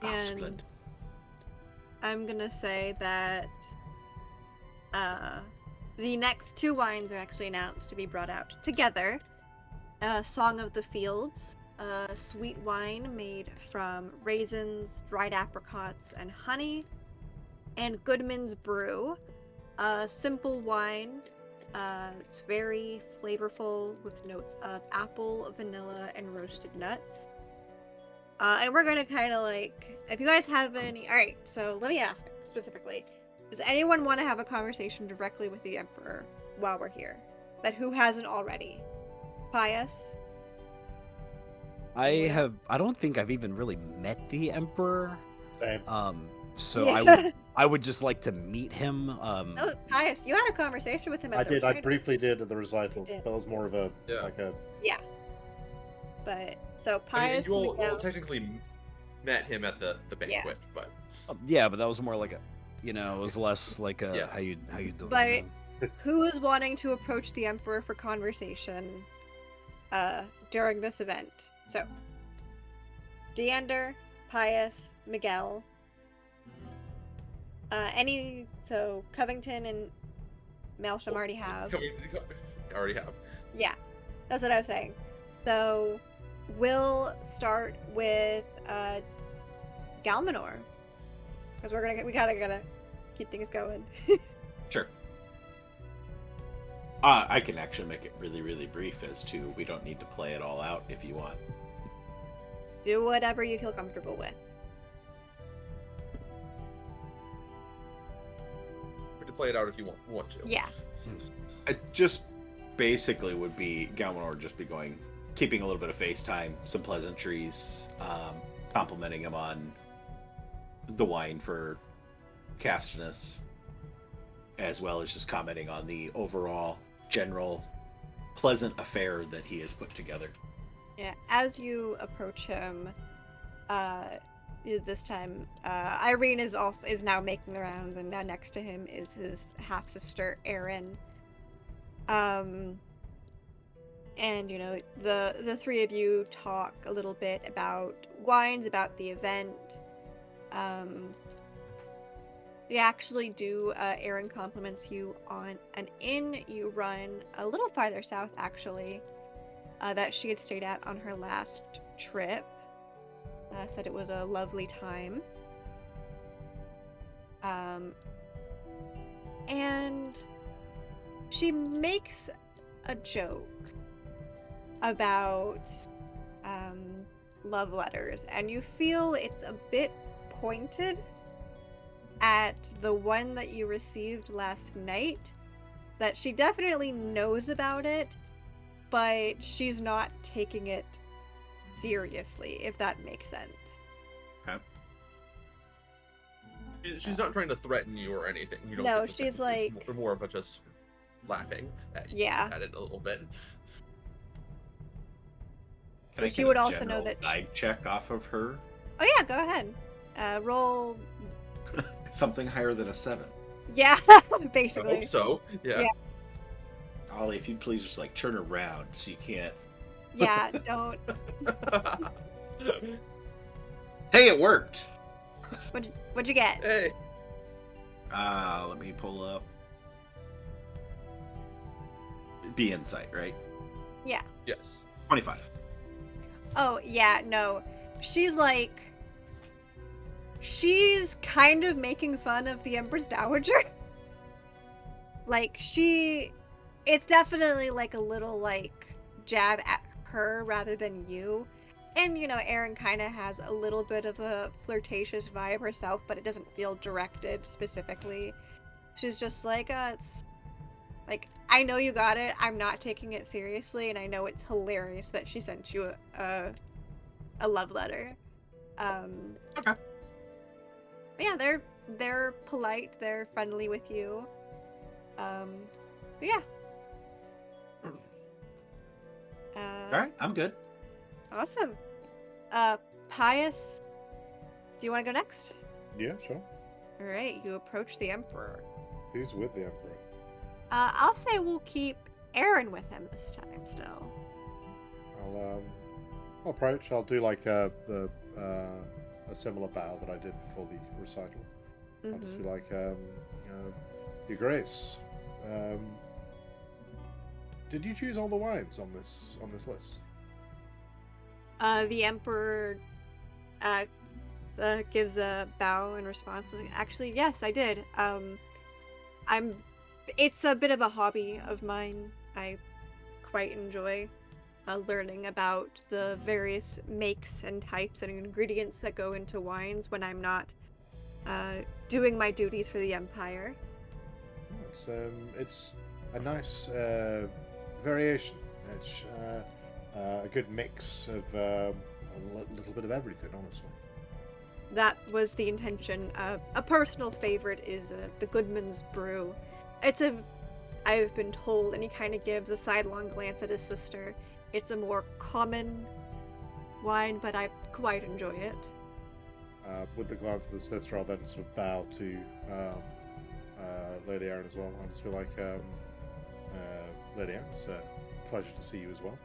And Splendid. I'm gonna say that the next two wines are actually announced to be brought out together. Song of the Fields, sweet wine made from raisins, dried apricots, and honey. And Goodman's Brew, simple wine. It's very flavorful with notes of apple, vanilla, and roasted nuts. And we're gonna kind of like, if you guys have any, all right. So let me ask specifically: does anyone want to have a conversation directly with the Emperor while we're here? That who hasn't already? Pius. I don't think I've even really met the Emperor. Same. So Yeah. I would just like to meet him. Oh, Pius, you had a conversation with him at I the did. I recital. briefly did at the recital, You did. but it was more of a Yeah. like a. Yeah. But so I mean, Pius, you all Miguel, technically met him at the banquet, but yeah, but that was more like a, it was less like a Yeah. how you doing. But who is wanting to approach the Emperor for conversation during this event? So, Deander, Pius, Miguel. So Covington and Maelstrom already have. already have. Yeah, that's what I was saying. So, we'll start with Galmanor, because we gotta keep things going. Sure. I can actually make it really, really brief as to we don't need to play it all out if you want. Do whatever you feel comfortable with. We can play it out if you want to. Yeah. It just basically would be Galmanor just be keeping a little bit of FaceTime, some pleasantries, complimenting him on the wine for castiness, as well as just commenting on the overall general pleasant affair that he has put together. Yeah. As you approach him, this time, Irene is now making the rounds, and now next to him is his half sister Erin. And the three of you talk a little bit about wines, about the event. They actually do. Erin compliments you on an inn you run a little farther south, actually, that she had stayed at on her last trip. Said it was a lovely time. And she makes a joke about love letters, and you feel it's a bit pointed at the one that you received last night, that she definitely knows about it, but she's not taking it seriously, if that makes sense. Okay. She's not trying to threaten you or anything. You don't No, get the she's sense. It's like- more of a just laughing at you, Yeah. at it a little bit. Can I She get would a also know general that vibe check off of her? Oh yeah, go ahead. Roll. Something higher than a 7. Yeah, I basically. hope so. Yeah. Yeah. Ollie, if you'd please just turn around so you can't. Yeah, don't. Hey, it worked. What'd you get? Hey. Let me pull up. Be insight, right? Yeah. Yes. 25. Oh yeah, no. She's kind of making fun of the Empress Dowager. It's definitely a little jab at her rather than you. And Erin kind of has a little bit of a flirtatious vibe herself, but it doesn't feel directed specifically. She's just it's I know you got it. I'm not taking it seriously, and I know it's hilarious that she sent you a love letter. Okay. But yeah, they're polite. They're friendly with you. But yeah. Alright, I'm good. Awesome. Pius, do you want to go next? Yeah, sure. All right, you approach the Emperor. Who's with the Emperor? I'll say we'll keep Erin with him this time still. I'll approach. I'll do a similar bow that I did before the recital. I'll just be like, Your Grace, did you choose all the wines on this list? The Emperor gives a bow in response. Actually, yes, I did. It's a bit of a hobby of mine. I quite enjoy learning about the various makes and types and ingredients that go into wines when I'm not doing my duties for the Empire. It's a nice variation. It's a good mix of a little bit of everything, honestly. that was the intention. A personal favorite is the Goodman's Brew. I've been told, and he kind of gives a sidelong glance at his sister. It's a more common wine, but I quite enjoy it. With the glance of the sister, I'll then sort of bow to Lady Aaron as well. I'll just be like, Lady Aaron, it's a pleasure to see you as well.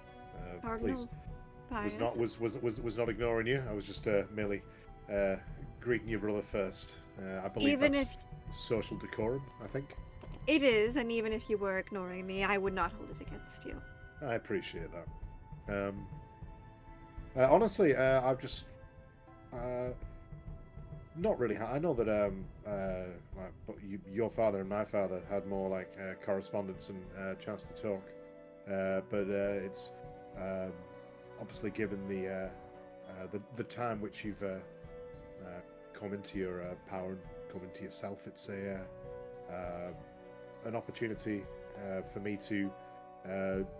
Please, was not ignoring you. I was just merely greeting your brother first. I believe Even that's social decorum, I think. It is, and even if you were ignoring me, I would not hold it against you. I appreciate that. Honestly, I've just not really. I know that but your father and my father had more like correspondence and chance to talk. But it's obviously given the time which you've come into your power and come into yourself, it's an opportunity for me to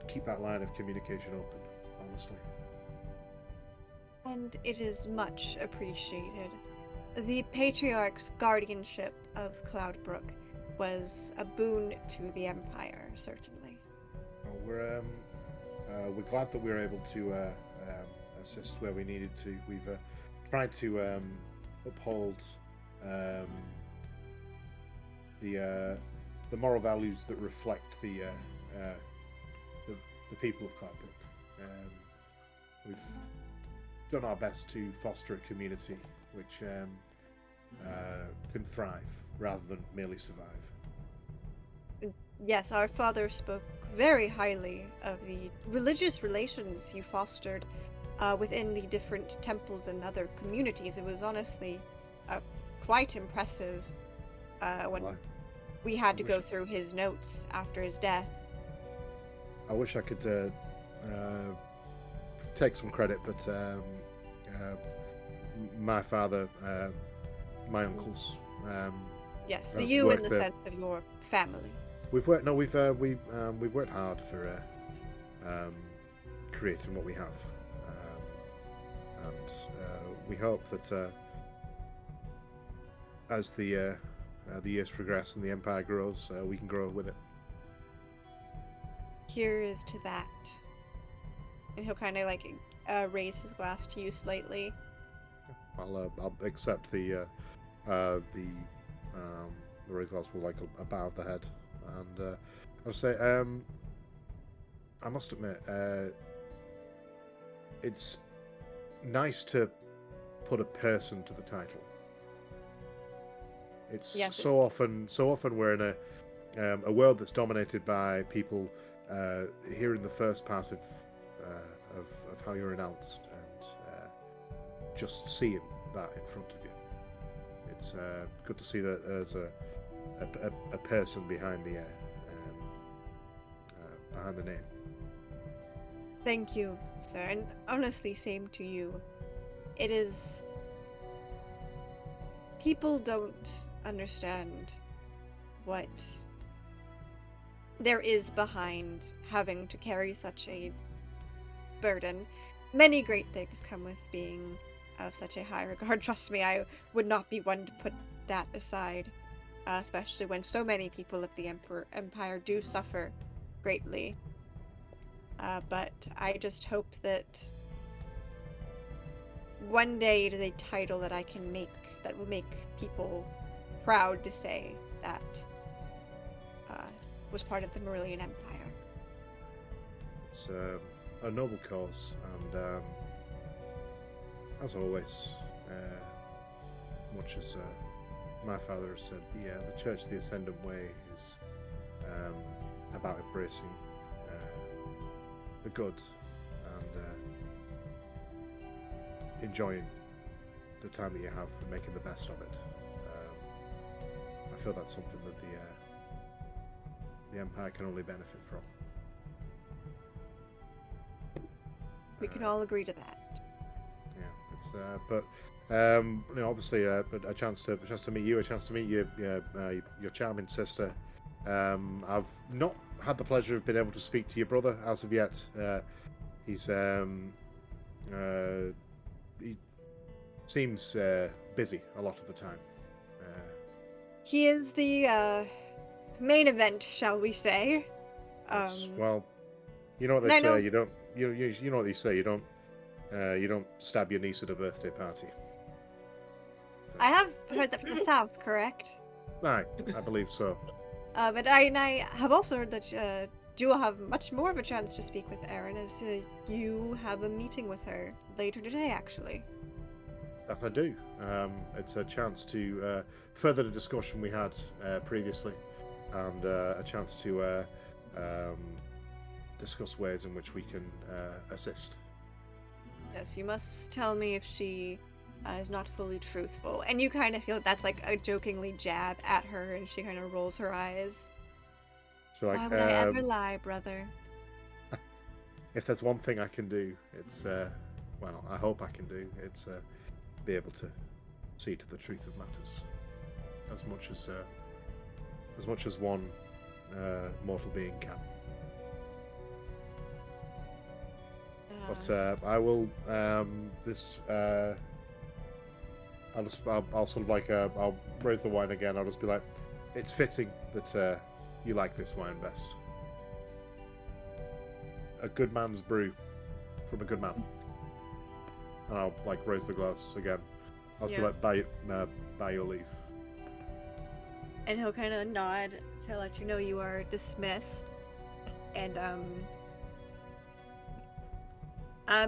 keep that line of communication open, honestly. And it is much appreciated. The Patriarch's guardianship of Cloudbrook was a boon to the Empire, certainly. Well, we're glad that we were able to assist where we needed to. We've tried to uphold the moral values that reflect the people of Cloudbrook. We've done our best to foster a community which can thrive rather than merely survive. Yes, our father spoke very highly of the religious relations you fostered within the different temples and other communities. It was honestly quite impressive when we had to go through his notes after his death. I wish I could take some credit, but my father, my uncles. Yes, the you in the sense of your family. We've worked hard for creating what we have, and we hope that as the years progress and the empire grows, we can grow with it. Here is to that. And he'll kind of like raise his glass to you slightly. I'll accept the raised glass with like a bow of the head, and I'll say, I must admit, it's nice to put a person to the title. It's so often we're in a world that's dominated by people hearing the first part of how you're announced and just seeing that in front of you. It's good to see that there's a person behind the name. Thank you, sir, and honestly, same to you. It is... People don't understand what there is behind having to carry such a burden. Many great things come with being of such a high regard. Trust me, I would not be one to put that aside, especially when so many people of the Empire do suffer greatly. But I just hope that one day it is a title that I can make that will make people proud to say that was part of the Marillion Empire. It's a noble cause, and as always, much as my father has said, the Church of the Ascendant Way is about embracing the good and enjoying the time that you have and making the best of it. I feel that's something that the Empire can only benefit from. We can all agree to that. Yeah, it's but obviously, a chance to meet you, a chance to meet your charming sister. I've not had the pleasure of being able to speak to your brother as of seems busy a lot of the time. He is the main event, shall we say? Well, you know what and they I know- say. You know what they say. You don't stab your niece at a birthday party. I have heard that from the south, correct? Aye, I believe so. But I have also heard that you will have much more of a chance to speak with Erin, as you have a meeting with her later today, actually. That I do. It's a chance to further the discussion we had previously, and a chance to discuss ways in which we can assist. Yes, you must tell me if she is not fully truthful. And you kind of feel that's like a jokingly jab at her, and she kind of rolls her eyes. So, Why would I ever lie, brother? if there's one thing I can do, it's well, I hope I can do. It's be able to see to the truth of matters, as much as one mortal being can. But I will. I'll sort of like. I'll raise the wine again. I'll just be like, it's fitting that you like this wine best. A good man's brew from a good man. And I'll like raise the glass again. I'll just be like, by your leave. And he'll kind of nod to let you know you are dismissed. And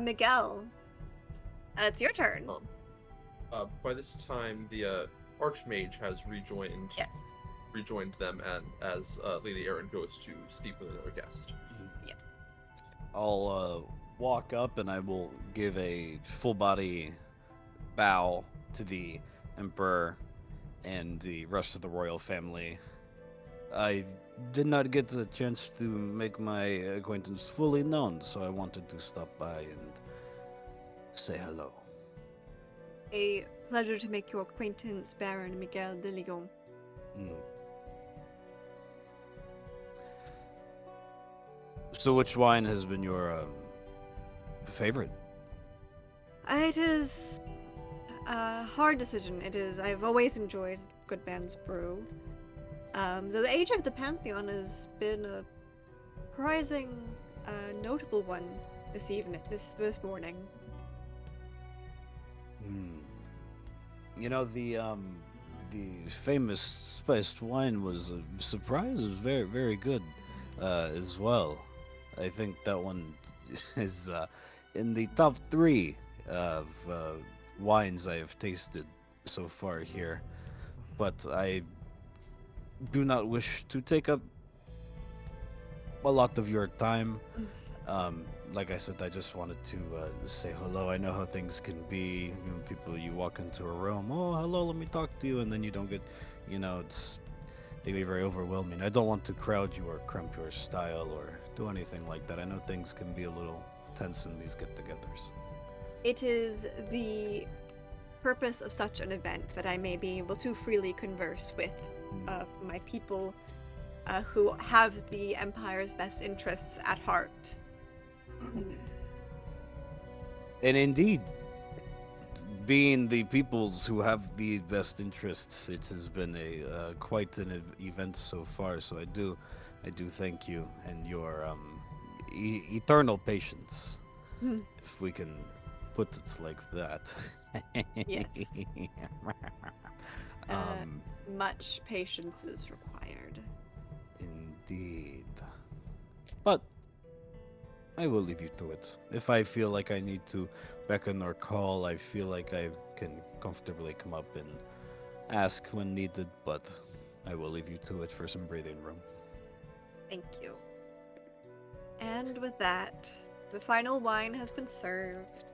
Miguel, it's your turn. By this time, the Archmage has rejoined. Yes. Rejoined them, and as Lady Erin goes to speak with another guest. Yeah. I'll walk up and I will give a full body bow to the Emperor and the rest of the royal family. I did not get the chance to make my acquaintance fully known, so I wanted to stop by and say hello. A pleasure to make your acquaintance, Baron Miguel de Leon. So which wine has been your favorite? It is a hard decision. It is. I've always enjoyed good man's brew. The age of the Pantheon has been a surprising, notable one this evening, this morning. You know, the famous spiced wine was a surprise. It was very, very good as well. I think that one is in the top 3 of wines I have tasted so far here. But I do not wish to take up a lot of your time. Like I said, I just wanted to say hello. I know how things can be. You walk into a room, oh, hello, let me talk to you, and then you don't get, it can be very overwhelming. I don't want to crowd you or cramp your style or do anything like that. I know things can be a little tense in these get-togethers. It is the purpose of such an event that I may be able to freely converse with my people who have the Empire's best interests at heart. And indeed, being the peoples who have the best interests, it has been a quite an event so far. So I do thank you and your eternal patience, if we can put it like that. Yes. Much patience is required. Indeed. But I will leave you to it. If I feel like I need to beckon or call, I feel like I can comfortably come up and ask when needed, but I will leave you to it for some breathing room. Thank you. And with that, the final wine has been served,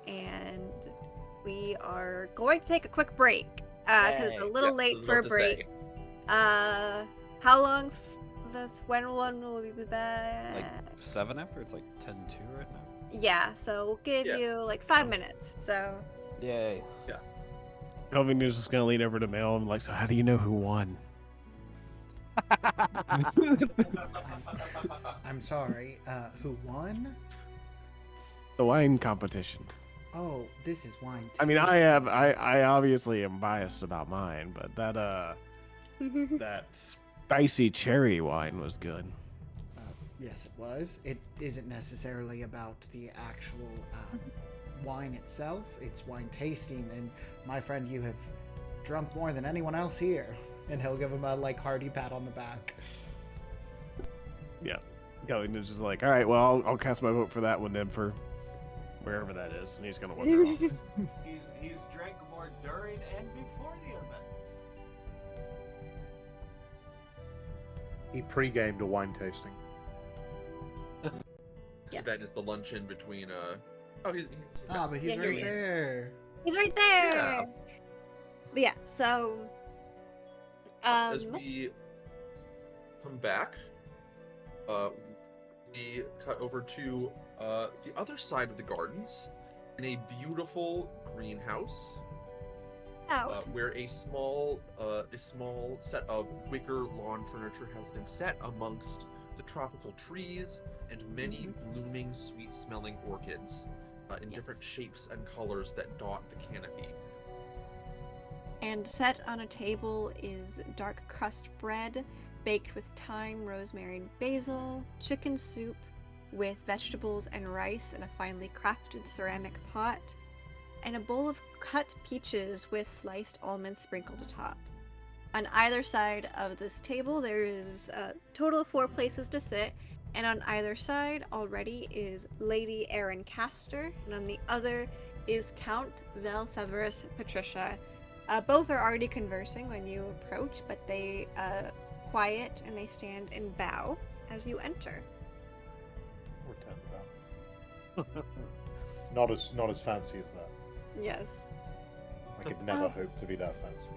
and we are going to take a quick break because it's a little late for a break. How long? When will we be back? Like 7 after? It's like 10-2 right now. Yeah, so we'll give you like 5 minutes. So. Yay. Yeah. Kelvin is just gonna lean over to Mel and like, so how do you know who won? I'm sorry, who won? The wine competition. Oh, this is wine. I mean, tasting. I obviously am biased about mine, but that spicy cherry wine was good. Yes, it was. It isn't necessarily about the actual wine itself. It's wine tasting, and my friend, you have drunk more than anyone else here. And he'll give him a hearty pat on the back. Yeah. Kelly is just like, all right, well, I'll cast my vote for that one then for wherever that is, and he's gonna wander off. He's drank more during and before the event. He pre-gamed a wine tasting. This event is the luncheon between Oh, he's But he's Yeah, right here. there. He's right there. Yeah. But yeah, so as we come back, we cut over to the other side of the gardens in a beautiful greenhouse out. where a small set of wicker lawn furniture has been set amongst the tropical trees and many blooming, sweet-smelling orchids in different shapes and colors that dot the canopy. And set on a table is dark crust bread, baked with thyme, rosemary, and basil, chicken soup with vegetables and rice in a finely crafted ceramic pot, and a bowl of cut peaches with sliced almonds sprinkled atop. On either side of this table, there is a total of 4 places to sit, and on either side already is Lady Erin Castor, and on the other is Count Vel Severus Patricia. Both are already conversing when you approach, but they quiet and they stand and bow as you enter. Return the bow. Not as fancy as that. Yes. I could never hope to be that fancy.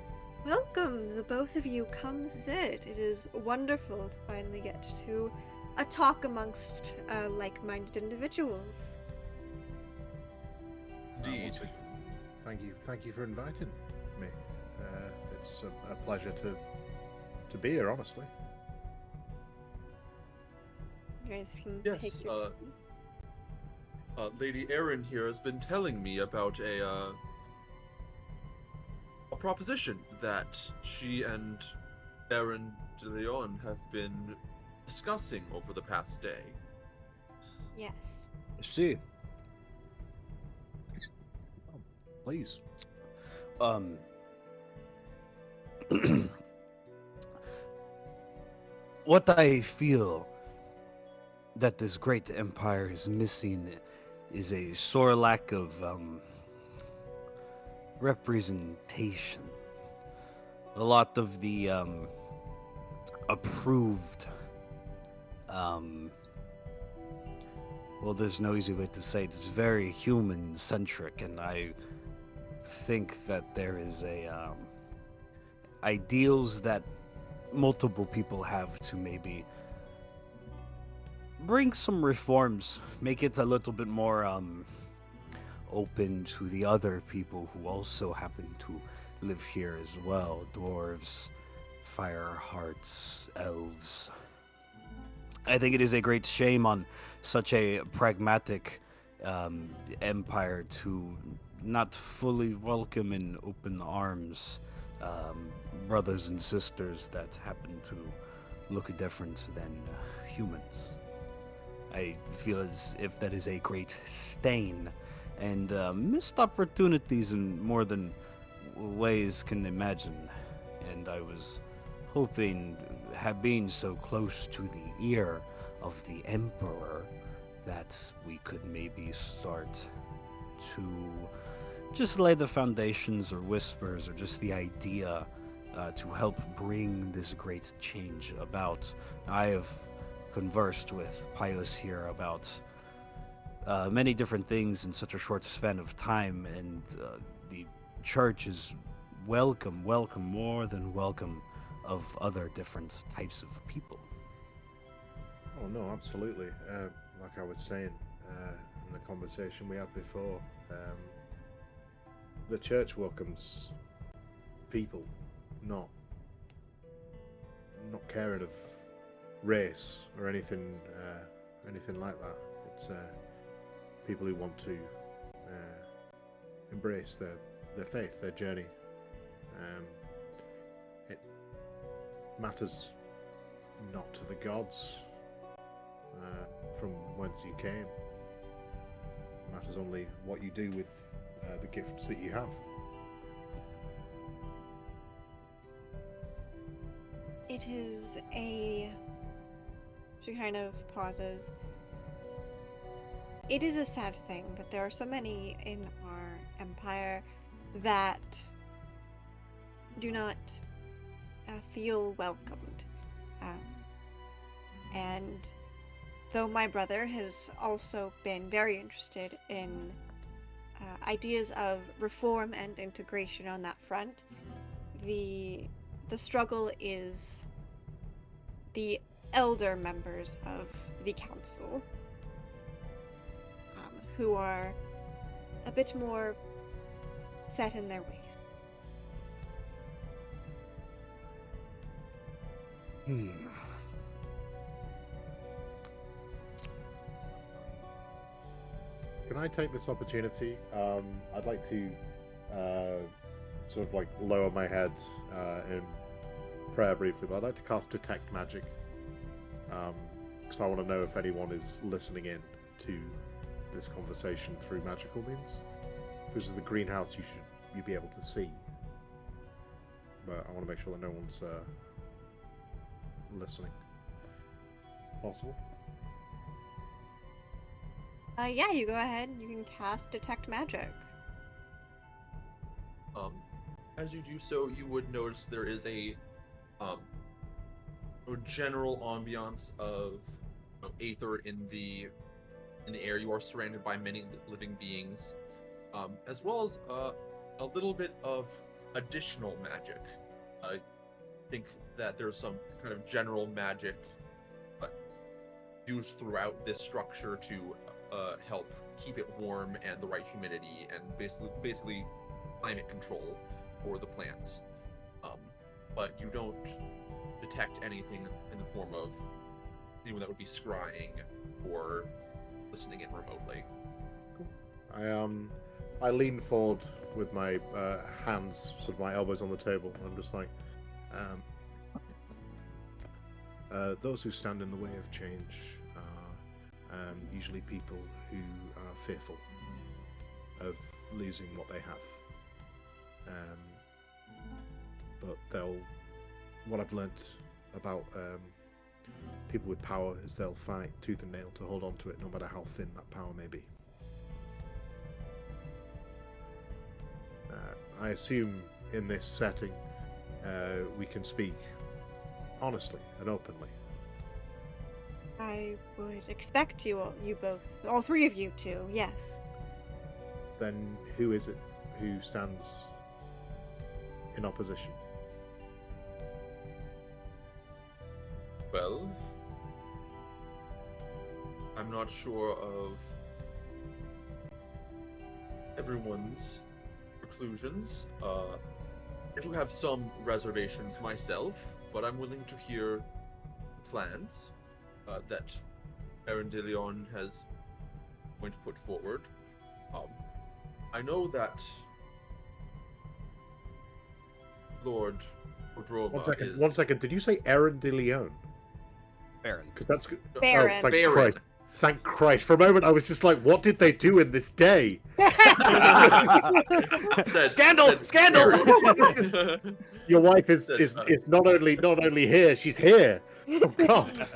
Welcome, the both of you. Come sit. It is wonderful to finally get to a talk amongst like-minded individuals. Indeed. Thank you for inviting me. It's a pleasure to be here, honestly. You guys can Yes, take your Lady Erin here has been telling me about a proposition that she and Baron de Leon have been discussing over the past day. Yes. See, Please. What I feel that this great empire is missing is a sore lack of representation. A lot of the approved, well, there's no easy way to say it. It's very human-centric, and I think that there is a ideals that multiple people have to maybe bring some reforms, make it a little bit more open to the other people who also happen to live here as well. Dwarves, fire hearts, elves. I think it is a great shame on such a pragmatic empire to not fully welcome in open arms brothers and sisters that happen to look different than humans. I feel as if that is a great stain and missed opportunities in more than ways can imagine. And I was hoping, being so close to the ear of the Emperor, that we could maybe start to just lay the foundations or whispers or just the idea to help bring this great change about. I have conversed with Pius here about many different things in such a short span of time, and the church is welcome, more than welcome of other different types of people. Oh no, absolutely. Like I was saying in the conversation we had before, the church welcomes people, not caring of race or anything like that. It's people who want to embrace their faith, their journey. It matters not to the gods from whence you came. It matters only what you do with the gifts that you have. It is a... She kind of pauses. It is a sad thing that there are so many in our empire that do not feel welcomed. And though my brother has also been very interested in ideas of reform and integration on that front, the struggle is the elder members of the council, who are a bit more set in their ways. Can I take this opportunity? I'd like to sort of like lower my head in prayer briefly, but I'd like to cast Detect Magic. Because I want to know if anyone is listening in to this conversation through magical means. Because of the greenhouse, you'd be able to see. But I want to make sure that no one's listening. Possible? Yeah, you go ahead. You can cast Detect Magic. As you do so, you would notice there is a general ambiance of aether in the air. You are surrounded by many living beings, as well as a little bit of additional magic. I think that there's some kind of general magic used throughout this structure to help keep it warm and the right humidity and basically climate control for the plants. But you don't detect anything in the form of anyone that would be scrying or listening in remotely. Cool. I lean forward with my hands, sort of my elbows on the table. I'm just like, those who stand in the way of change are usually people who are fearful of losing what they have. But what I've learnt about people with power is they'll fight tooth and nail to hold on to it, no matter how thin that power may be. I assume in this setting we can speak honestly and openly. I would expect all three of you to, yes. Then who is it who stands in opposition? Well, I'm not sure of everyone's conclusions. I do have some reservations myself, but I'm willing to hear plans that Aaron de Leon has going to put forward. I know that Lord Odroma is... One second. Did you say Aaron de Leon? Baron. Because that's Baron. Oh, thank Baron. Christ. Thank Christ. For a moment, I was just like, what did they do in this day? Scandal! Baron. Your wife is Said, not only here, she's here. Oh God.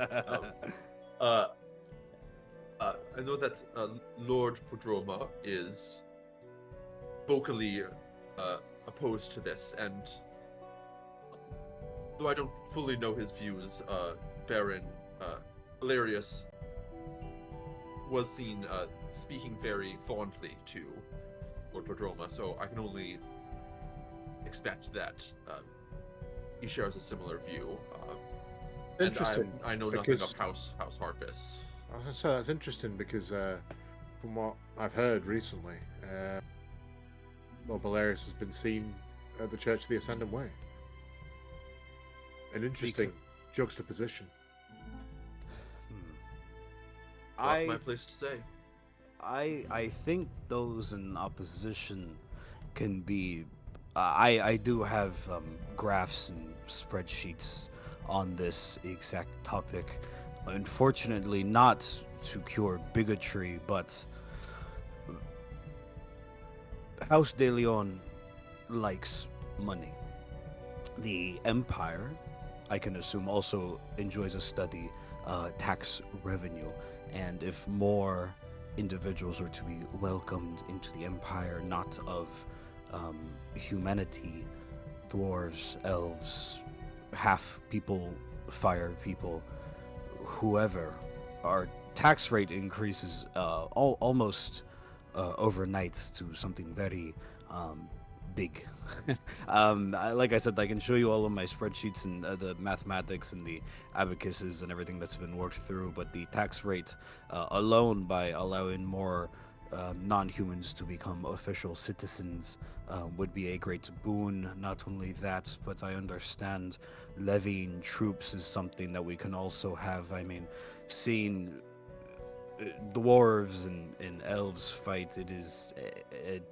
I know that Lord Podroma is vocally opposed to this, and though I don't fully know his views, Baron Valerius was seen speaking very fondly to Lord Podroma, so I can only expect that he shares a similar view. Interesting. And I know nothing of House Harpus. I was gonna say that's interesting because from what I've heard recently, Lord Valerius has been seen at the Church of the Ascendant Way. An interesting juxtaposition. Not my place to say. I think those in opposition can be. I do have graphs and spreadsheets on this exact topic. Unfortunately, not to cure bigotry, but House de Leon likes money. The Empire, I can assume, also enjoys a steady tax revenue, and if more individuals are to be welcomed into the Empire, not of humanity, dwarves, elves, half people, fire people, whoever, our tax rate increases almost overnight to something very big. Like I said, I can show you all of my spreadsheets and the mathematics and the abacuses and everything that's been worked through, but the tax rate alone, by allowing more non-humans to become official citizens, would be a great boon. Not only that, but I understand levying troops is something that we can also have. I mean, seeing dwarves and elves fight, it is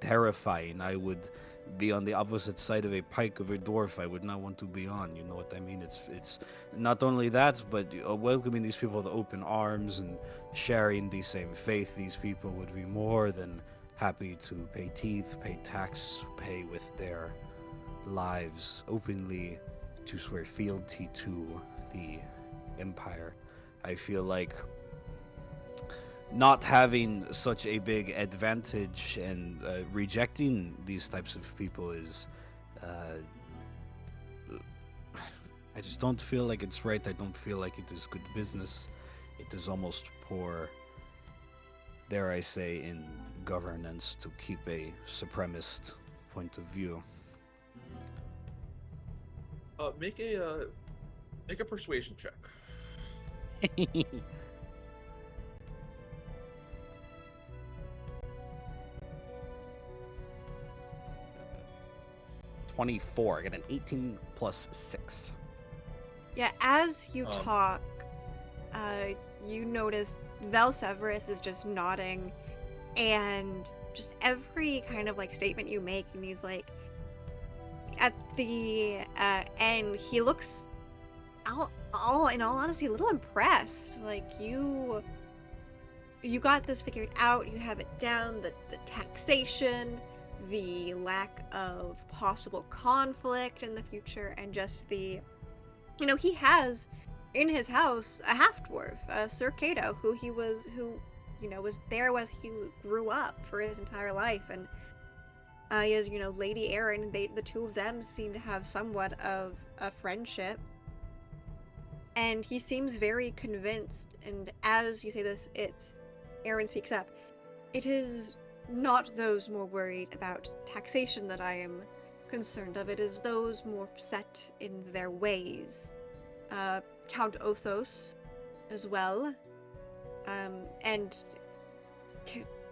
terrifying. I would be on the opposite side of a pike of a dwarf I would not want to be on. You know what I mean? It's not only that, but welcoming these people with open arms and sharing the same faith. These people would be more than happy to pay teeth, pay tax, pay with their lives openly to swear fealty to the Empire. I feel like not having such a big advantage and rejecting these types of people is I just don't feel like it's right. I don't feel like it is good business. It is almost poor, dare I say, in governance to keep a supremacist point of view. Make a persuasion check. 24. I get an 18 plus 6. Yeah, as you talk, you notice Velseverus is just nodding, and just every kind of like statement you make, and he's like, at the end, he looks, in all honesty, a little impressed. Like, you got this figured out, you have it down, the taxation, the lack of possible conflict in the future, and just the, he has in his house a half-dwarf, Sir Cato, who was there as he grew up for his entire life, and he has, Lady Erin. The two of them seem to have somewhat of a friendship, and he seems very convinced. And as you say this, Erin speaks up. It is not those more worried about taxation that I am concerned of. It is those more set in their ways. Count Othos as well. And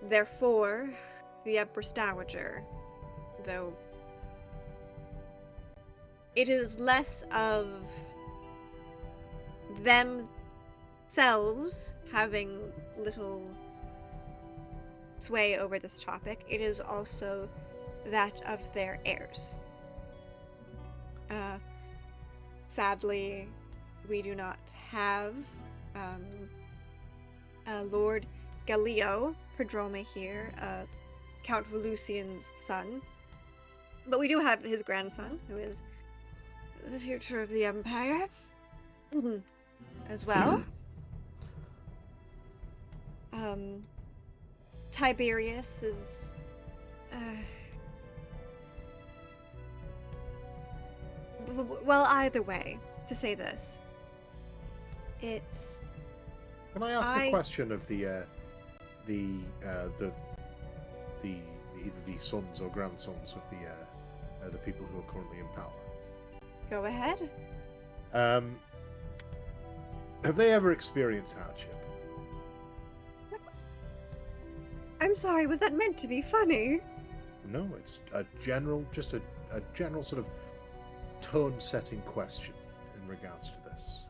therefore, the Empress Dowager, though it is less of themselves having little sway over this topic, it is also that of their heirs. Sadly, we do not have Lord Galileo Prodrome here, Count Volusian's son, but we do have his grandson, who is the future of the Empire, as well. Tiberius is well, either way, to say this, it's. Can I ask a question of either the sons or grandsons of the people who are currently in power? Go ahead. Have they ever experienced hardship? I'm sorry, was that meant to be funny? No, it's a general sort of tone-setting question in regards to this.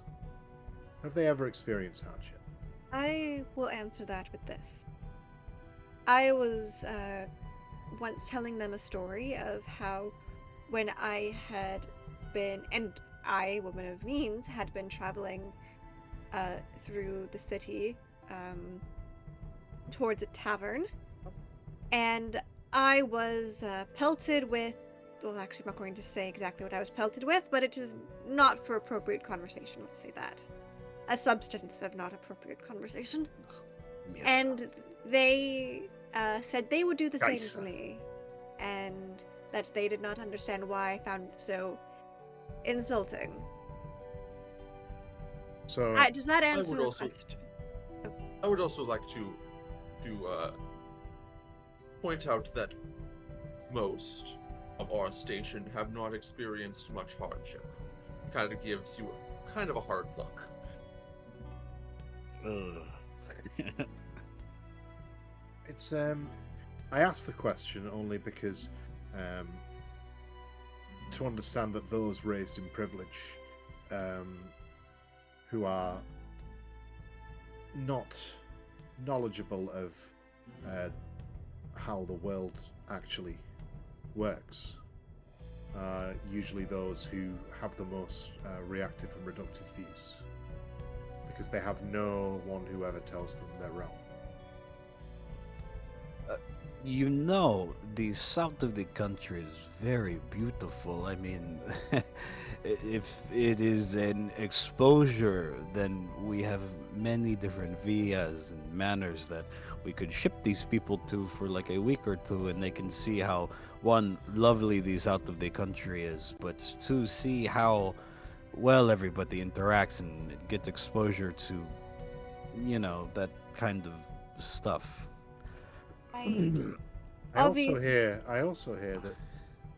Have they ever experienced hardship? I will answer that with this. I was once telling them a story of how when I had been, and I, woman of means, had been traveling through the city towards a tavern, and I was pelted with, well, actually, I'm not going to say exactly what I was pelted with, but it is not for appropriate conversation, let's say that. A substance of not appropriate conversation. Yeah. And they said they would do the same Nice. to me, and that they did not understand why I found it so insulting. So Does that answer would the also- question? I would also like to point out that most of our station have not experienced much hardship. It kind of gives you kind of a hard look. it's I asked the question only because to understand that those raised in privilege who are not knowledgeable of how the world actually works are usually those who have the most reactive and reductive views, because they have no one who ever tells them they're wrong. You know, the south of the country is very beautiful. I mean, if it is an exposure, then we have many different vias and manners that we could ship these people to for like a week or two, and they can see how, one, lovely the south of the country is, but to see how well everybody interacts and gets exposure to, you know, that kind of stuff. I I Obvious- also hear that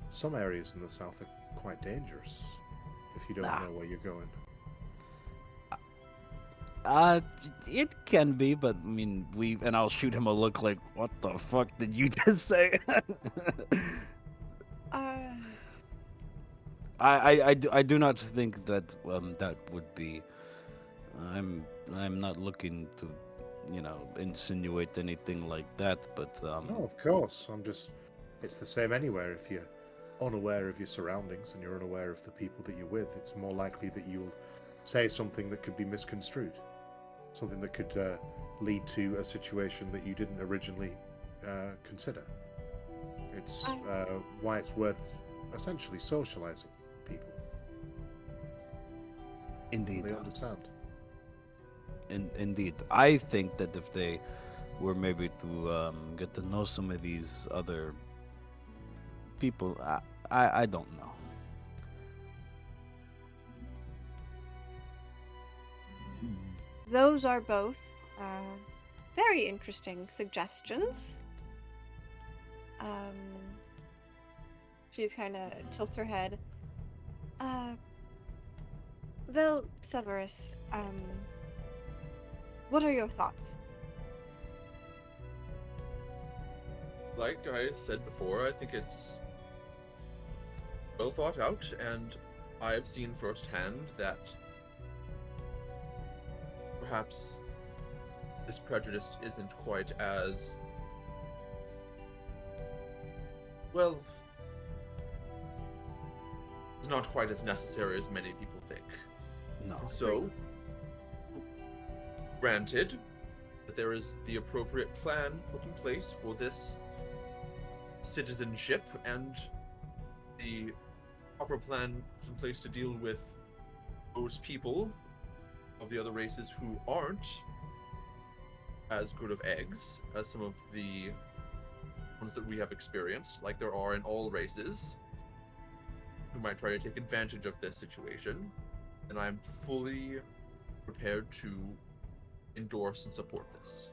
some areas in the south are quite dangerous if you don't Nah. know where you're going. It can be, but I mean, and I'll shoot him a look like, what the fuck did you just say? I do not think that that would be. I'm not looking to, you know, insinuate anything like that, but No, of course. It's the same anywhere. If you're unaware of your surroundings and you're unaware of the people that you're with, it's more likely that you'll say something that could be misconstrued. Something that could lead to a situation that you didn't originally consider. It's why it's worth essentially socializing people. Indeed. So they understand. Indeed, I think that if they were maybe to get to know some of these other people, I don't know. Those are both very interesting suggestions. She's kind of tilts her head. Well, Severus, what are your thoughts? Like I said before, I think it's well thought out, and I've seen firsthand that perhaps this prejudice isn't quite as well. It's not quite as necessary as many people think. No. So, granted that there is the appropriate plan put in place for this citizenship and the proper plan in place to deal with those people of the other races who aren't as good of eggs as some of the ones that we have experienced, like there are in all races, who might try to take advantage of this situation, and I'm fully prepared to endorse and support this.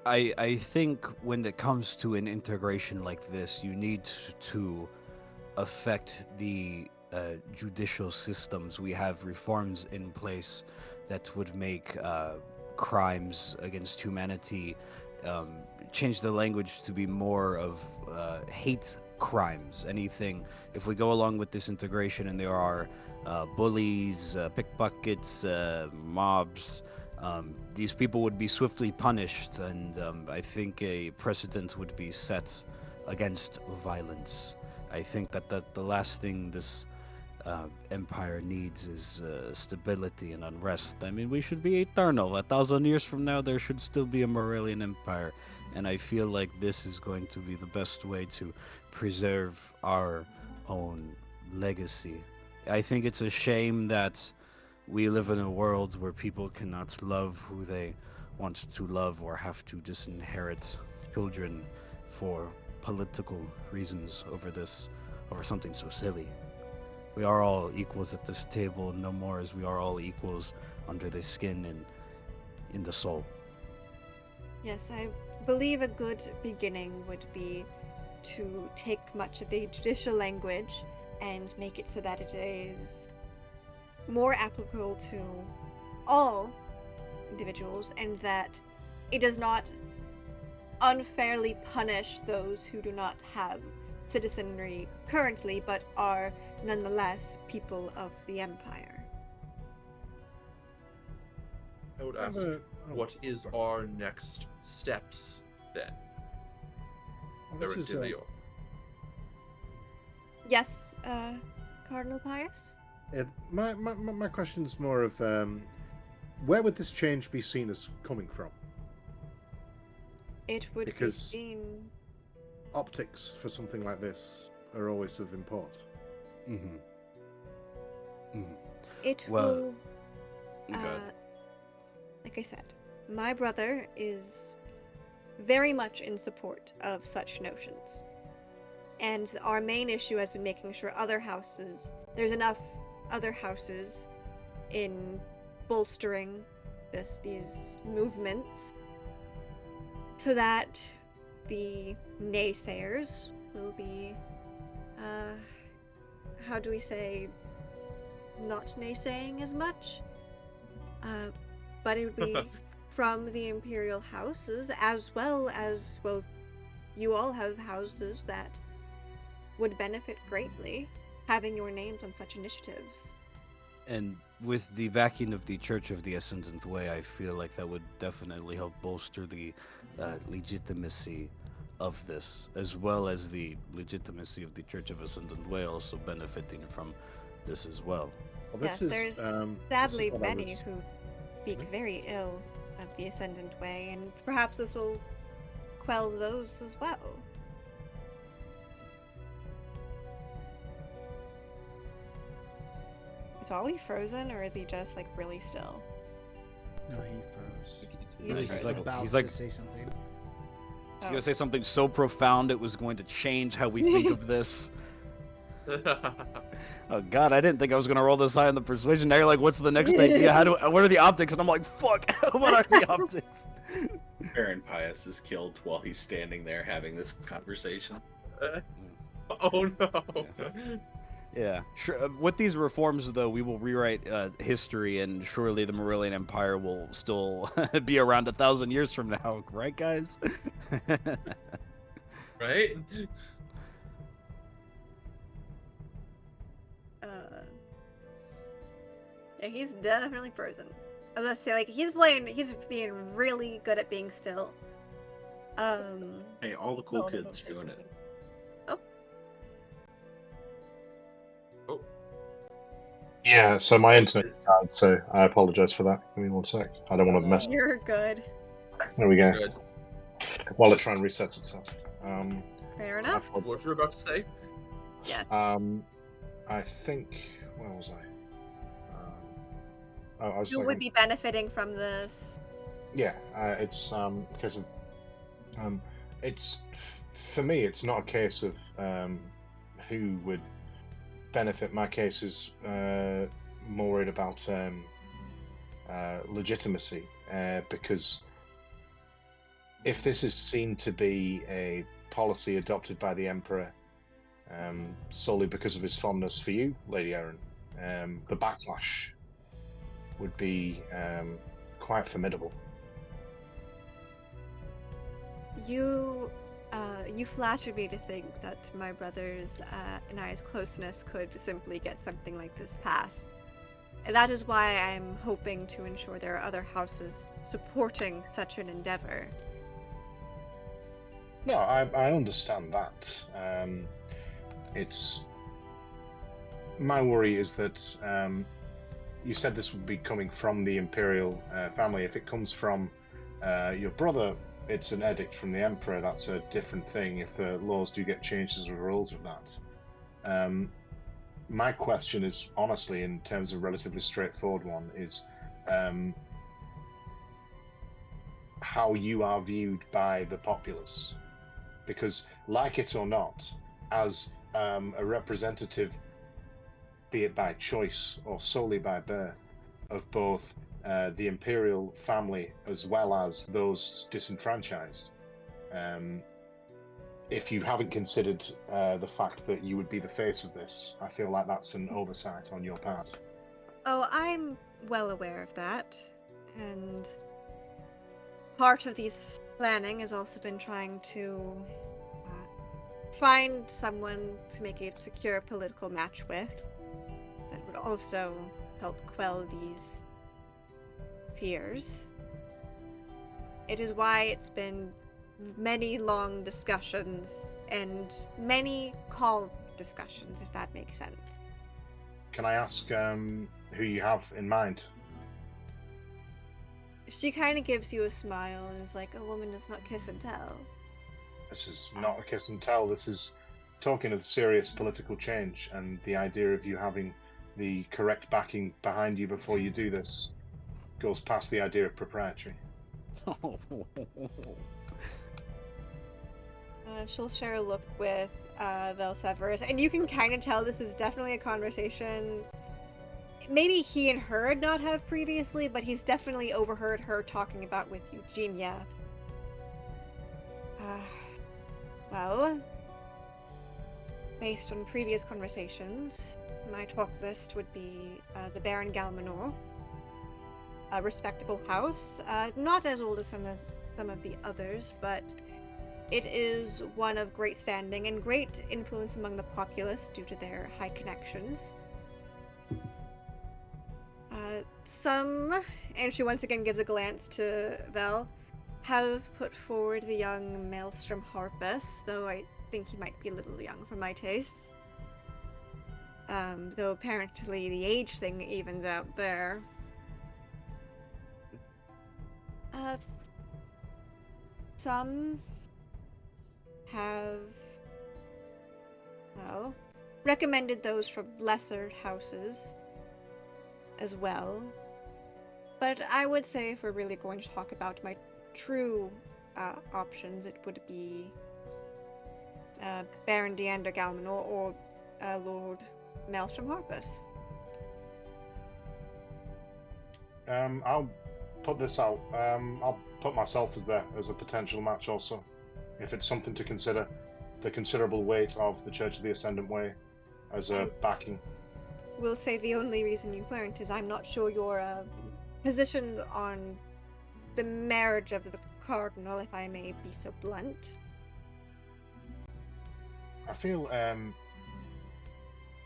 I think when it comes to an integration like this, you need to affect the judicial systems. We have reforms in place that would make crimes against humanity, change the language to be more of hate crimes. Anything, if we go along with this integration and there are bullies, pickpockets, mobs, These people would be swiftly punished, and I think a precedent would be set against violence. I think that the last thing this empire needs is stability and unrest. I mean, we should be eternal. 1,000 years from now, there should still be a Morelian empire, and I feel like this is going to be the best way to preserve our own legacy. I think it's a shame that we live in a world where people cannot love who they want to love or have to disinherit children for political reasons over something so silly. We are all equals at this table, no more as we are all equals under the skin and in the soul. Yes, I believe a good beginning would be to take much of the judicial language and make it so that it is more applicable to all individuals, and that it does not unfairly punish those who do not have citizenry currently, but are nonetheless people of the Empire. I would ask, what is our next steps then? Yes, Cardinal Pius? My question's more of where would this change be seen as coming from? It would be Because seen... optics for something like this are always of import. It Well, will... go like I said, my brother is very much in support of such notions. And our main issue has been making sure there's enough other houses in bolstering these movements so that the naysayers will be, how do we say, not naysaying as much? But it would be from the imperial houses, as well, you all have houses that would benefit greatly having your names on such initiatives. And with the backing of the Church of the Ascendant Way, I feel like that would definitely help bolster the legitimacy of this, as well as the legitimacy of the Church of Ascendant Way also benefiting from this as well. Yes, there's sadly many who speak very ill of the Ascendant Way, and perhaps this will quell those as well. Is Ollie frozen, or is he just like really still? No, he froze. He's He's frozen. about like- to say something. He's gonna say something so profound it was going to change how we think of this. Oh god, I didn't think I was gonna roll this high on the persuasion. Now you're like, what's the next idea? What are the optics? And I'm like, fuck, what are the optics? Baron Pius is killed while he's standing there having this conversation. Oh no. Yeah, sure. With these reforms, though, we will rewrite history, and surely the Morelian Empire will still be around 1,000 years from now, right, guys? Right? Yeah, he's definitely frozen. I was gonna say, like, he's being really good at being still. Hey, all the cool kids doing it. Yeah, so my internet died, so I apologise for that. Give me 1 sec. I don't want to mess. You're good. There we go. Good. While it tries and resets itself. Fair enough. What you're about to say? Yes. I think. Where was I? I was Who would be benefiting from this? Yeah, it's because of, it's for me. It's not a case of who would benefit. My case is more worried about legitimacy, because if this is seen to be a policy adopted by the Emperor solely because of his fondness for you, Lady Erin, the backlash would be quite formidable. You flatter me to think that my brother's and I's closeness could simply get something like this passed. And that is why I'm hoping to ensure there are other houses supporting such an endeavor. No, I understand that. It's my worry is that you said this would be coming from the imperial family. If it comes from your brother, it's an edict from the emperor. That's a different thing. If the laws do get changed as a result of that. My question is, honestly, in terms of a relatively straightforward one, is how you are viewed by the populace. Because, like it or not, as a representative, be it by choice or solely by birth, of both the imperial family as well as those disenfranchised, if you haven't considered the fact that you would be the face of this, I feel like that's an oversight on your part. Oh, I'm well aware of that. And part of this planning has also been trying to find someone to make a secure political match with that would also help quell these fears. It is why it's been many long discussions and many call discussions, if that makes sense. Can I ask who you have in mind? She kind of gives you a smile and is like, a woman does not kiss and tell. This is not a kiss and tell. This is talking of serious political change, and the idea of you having the correct backing behind you before you do this goes past the idea of proprietary. She'll share a look with Velseverus, and you can kind of tell this is definitely a conversation maybe he and her not have previously, but he's definitely overheard her talking about with Eugenia. Well, based on previous conversations, my top list would be the Baron Galmanor, a respectable house, not as old as some of the others, but it is one of great standing and great influence among the populace due to their high connections. Some, and she once again gives a glance to Vel, have put forward the young Maelstrom Harpus, though I think he might be a little young for my tastes. Though apparently the age thing evens out there. Some have, well, recommended those from lesser houses as well. But I would say if we're really going to talk about my true options, it would be Baron Deander Galmanor or Lord Maelstrom Harpus. I'll put this out. I'll put myself as a potential match also, if it's something to consider. The considerable weight of the Church of the Ascendant Way as a backing. We'll say the only reason you weren't is I'm not sure your position on the marriage of the Cardinal, if I may be so blunt. I feel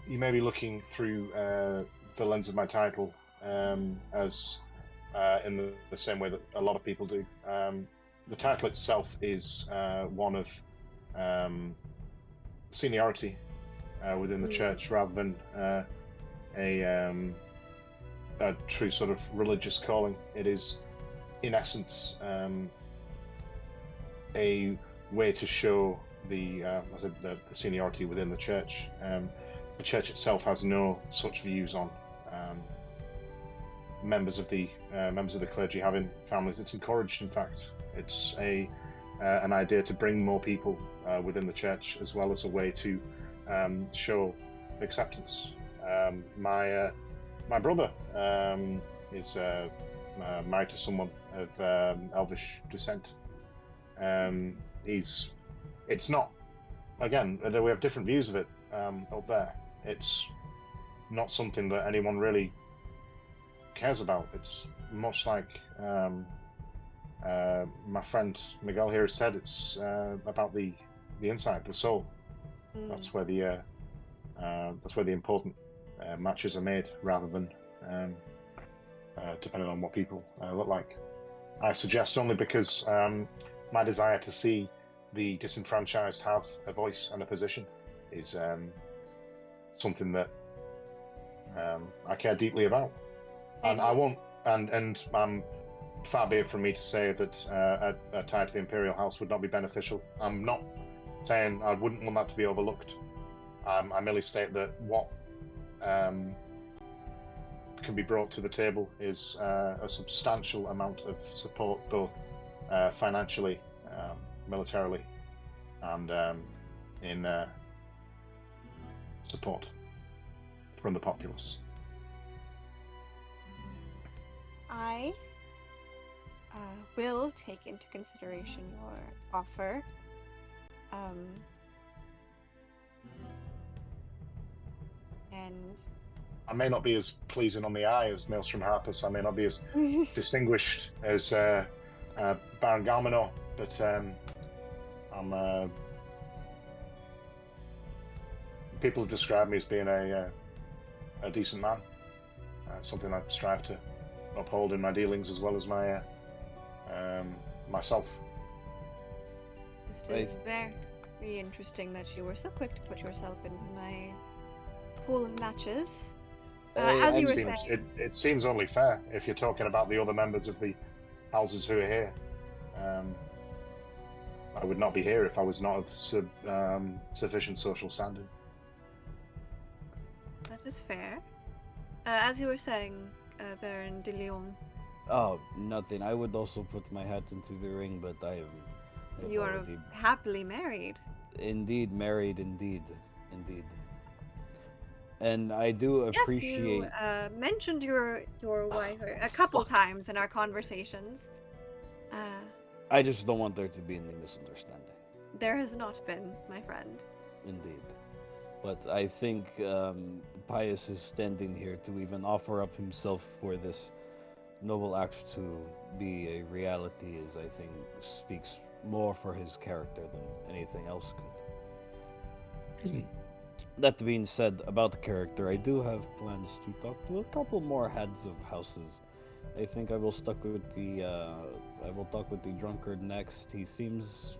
you may be looking through the lens of my title as in the same way that a lot of people do. The title itself is one of seniority within the church rather than a true sort of religious calling. It is, in essence, a way to show the seniority within the church. The church itself has no such views on members of the clergy having families. It's encouraged, in fact. It's an idea to bring more people within the church, as well as a way to show acceptance. My brother is married to someone of Elvish descent. It's not, again, though we have different views of it up there, it's not something that anyone really cares about. It's much like my friend Miguel here has said, it's about the inside, the soul. That's where the important matches are made, rather than depending on what people look like. I suggest only because my desire to see the disenfranchised have a voice and a position is something that I care deeply about, and I won't. And far be it from me to say that a tie to the Imperial House would not be beneficial. I'm not saying I wouldn't want that to be overlooked. I merely state that what can be brought to the table is a substantial amount of support, both financially, militarily, and in support from the populace. I will take into consideration your offer. And I may not be as pleasing on the eye as Maelstrom Harpus. I may not be as distinguished as Baron Galmino, but I'm. People have described me as being a decent man. Something I strive to uphold in my dealings as well as my myself. This is very interesting that you were so quick to put yourself in my pool of matches. As you were saying, it seems only fair if you're talking about the other members of the houses who are here. I would not be here if I was not of sufficient social standing. That is fair. As you were saying, Baron de Leon. Oh, nothing. I would also put my hat into the ring, but You are happily married. Indeed, married, indeed. And I do appreciate... Yes, you mentioned your wife a couple times in our conversations. I just don't want there to be any misunderstanding. There has not been, my friend. Indeed. But I think Pius is standing here to even offer up himself for this noble act to be a reality, is, I think, speaks more for his character than anything else could. That being said, about the character, I do have plans to talk to a couple more heads of houses. I think I will talk with the drunkard next. He seems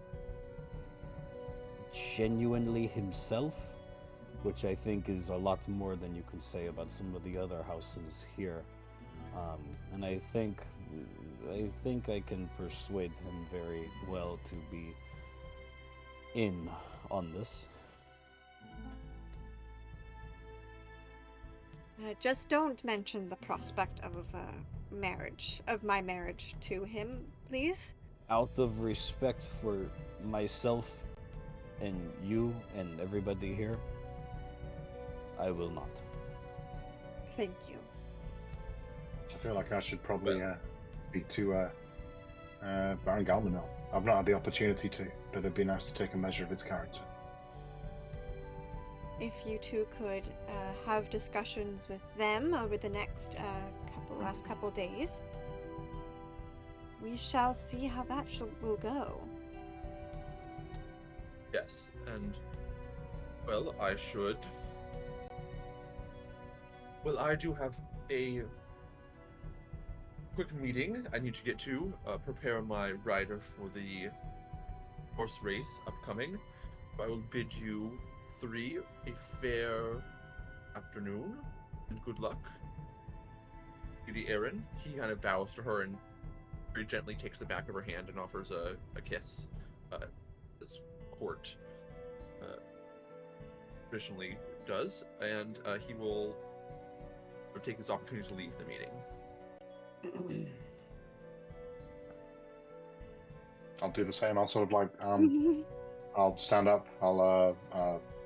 genuinely himself, which I think is a lot more than you can say about some of the other houses here. And I think I can persuade him very well to be in on this. Just don't mention the prospect of my marriage to him, please. Out of respect for myself and you and everybody here, I will not. Thank you. I feel like I should probably speak to Baron Galmino. I've not had the opportunity to, but it'd be nice to take a measure of his character. If you two could have discussions with them over the next last couple days, we shall see how that will go. Yes, and well, I do have a quick meeting I need to get to, prepare my rider for the horse race upcoming. I will bid you three a fair afternoon and good luck. Lady Erin, he kind of bows to her and very gently takes the back of her hand and offers a kiss. This court traditionally does, and he will take this opportunity to leave the meeting. I'll do the same. I'll sort of like I'll stand up. I'll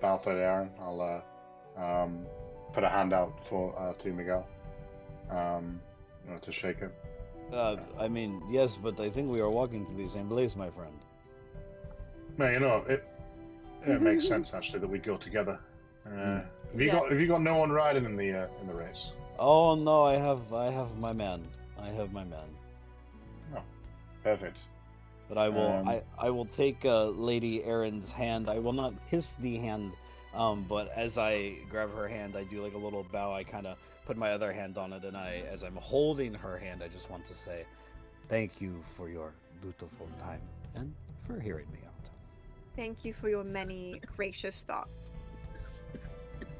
bow to Aaron. I'll put a hand out for to Miguel to shake it. I mean, yes, but I think we are walking to the same place, my friend. No, it makes sense actually that we go together. Have you got no one riding in the race? Oh no, I have my man. Oh, perfect. But I will take Lady Erin's hand. I will not kiss the hand But as I grab her hand, I do like a little bow. I kind of put my other hand on it, and as I'm holding her hand, I just want to say, thank you for your dutiful time and for hearing me out. Thank you for your many gracious thoughts.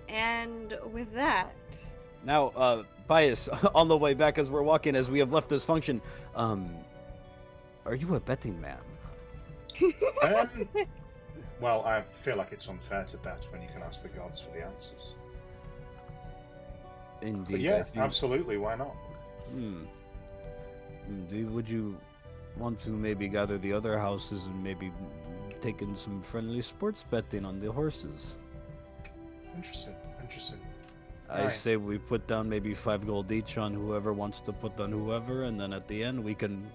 And with that, Now, Bias, on the way back as we're walking, as we have left this function, are you a betting man? Well, I feel like it's unfair to bet when you can ask the gods for the answers. Indeed. But yeah, absolutely. Why not? Would you want to maybe gather the other houses and maybe take in some friendly sports betting on the horses? Interesting. I say we put down maybe 5 gold each on whoever wants to put on whoever, and then at the end we can,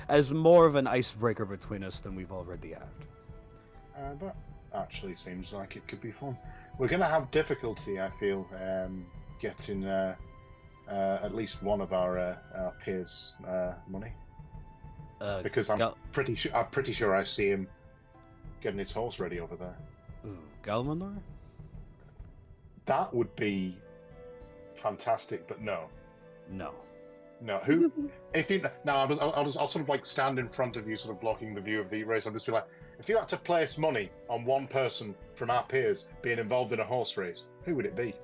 as more of an icebreaker between us than we've already had. That actually seems like it could be fun. We're going to have difficulty, I feel, getting at least one of our peers' money, because I'm pretty sure I see him getting his horse ready over there. Galmanor? That would be fantastic, but no. Who? If you I'll sort of like stand in front of you, sort of blocking the view of the race. I'll just be like, if you had to place money on one person from our peers being involved in a horse race, who would it be?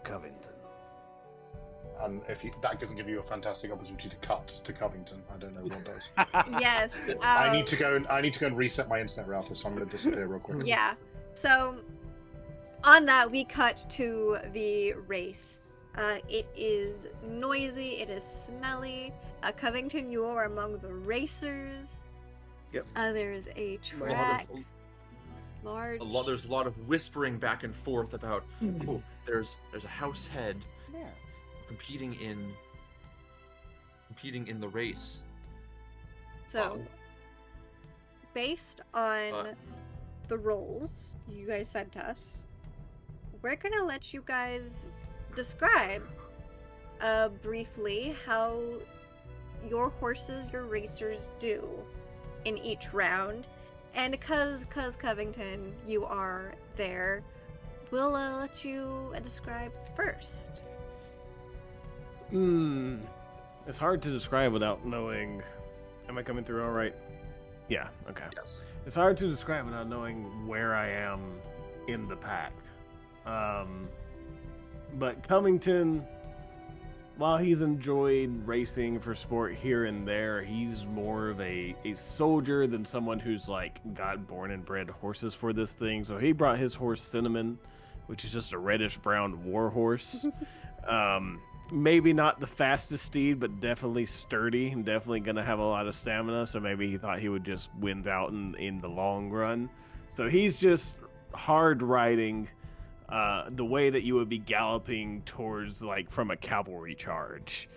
Covington. And if that doesn't give you a fantastic opportunity to cut to Covington, I don't know what does. yes. I need to go and reset my internet router, so I'm going to disappear real quick. Yeah. So, on that, we cut to the race. It is noisy. It is smelly. Covington, you are among the racers. Yep. There's a track. There's a lot of whispering back and forth about. Oh, there's a house head. Yeah. Competing in the race. So, based on the roles you guys sent us, we're gonna let you guys describe briefly how your horses, your racers do in each round. And because Covington, you are there, we'll let you describe first. It's hard to describe without knowing. Am I coming through all right? Yeah, okay. Yes. It's hard to describe without knowing where I am in the pack. But Covington, while he's enjoyed racing for sport here and there, he's more of a soldier than someone who's like got born and bred horses for this thing. So he brought his horse Cinnamon, which is just a reddish brown war horse. Maybe not the fastest steed, but definitely sturdy and definitely going to have a lot of stamina. So maybe he thought he would just win out in the long run. So he's just hard riding the way that you would be galloping towards, like, from a cavalry charge.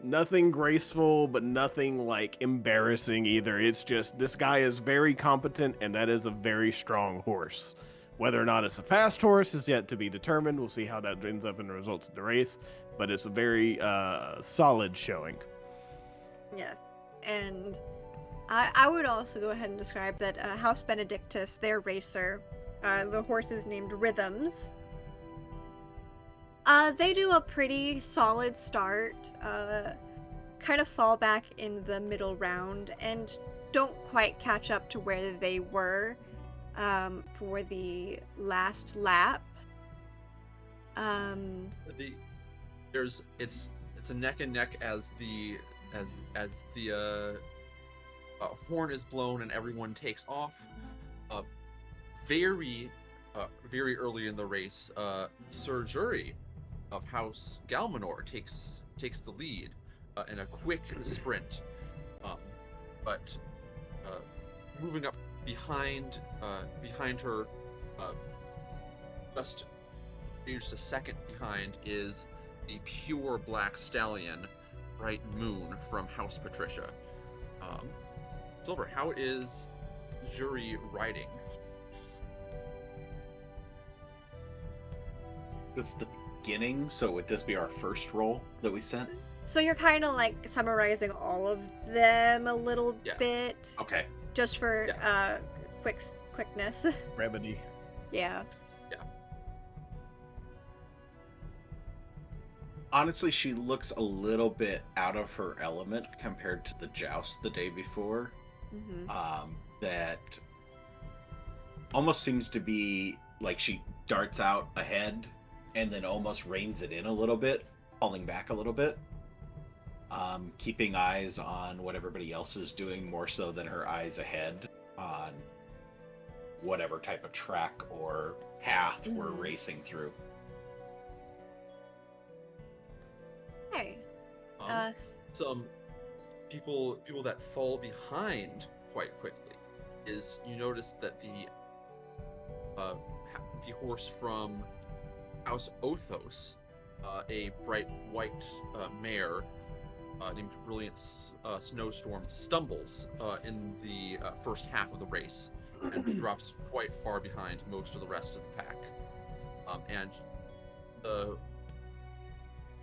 Nothing graceful, but nothing, like, embarrassing either. It's just, this guy is very competent, and that is a very strong horse. Whether or not it's a fast horse is yet to be determined. We'll see how that ends up in the results of the race. But it's a very solid showing. Yes. And I would also go ahead and describe that House Benedictus, their racer, the horse is named Rhythms. They do a pretty solid start, kind of fall back in the middle round, and don't quite catch up to where they were for the last lap. It's a neck and neck as the horn is blown and everyone takes off. Very early in the race, Sir Jury of House Galmanor takes the lead in a quick sprint, but moving up behind her, just a second behind, is the pure black stallion, Bright Moon from House Patricia. Silver, how is Jury riding? This is the beginning, so would this be our first roll that we sent? So you're kind of like summarizing all of them a little bit. Okay. Just for quickness. Remedy. Yeah. Honestly, she looks a little bit out of her element compared to the joust the day before. Mm-hmm. That almost seems to be like she darts out ahead and then almost reins it in a little bit, falling back a little bit, keeping eyes on what everybody else is doing more so than her eyes ahead on whatever type of track or path we're racing through. Hey. Some people that fall behind quite quickly is you notice that the horse from House Othos, a bright white mare named Brilliant Snowstorm, stumbles in the first half of the race and drops quite far behind most of the rest of the pack. And the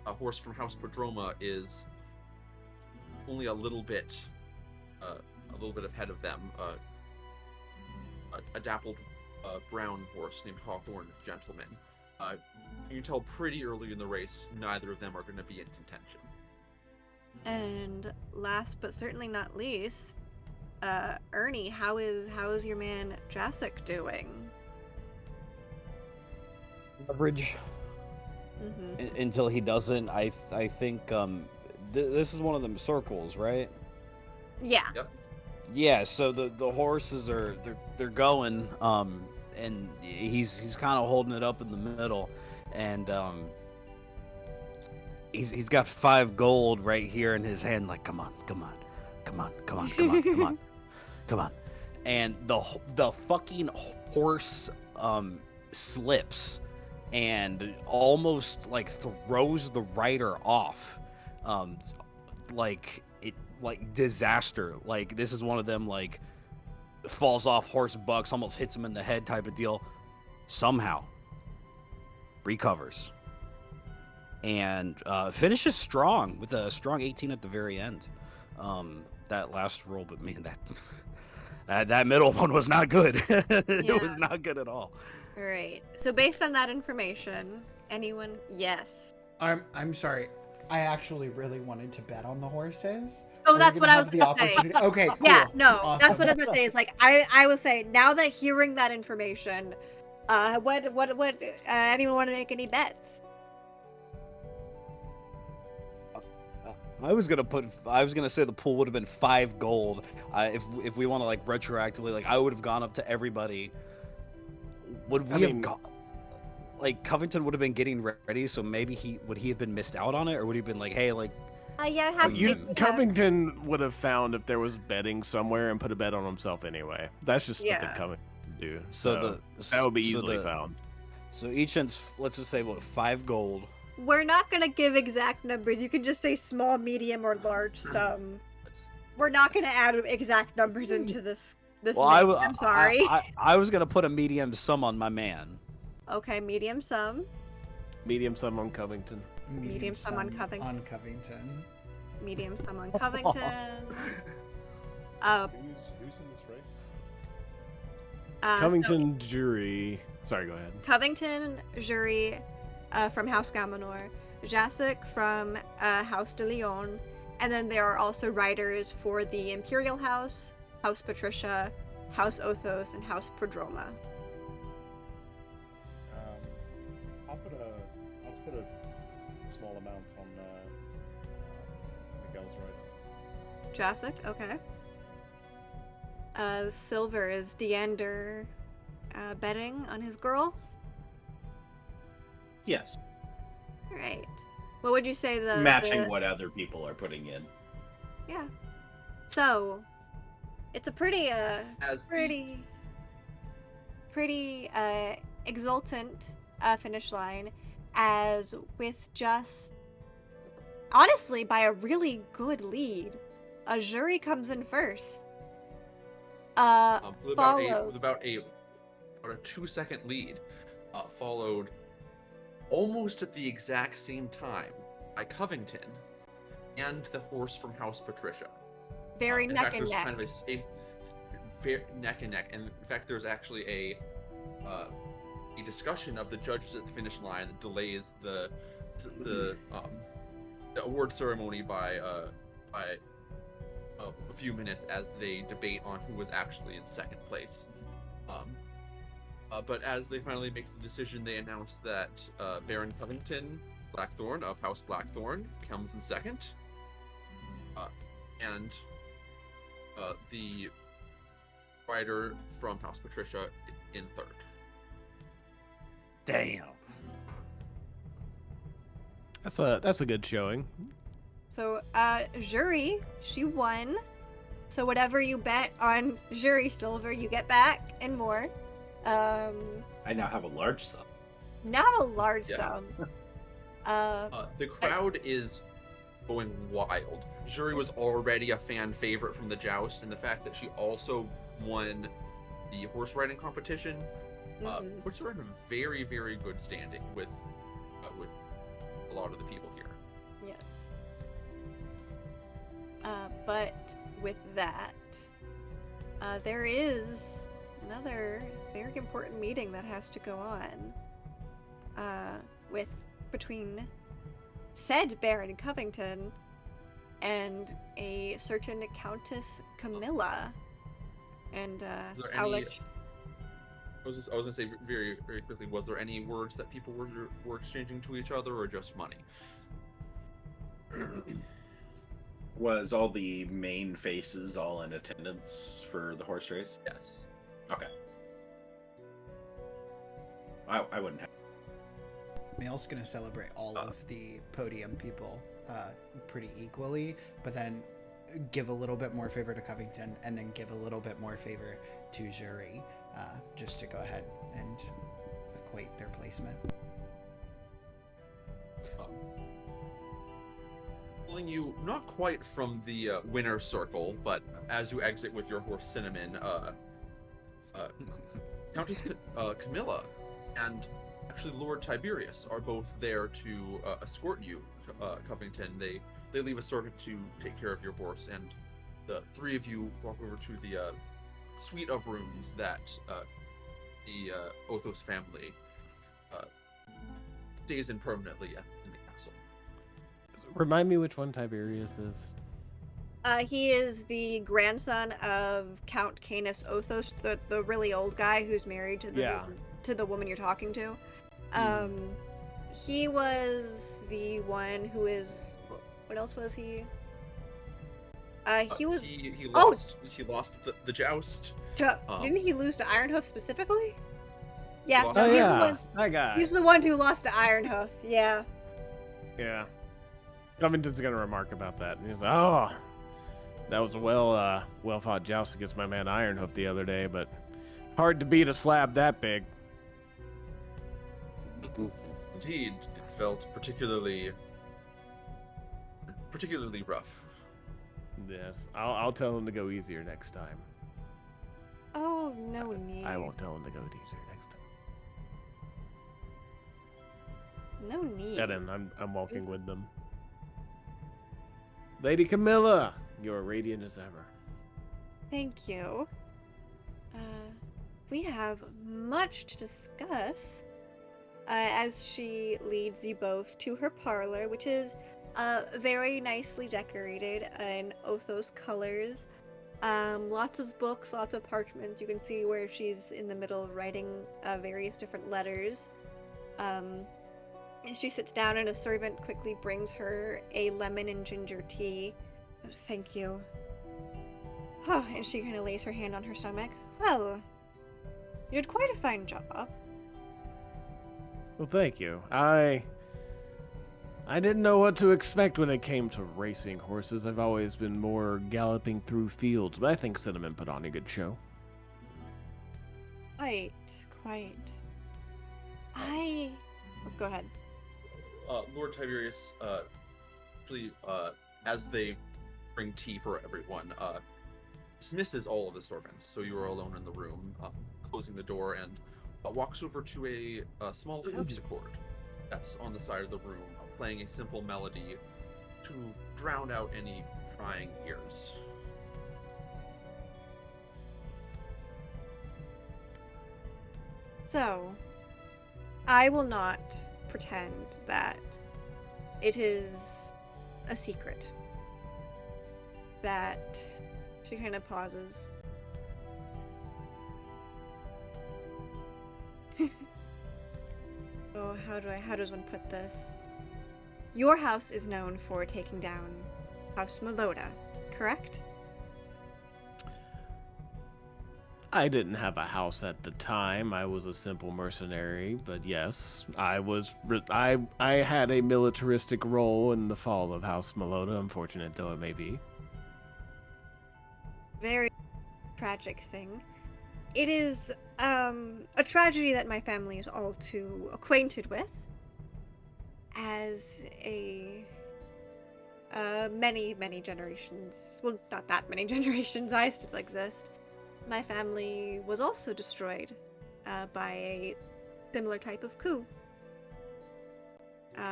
horse from House Prodroma is only a little bit ahead of them. A dappled brown horse named Hawthorne Gentleman. You can tell pretty early in the race neither of them are going to be in contention. And last but certainly not least, Ernie, how is your man Jacek doing? Average. Mm-hmm. Until he doesn't, I think this is one of them circles, right? Yeah. Yep. Yeah. So the horses they're going, and he's kind of holding it up in the middle, and he's got 5 gold right here in his hand, like come on, and the fucking horse slips and almost like throws the rider off, like disaster. Like this is one of them like falls off horse bucks, almost hits him in the head type of deal. Somehow recovers and finishes strong with a strong 18 at the very end. That last roll, but man, that middle one was not good. It was not good at all. All right. So based on that information, anyone? Yes. I'm sorry. I actually really wanted to bet on the horses. Oh, We're that's what gonna I was have the gonna say. opportunity. Okay, cool. Yeah, no, Awesome. that's what I was gonna say. Is like I will say now that hearing that information, what anyone want to make any bets? I was gonna say the pool would have been 5 gold. If we want to like retroactively, like I would have gone up to everybody. Would we have gone? Like Covington would have been getting ready, so maybe he have been missed out on it, or would he have been like, hey, like. Yeah, have Covington would have found if there was betting somewhere and put a bet on himself anyway. That's just what the Covington do. So that would be easily found. So each let's just say 5 gold. We're not gonna give exact numbers. You can just say small, medium, or large sum. We're not gonna add exact numbers into this. Well, I'm sorry. I was gonna put a medium sum on my man. Okay, medium sum. Medium sum on Covington. Medium sum on Covington. On Covington. Medium sum on Covington. Who's in this race? Covington jury. Sorry, go ahead. Covington jury from House Gamanor, Jacek from House de Leon, and then there are also writers for the Imperial House, House Patricia, House Othos, and House Prodroma. I'll put a small amount on Miguel's right. Jacek, okay. Silver is Deander betting on his girl. Yes. All right. What would you say matching what other people are putting in? Yeah. So, it's a pretty exultant finish line, as with just honestly by a really good lead, a jury comes in first. With about a 2-second lead, followed almost at the exact same time by Covington and the horse from House Patricia. Very neck and neck. Kind of a neck and neck. And in fact, there's actually a discussion of the judges at the finish line that delays the award ceremony by a few minutes as they debate on who was actually in second place. But as they finally make the decision, they announce that Baron Covington Blackthorn of House Blackthorn comes in second, and the rider from House Patricia in third. Damn. That's a good showing. So, Jury, she won. So whatever you bet on Jury Silver, you get back and more. I now have a large sum. Not a large sum. The crowd is going wild. Jury was already a fan favorite from the joust, and the fact that she also won the horse riding competition puts her in a very, very good standing with a lot of the people here. Yes. But with that, there is another very important meeting that has to go on between said Baron Covington and a certain Countess Camilla. And I was gonna say very, very quickly, was there any words that people were exchanging to each other, or just money? Was all the main faces all in attendance for the horse race? Yes. Okay. I wouldn't have. Mail's gonna celebrate all of the podium people pretty equally, but then give a little bit more favor to Covington, and then give a little bit more favor to Jury, just to go ahead and equate their placement. Pulling you not quite from the winner circle, but as you exit with your horse Cinnamon, Countess Camilla and actually Lord Tiberius are both there to escort you, Covington. They leave a servant to take care of your horse, and the three of you walk over to the suite of rooms that the Othos family stays in permanently in the castle. Remind me which one Tiberius is. He is the grandson of Count Canis Othos, the really old guy who's married to the woman you're talking to. He was the one who is. What else was he? He was. He lost. He lost the joust. Didn't he lose to Ironhoof specifically? Yeah. Lost So he's yeah, the one. that guy. He's the one who lost to Ironhoof. Yeah. Yeah. Covington's gonna remark about that. And he's like, "Oh, that was a well fought joust against my man Ironhoof the other day, but hard to beat a slab that big." Indeed, it felt particularly rough. Yes, I'll tell him to go easier next time. Oh, no need. I won't tell him to go easier next time. No need. Get in. I'm walking with them. Lady Camilla, you're radiant as ever. Thank you. We have much to discuss. As she leads you both to her parlor, which is very nicely decorated in Othos colors. Lots of books, lots of parchments. You can see where she's in the middle writing various different letters. And she sits down, and a servant quickly brings her a lemon and ginger tea. Thank you. Oh, and she kind of lays her hand on her stomach. Well, you did quite a fine job. Well, thank you. I didn't know what to expect when it came to racing horses. I've always been more galloping through fields, but I think Cinnamon put on a good show. Quite. Go ahead. Lord Tiberius, actually, as they bring tea for everyone, dismisses all of the servants, so you are alone in the room, closing the door, and walks over to a small harpsichord that's on the side of the room, playing a simple melody to drown out any prying ears. So, I will not pretend that it is a secret. That she kind of pauses. Oh, how does one put this? Your house is known for taking down House Meloda, correct? I didn't have a house at the time. I was a simple mercenary, but yes, I had a militaristic role in the fall of House Meloda, unfortunate though it may be. Very tragic thing. It is a tragedy that my family is all too acquainted with. As a many generations, well, not that many generations, I still exist. My family was also destroyed by a similar type of coup.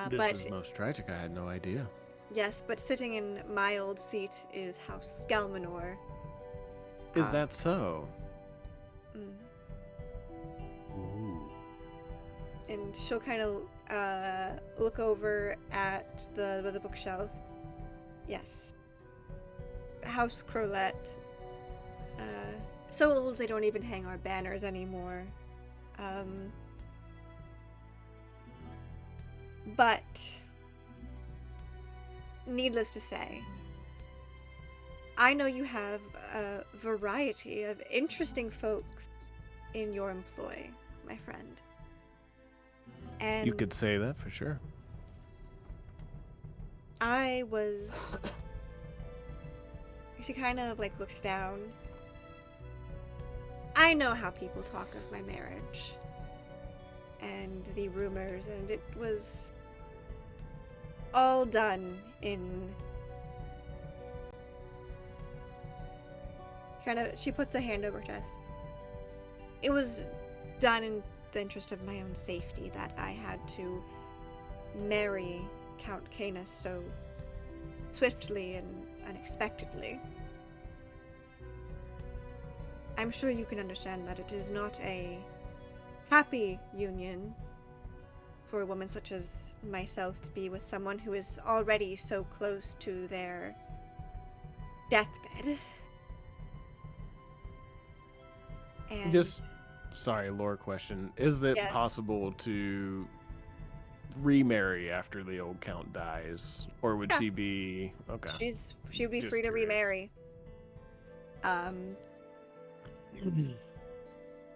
This is most tragic. I had no idea. Yes, but sitting in my old seat is House Galmanor. Is that so? Mm. Ooh. And she'll kind of look over at the bookshelf. Yes. House Crowlette. So old they don't even hang our banners anymore. But needless to say, I know you have a variety of interesting folks in your employ, my friend. And You could say that for sure. She kind of like looks down. I know how people talk of my marriage and the rumors, and it was all done in she puts a hand over her chest. It was done in the interest of my own safety that I had to marry Count Canis so swiftly and unexpectedly. I'm sure you can understand that it is not a happy union for a woman such as myself to be with someone who is already so close to their deathbed. And Sorry, lore question. Is it Yes. possible to remarry after the old count dies? Or would Yeah. she be... Okay. she would be Just free to curious. remarry.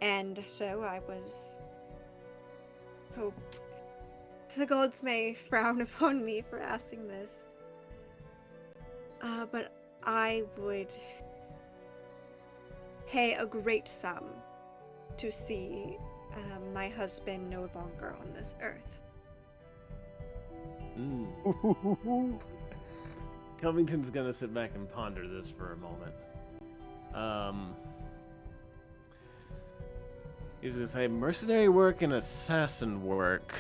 And so I was... Oh, the gods may frown upon me for asking this. But I would pay a great sum to see my husband no longer on this earth. Covington's gonna sit back and ponder this for a moment. He's gonna say, mercenary work and assassin work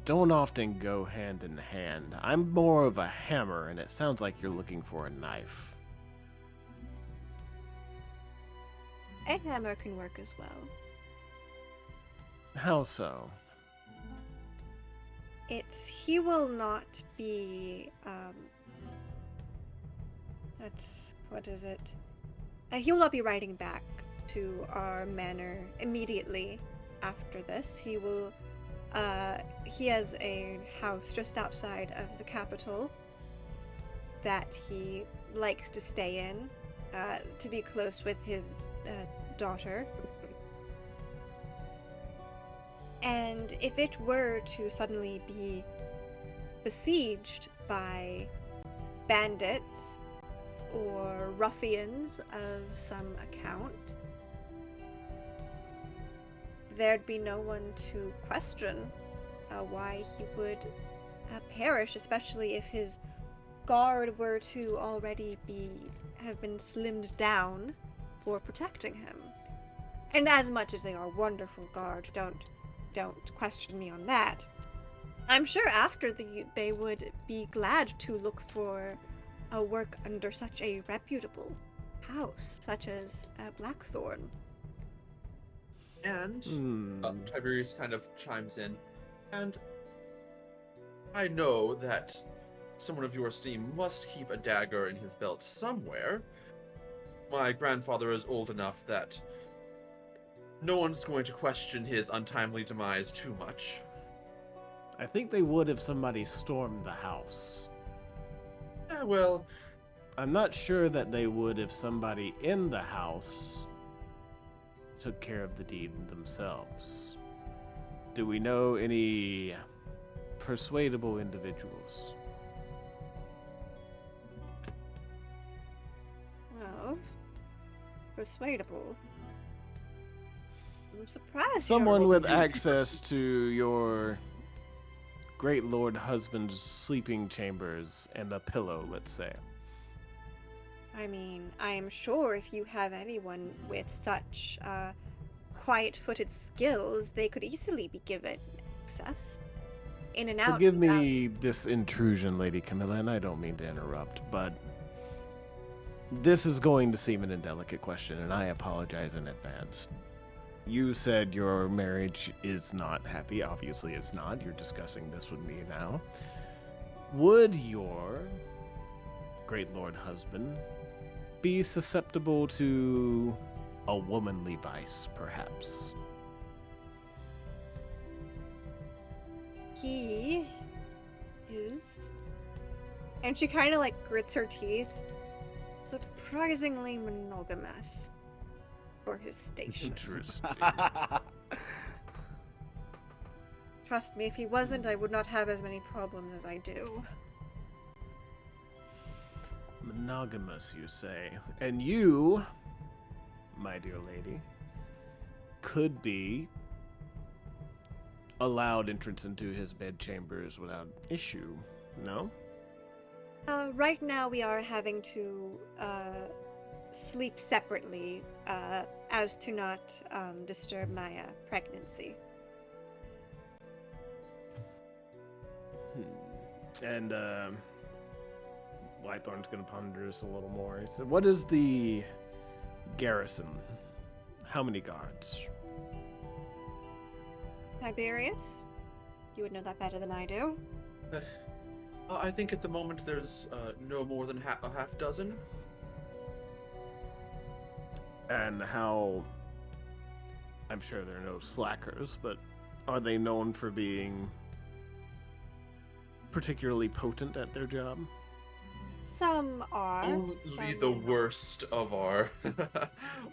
don't often go hand in hand. I'm more of a hammer, and it sounds like you're looking for a knife. A hammer can work as well. How so? He will not be, what is it? He will not be riding back to our manor immediately after this. He will, he has a house just outside of the capital that he likes to stay in, to be close with his daughter. And if it were to suddenly be besieged by bandits or ruffians of some account, there'd be no one to question why he would perish, especially if his guard were to already have been slimmed down for protecting him. And as much as they are wonderful guard, don't question me on that. I'm sure after they would be glad to look for a work under such a reputable house, such as Blackthorn. And Tiberius kind of chimes in, and I know that someone of your esteem must keep a dagger in his belt somewhere. My grandfather is old enough that no one's going to question his untimely demise too much. I think they would if somebody stormed the house. Well, I'm not sure that they would if somebody in the house took care of the deed themselves. Do we know any persuadable individuals? Well, persuadable. I'm surprised. Someone with access to your great lord husband's sleeping chambers and a pillow, let's say. I mean, I am sure if you have anyone with such quiet-footed skills, they could easily be given access. In and out. Forgive me this intrusion, Lady Camilla, and I don't mean to interrupt, but this is going to seem an indelicate question, and I apologize in advance. You said your marriage is not happy. Obviously it's not. You're discussing this with me now. Would your great lord husband be susceptible to a womanly vice, perhaps? He is, and she kind of like grits her teeth, surprisingly monogamous for his station. Interesting. Trust me, if he wasn't, I would not have as many problems as I do. Monogamous, you say. And you, my dear lady, could be allowed entrance into his bedchambers without issue, no? Right now we are having to sleep separately as to not disturb my pregnancy. And Whitethorn's gonna ponder this a little more. He said, what is the garrison? How many guards? Tiberius? You would know that better than I do. I think at the moment there's no more than a half dozen. And how... I'm sure there are no slackers, but are they known for being particularly potent at their job? Some are. Only some the are not. worst of our,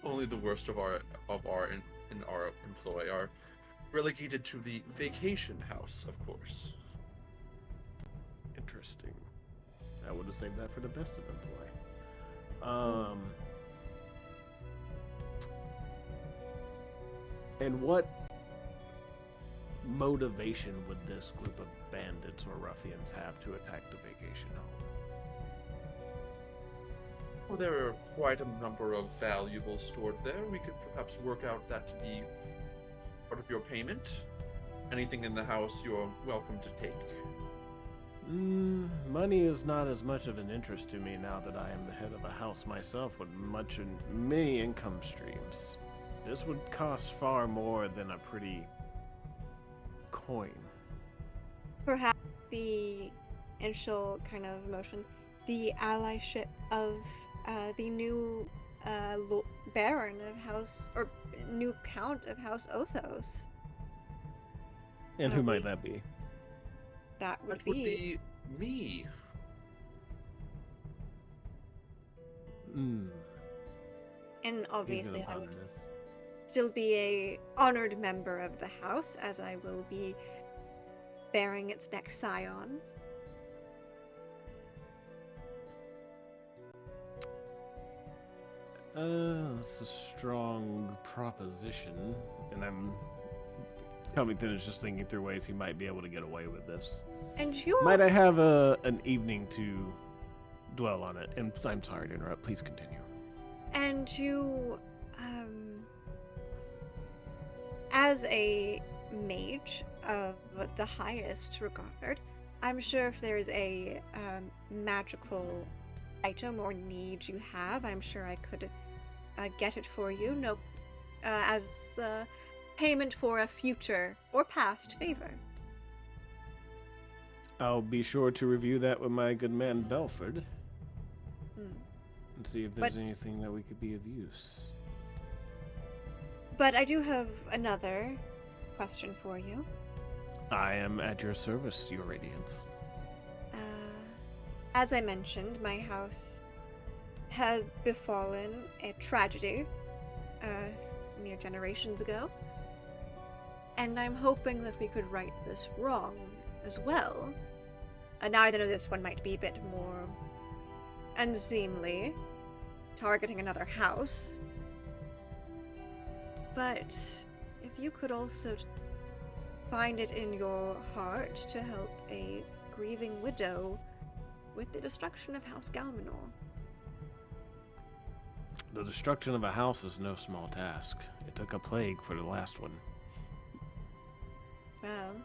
only the worst of our in our employ are relegated to the vacation house, of course. Interesting. I would have saved that for the best of employ. And what motivation would this group of bandits or ruffians have to attack the vacation home? Well, there are quite a number of valuables stored there. We could perhaps work out that to be part of your payment. Anything in the house you're welcome to take. Money is not as much of an interest to me now that I am the head of a house myself with many income streams. This would cost far more than a pretty coin. Perhaps the initial kind of emotion, the allyship of the new Baron of House, or new Count of House Othos. And who might that be? That would That would be be me. and obviously He's I gonna would ponder this. still be a honored member of the house, as I will be bearing its next scion. That's a strong proposition, and Covington is just thinking through ways he might be able to get away with this. And you Might I have an evening to dwell on it? And I'm sorry to interrupt. Please continue. As a mage of the highest regard, I'm sure if there's a magical item or need you have, I'm sure I could get it for you. No, as payment for a future or past favor. I'll be sure to review that with my good man Belford Hmm. and see if there's But- anything that we could be of use. But I do have another question for you. I am at your service, Your Radiance. As I mentioned, my house has befallen a tragedy mere generations ago. And I'm hoping that we could right this wrong as well. Now I know this one might be a bit more unseemly, targeting another house. But if you could also find it in your heart to help a grieving widow with the destruction of House Galmanor. The destruction of a house is no small task. It took a plague for the last one. Well,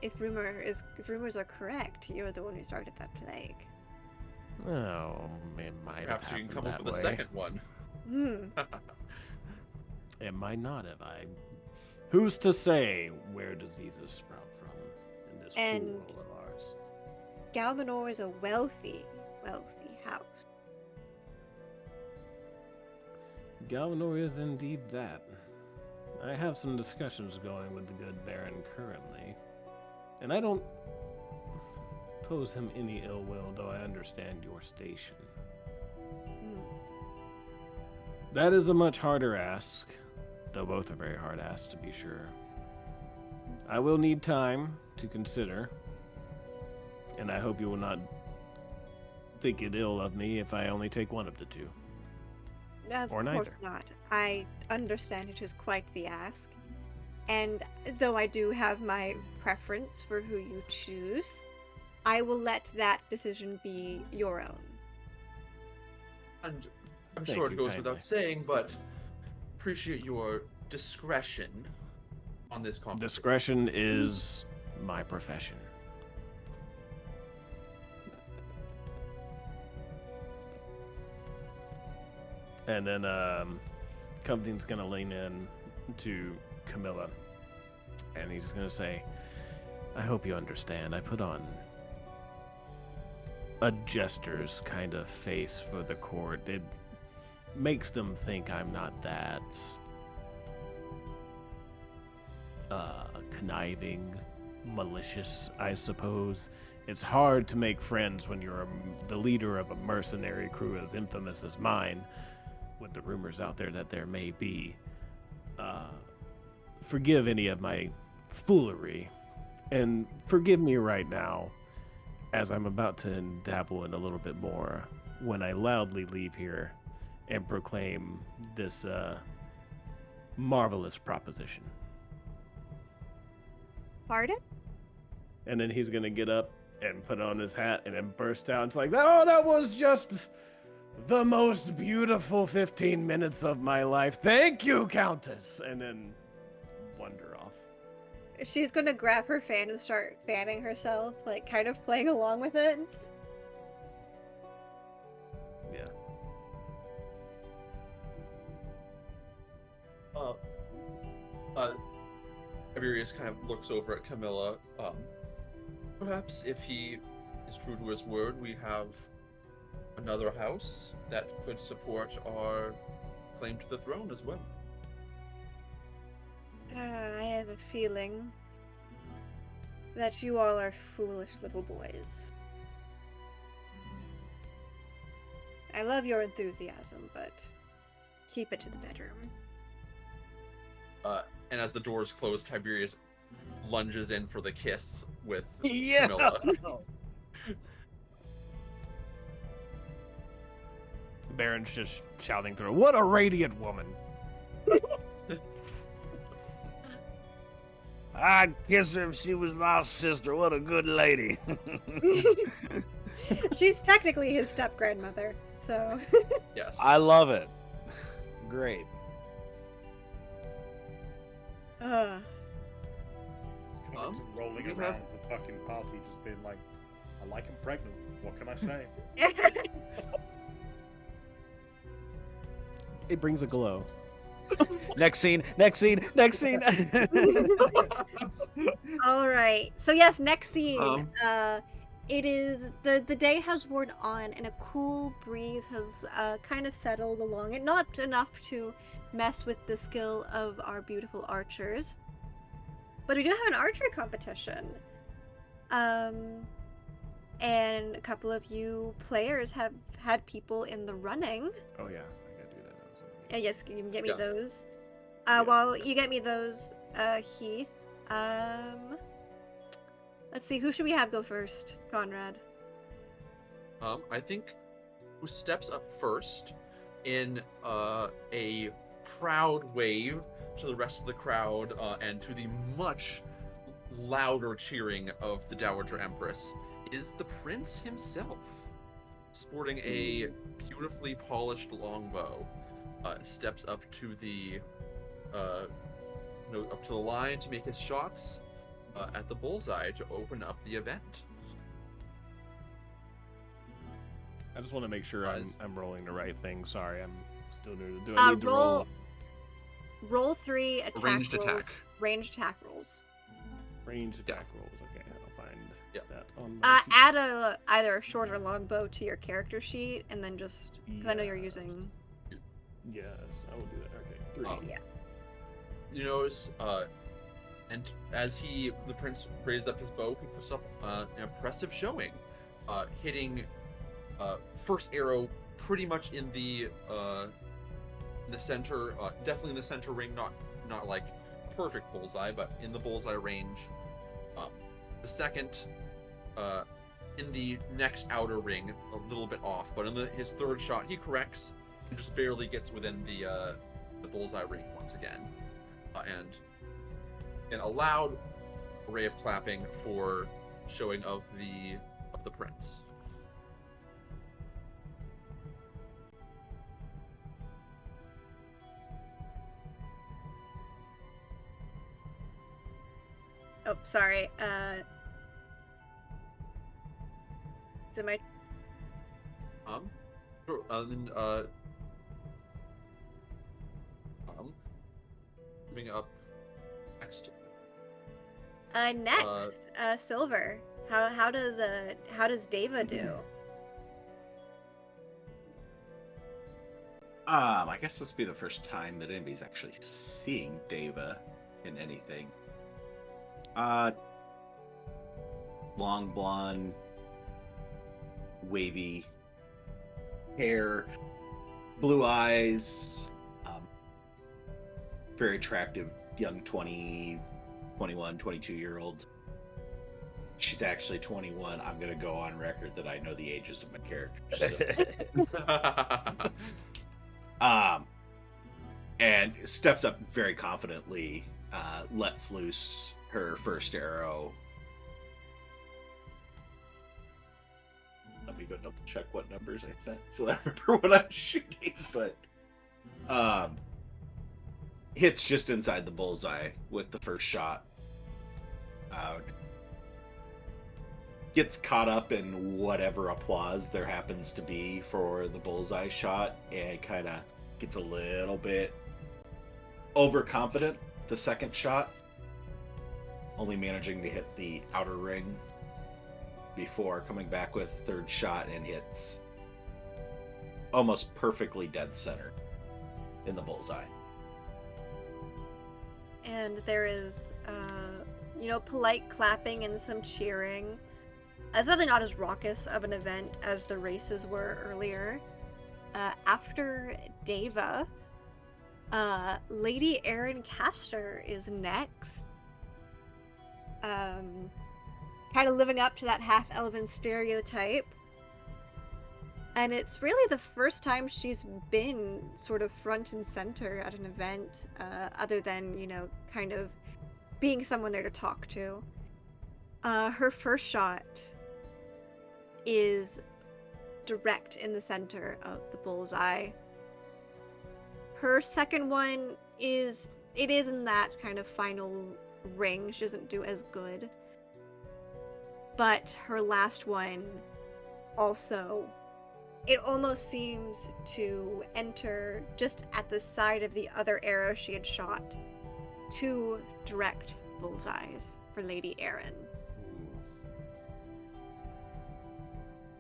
if rumors are correct, you're the one who started that plague. Oh, it might Perhaps have you can happened come up that with a way. second one. It might not have. Who's to say where diseases sprout from in this And- fool world of ours? Galmanor is a wealthy, wealthy house. Galvanor is indeed that. I have some discussions going with the good Baron currently, and I don't pose him any ill will, though I understand your station. Hmm. That is a much harder ask, though both are very hard asks to be sure. I will need time to consider, and I hope you will not think it ill of me if I only take one of the two. Of Or course neither. not. I understand it is quite the ask. And though I do have my preference for who you choose, I will let that decision be your own. And I'm Thank sure it you goes kindly. without saying, but appreciate your discretion on this conversation. Discretion is my profession. And then Cupid's gonna lean in to Camilla, and he's gonna say, I hope you understand. I put on a jester's kind of face for the court. It makes them think I'm not that conniving, malicious, I suppose. It's hard to make friends when you're the leader of a mercenary crew as infamous as mine, with the rumors out there that there may be. Forgive any of my foolery, and forgive me right now, as I'm about to dabble in a little bit more when I loudly leave here and proclaim this marvelous proposition. Pardon? And then he's gonna get up and put on his hat and then burst out. It's like, oh, that was just the most beautiful 15 minutes of my life. Thank you, Countess. And then wander off. She's gonna grab her fan and start fanning herself, like kind of playing along with it. Yeah. Tiberius kind of looks over at Camilla. Perhaps if he is true to his word, we have another house that could support our claim to the throne as well. I have a feeling that you all are foolish little boys. I love your enthusiasm, but keep it to the bedroom. And as the doors close, Tiberius lunges in for the kiss with Yeah. Camilla. The Baron's just shouting through, what a radiant woman. I'd kiss her if she was my sister. What a good lady. She's technically his step-grandmother, so... Yes. I love it. Great. It's gonna Um, be rolling you around have- the fucking party, just being like, I like him pregnant. What can I say? It brings a glow. Next scene. All right. So yes, next scene. Um. It is the day has worn on, and a cool breeze has kind of settled along it. Not enough to mess with the skill of our beautiful archers, but we do have an archery competition. And a couple of you players have had people in the running. Oh yeah, I gotta do that. Yes, can you get me Yeah. those? Yeah. While you get me those, Heath. Let's see, who should we have go first? Conrad. I think who steps up first in a proud wave to the rest of the crowd and to the much louder cheering of the Dowager Empress is the prince himself, sporting a beautifully polished longbow. Steps up to the up to the line to make his shots at the bullseye to open up the event. I just want to make sure Nice. I'm rolling the right thing. Sorry, I'm still new. Do I need to roll Roll 3 attack Ranged rolls. attack. Ranged attack rolls. range attack rolls? Okay, I'll find that on my sheet. Add either a short or long bow to your character sheet, and then just because I know you're Yeah. using. Yes, I will do that. Okay, 3. Yeah. You notice, and as the prince raises up his bow, he puts up an impressive showing, hitting first arrow pretty much in the center, definitely in the center ring, not like perfect bullseye, but in the bullseye range. The second, in the next outer ring, a little bit off, but in his third shot, he corrects and just barely gets within the bullseye ring once again. And a loud array of clapping for showing of the prince. Oh, sorry. Is it my? Sure, then coming up next. Next, Silver. How does Deva do? I guess this will be the first time that anybody's actually seeing Deva in anything. Long blonde, wavy hair, blue eyes, very attractive young 21, 22-year-old. She's actually 21. I'm going to go on record that I know the ages of my characters. So. And steps up very confidently, lets loose her first arrow. Let me go double check what numbers I sent so I remember what I'm shooting. But hits just inside the bullseye with the first shot. Gets caught up in whatever applause there happens to be for the bullseye shot and kind of gets a little bit overconfident the second shot, only managing to hit the outer ring before coming back with third shot and hits almost perfectly dead center in the bullseye. And there is, polite clapping and some cheering. It's definitely not as raucous of an event as the races were earlier. After Deva, Lady Erin Castor is next. Kind of living up to that half-elven stereotype. And it's really the first time she's been sort of front and center at an event, other than, kind of being someone there to talk to. Her first shot is direct in the center of the bullseye. Her second one is in that kind of final ring. She doesn't do as good. But her last one also it almost seems to enter just at the side of the other arrow she had shot. 2 direct bullseyes for Lady Erin.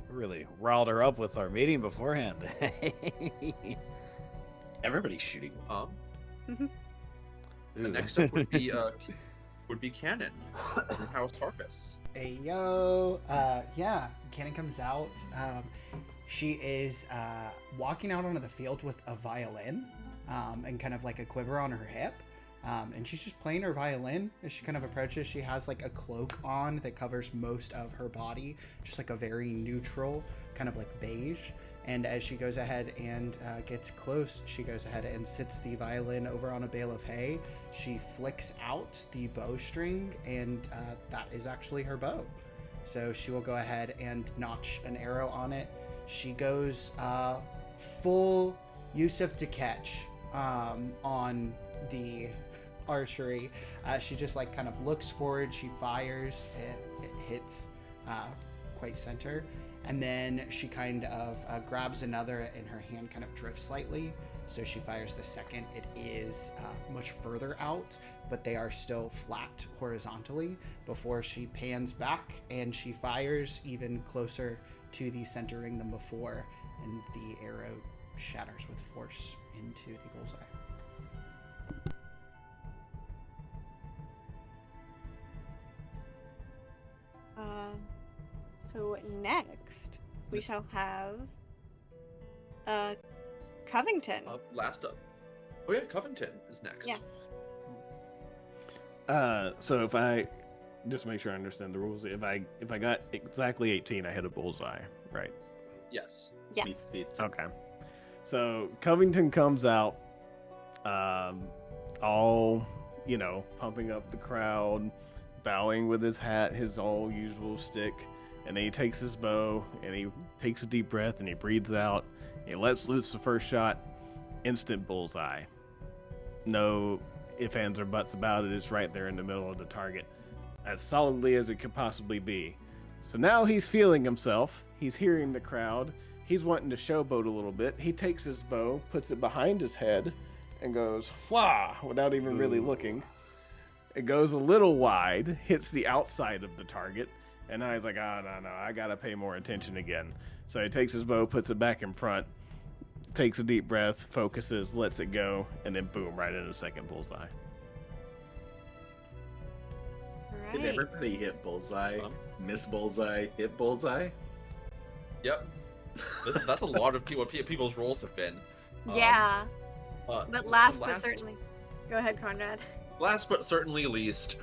Really riled her up with our meeting beforehand. Everybody's shooting. The next up would be Cannon from House Harpus. Hey yo, yeah, Cannon comes out. She is walking out onto the field with a violin, and kind of like a quiver on her hip. And she's just playing her violin as she kind of approaches. She has like a cloak on that covers most of her body, just like a very neutral kind of like beige. And as she goes ahead and gets close, she goes ahead and sits the violin over on a bale of hay. She flicks out the bowstring, and that is actually her bow. So she will go ahead and notch an arrow on it. She goes full Yusuf to catch on the archery. She just like kind of looks forward. She fires. It hits quite center. And then she kind of grabs another, and her hand kind of drifts slightly. So she fires the second. It is much further out, but they are still flat horizontally before she pans back, and she fires even closer to the center ring than before, and the arrow shatters with force into the bullseye. So next, we shall have Covington. Last up. Oh yeah, Covington is next. Yeah. So if I just make sure I understand the rules, if I got exactly 18, I hit a bullseye, right? Yes. Yes. Okay. So Covington comes out, all pumping up the crowd, bowing with his hat, his all usual stick. And then he takes his bow, and he takes a deep breath, and he breathes out. He lets loose the first shot. Instant bullseye. No ifs, ands, or buts about it. It's right there in the middle of the target. As solidly as it could possibly be. So now he's feeling himself. He's hearing the crowd. He's wanting to showboat a little bit. He takes his bow, puts it behind his head, and goes, flah, without even really looking. It goes a little wide, hits the outside of the target. And now he's like, no, I gotta pay more attention again. So he takes his bow, puts it back in front, takes a deep breath, focuses, lets it go, and then boom, right into the second bullseye. All Did right. everybody hit bullseye, miss bullseye, hit bullseye? Yep. That's a lot of what people's roles have been. Yeah. But last but last- certainly. Go ahead, Conrad. Last but certainly least,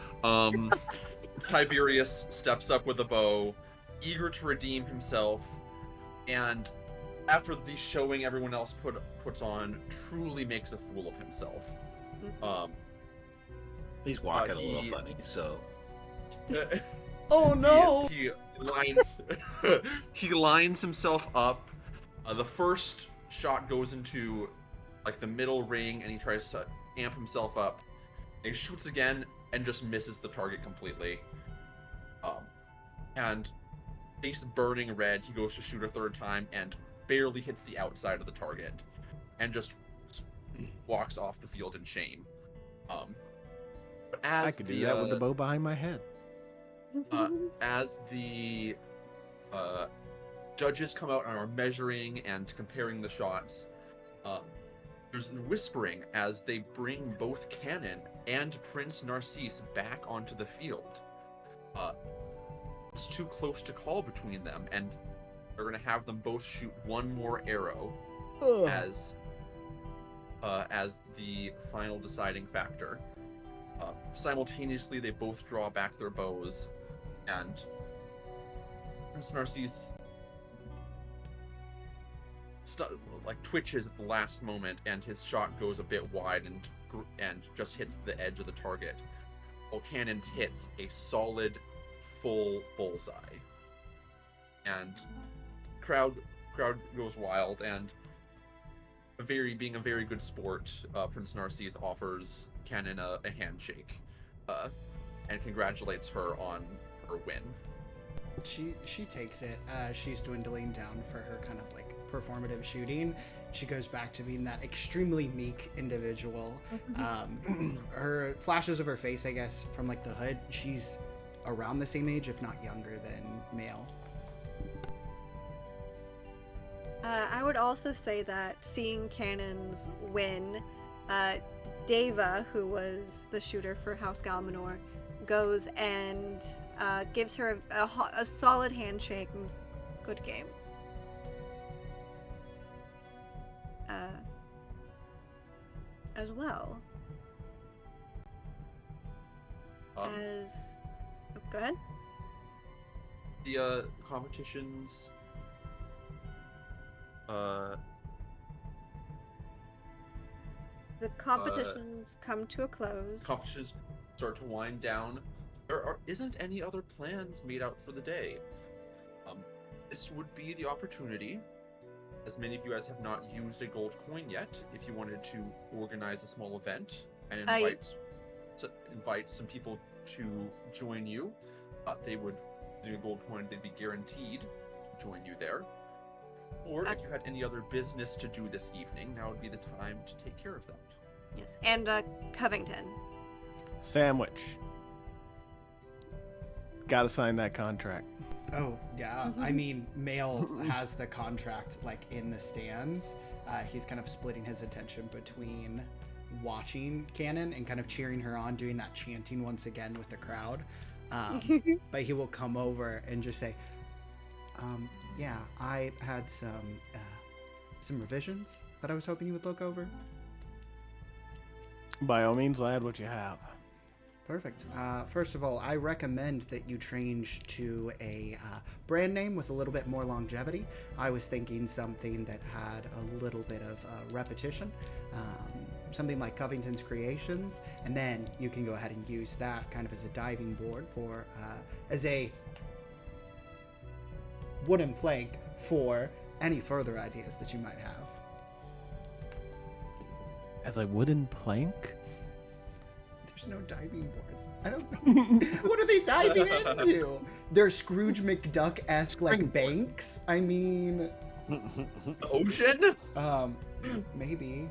Tiberius steps up with a bow, eager to redeem himself, and after the showing everyone else puts on, truly makes a fool of himself. He's walking a little funny, so. Oh no! He lines himself up. The first shot goes into like the middle ring, and he tries to amp himself up. He shoots again and just misses the target completely. And face burning red, he goes to shoot a third time and barely hits the outside of the target, and just walks off the field in shame. But as I could do that with the bow behind my head. As the judges come out and are measuring and comparing the shots, there's whispering as they bring both Cannon and Prince Narcisse back onto the field. It's too close to call between them, and they're going to have them both shoot one more arrow as the final deciding factor. Simultaneously, they both draw back their bows, and Prince Narcisse twitches at the last moment, and his shot goes a bit wide and just hits the edge of the target, while Cannon's hits a solid full bullseye. And crowd goes wild, and being a very good sport, Prince Narcisse offers Cannon a handshake, and congratulates her on her win. She takes it. She's dwindling down for her kind of like performative shooting, she goes back to being that extremely meek individual. Her flashes of her face, I guess, from like the hood, she's around the same age, if not younger than male. I would also say that seeing cannons win, Deva, who was the shooter for House Galmanor, goes and gives her a solid handshake and good game. As well as... Oh, go ahead. The competitions... The competitions come to a close. Competitions start to wind down. There isn't any other plans made out for the day. This would be the opportunity, as many of you guys have not used a gold coin yet, if you wanted to organize a small event and invite some people to join you. They would do a gold coin, they'd be guaranteed to join you there. Or if you had any other business to do this evening, now would be the time to take care of that. Yes, and Covington. Sandwich. Gotta sign that contract. Oh, yeah. I mean, Mail has the contract, like, in the stands. He's kind of splitting his attention between watching Cannon and kind of cheering her on, doing that chanting once again with the crowd. But he will come over and just say, yeah, I had some revisions that I was hoping you would look over. By all means, lad, what you have. Perfect. First of all, I recommend that you change to a brand name with a little bit more longevity. I was thinking something that had a little bit of repetition, something like Covington's Creations, and then you can go ahead and use that kind of as a diving board for as a wooden plank for any further ideas that you might have. As a wooden plank? There's no diving boards. I don't know. What are they diving into? They're Scrooge McDuck-esque, like, banks? I mean... The ocean? Maybe.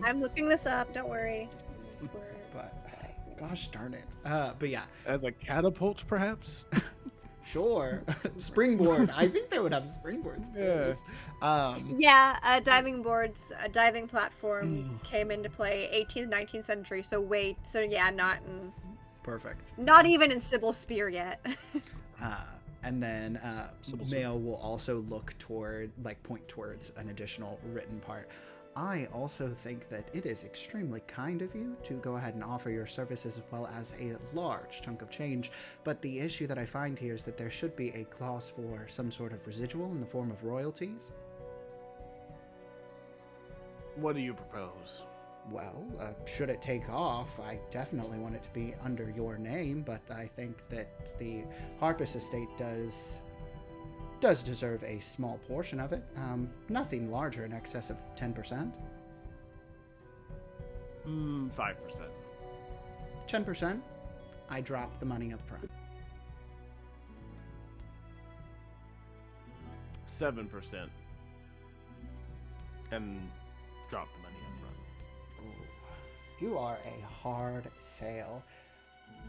I'm looking this up, don't worry. But, gosh darn it. But yeah. As a catapult, perhaps? Sure. Springboard. I think they would have springboards. Yeah. Diving boards, diving platforms came into play 18th, 19th century. So yeah, not in... Perfect. Not even in Sybil Spear yet. And then Mail will also look toward, like, point towards an additional written part. I also think that it is extremely kind of you to go ahead and offer your services as well as a large chunk of change, but the issue that I find here is that there should be a clause for some sort of residual in the form of royalties. What do you propose? Well, should it take off, I definitely want it to be under your name, but I think that the Harpus estate does deserve a small portion of it. Nothing larger in excess of 10%. 5%. 10%. I drop the money up front. 7%. And drop the money up front. Ooh, you are a hard sale.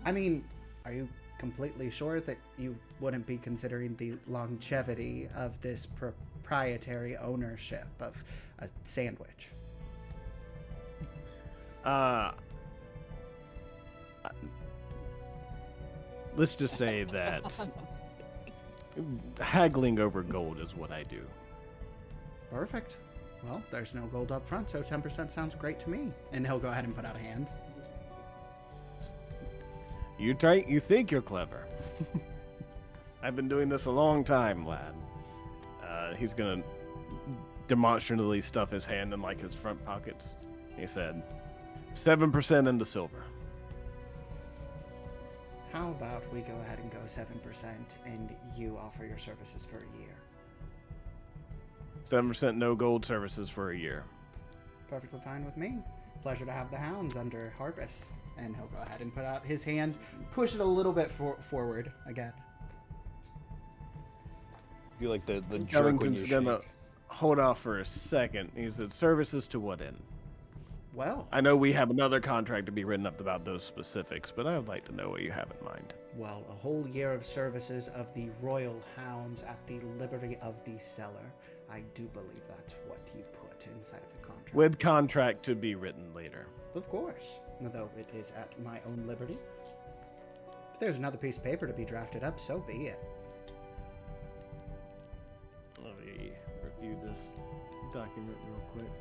I mean, are you completely sure that you wouldn't be considering the longevity of this proprietary ownership of a sandwich? Let's just say that haggling over gold is what I do. Perfect. Well, there's no gold up front, so 10% sounds great to me. And he'll go ahead and put out a hand. You think you're clever. I've been doing this a long time, lad. He's gonna demonstratively stuff his hand in, like, his front pockets. He said, 7% into silver. How about we go ahead and go 7% and you offer your services for a year? 7% no gold services for a year. Perfectly fine with me. Pleasure to have the hounds under Harpus. And he'll go ahead and put out his hand, push it a little bit forward again. I feel like the jerk when you Covington's gonna shake. hold off for a second. He said, services to what end? Well, I know we have another contract to be written up about those specifics, but I would like to know what you have in mind. well, a whole year of services of the royal hounds at the liberty of the seller. I do believe that's what you put inside of the contract. With contract to be written later. Of course, though it is at my own liberty. If there's another piece of paper to be drafted up, so be it. Let me review this document real quick.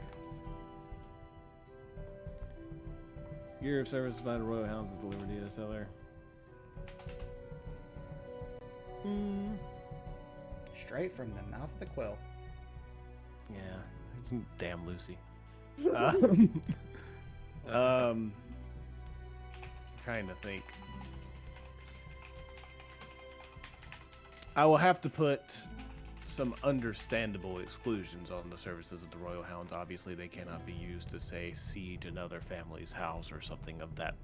Year of service by the Royal Hounds of the Liberty of the Seller. Straight from the mouth of the quill. Yeah, it's damn Lucy. Trying to think. I will have to put some understandable exclusions on the services of the Royal Hounds. Obviously, they cannot be used to, say, siege another family's house or something of that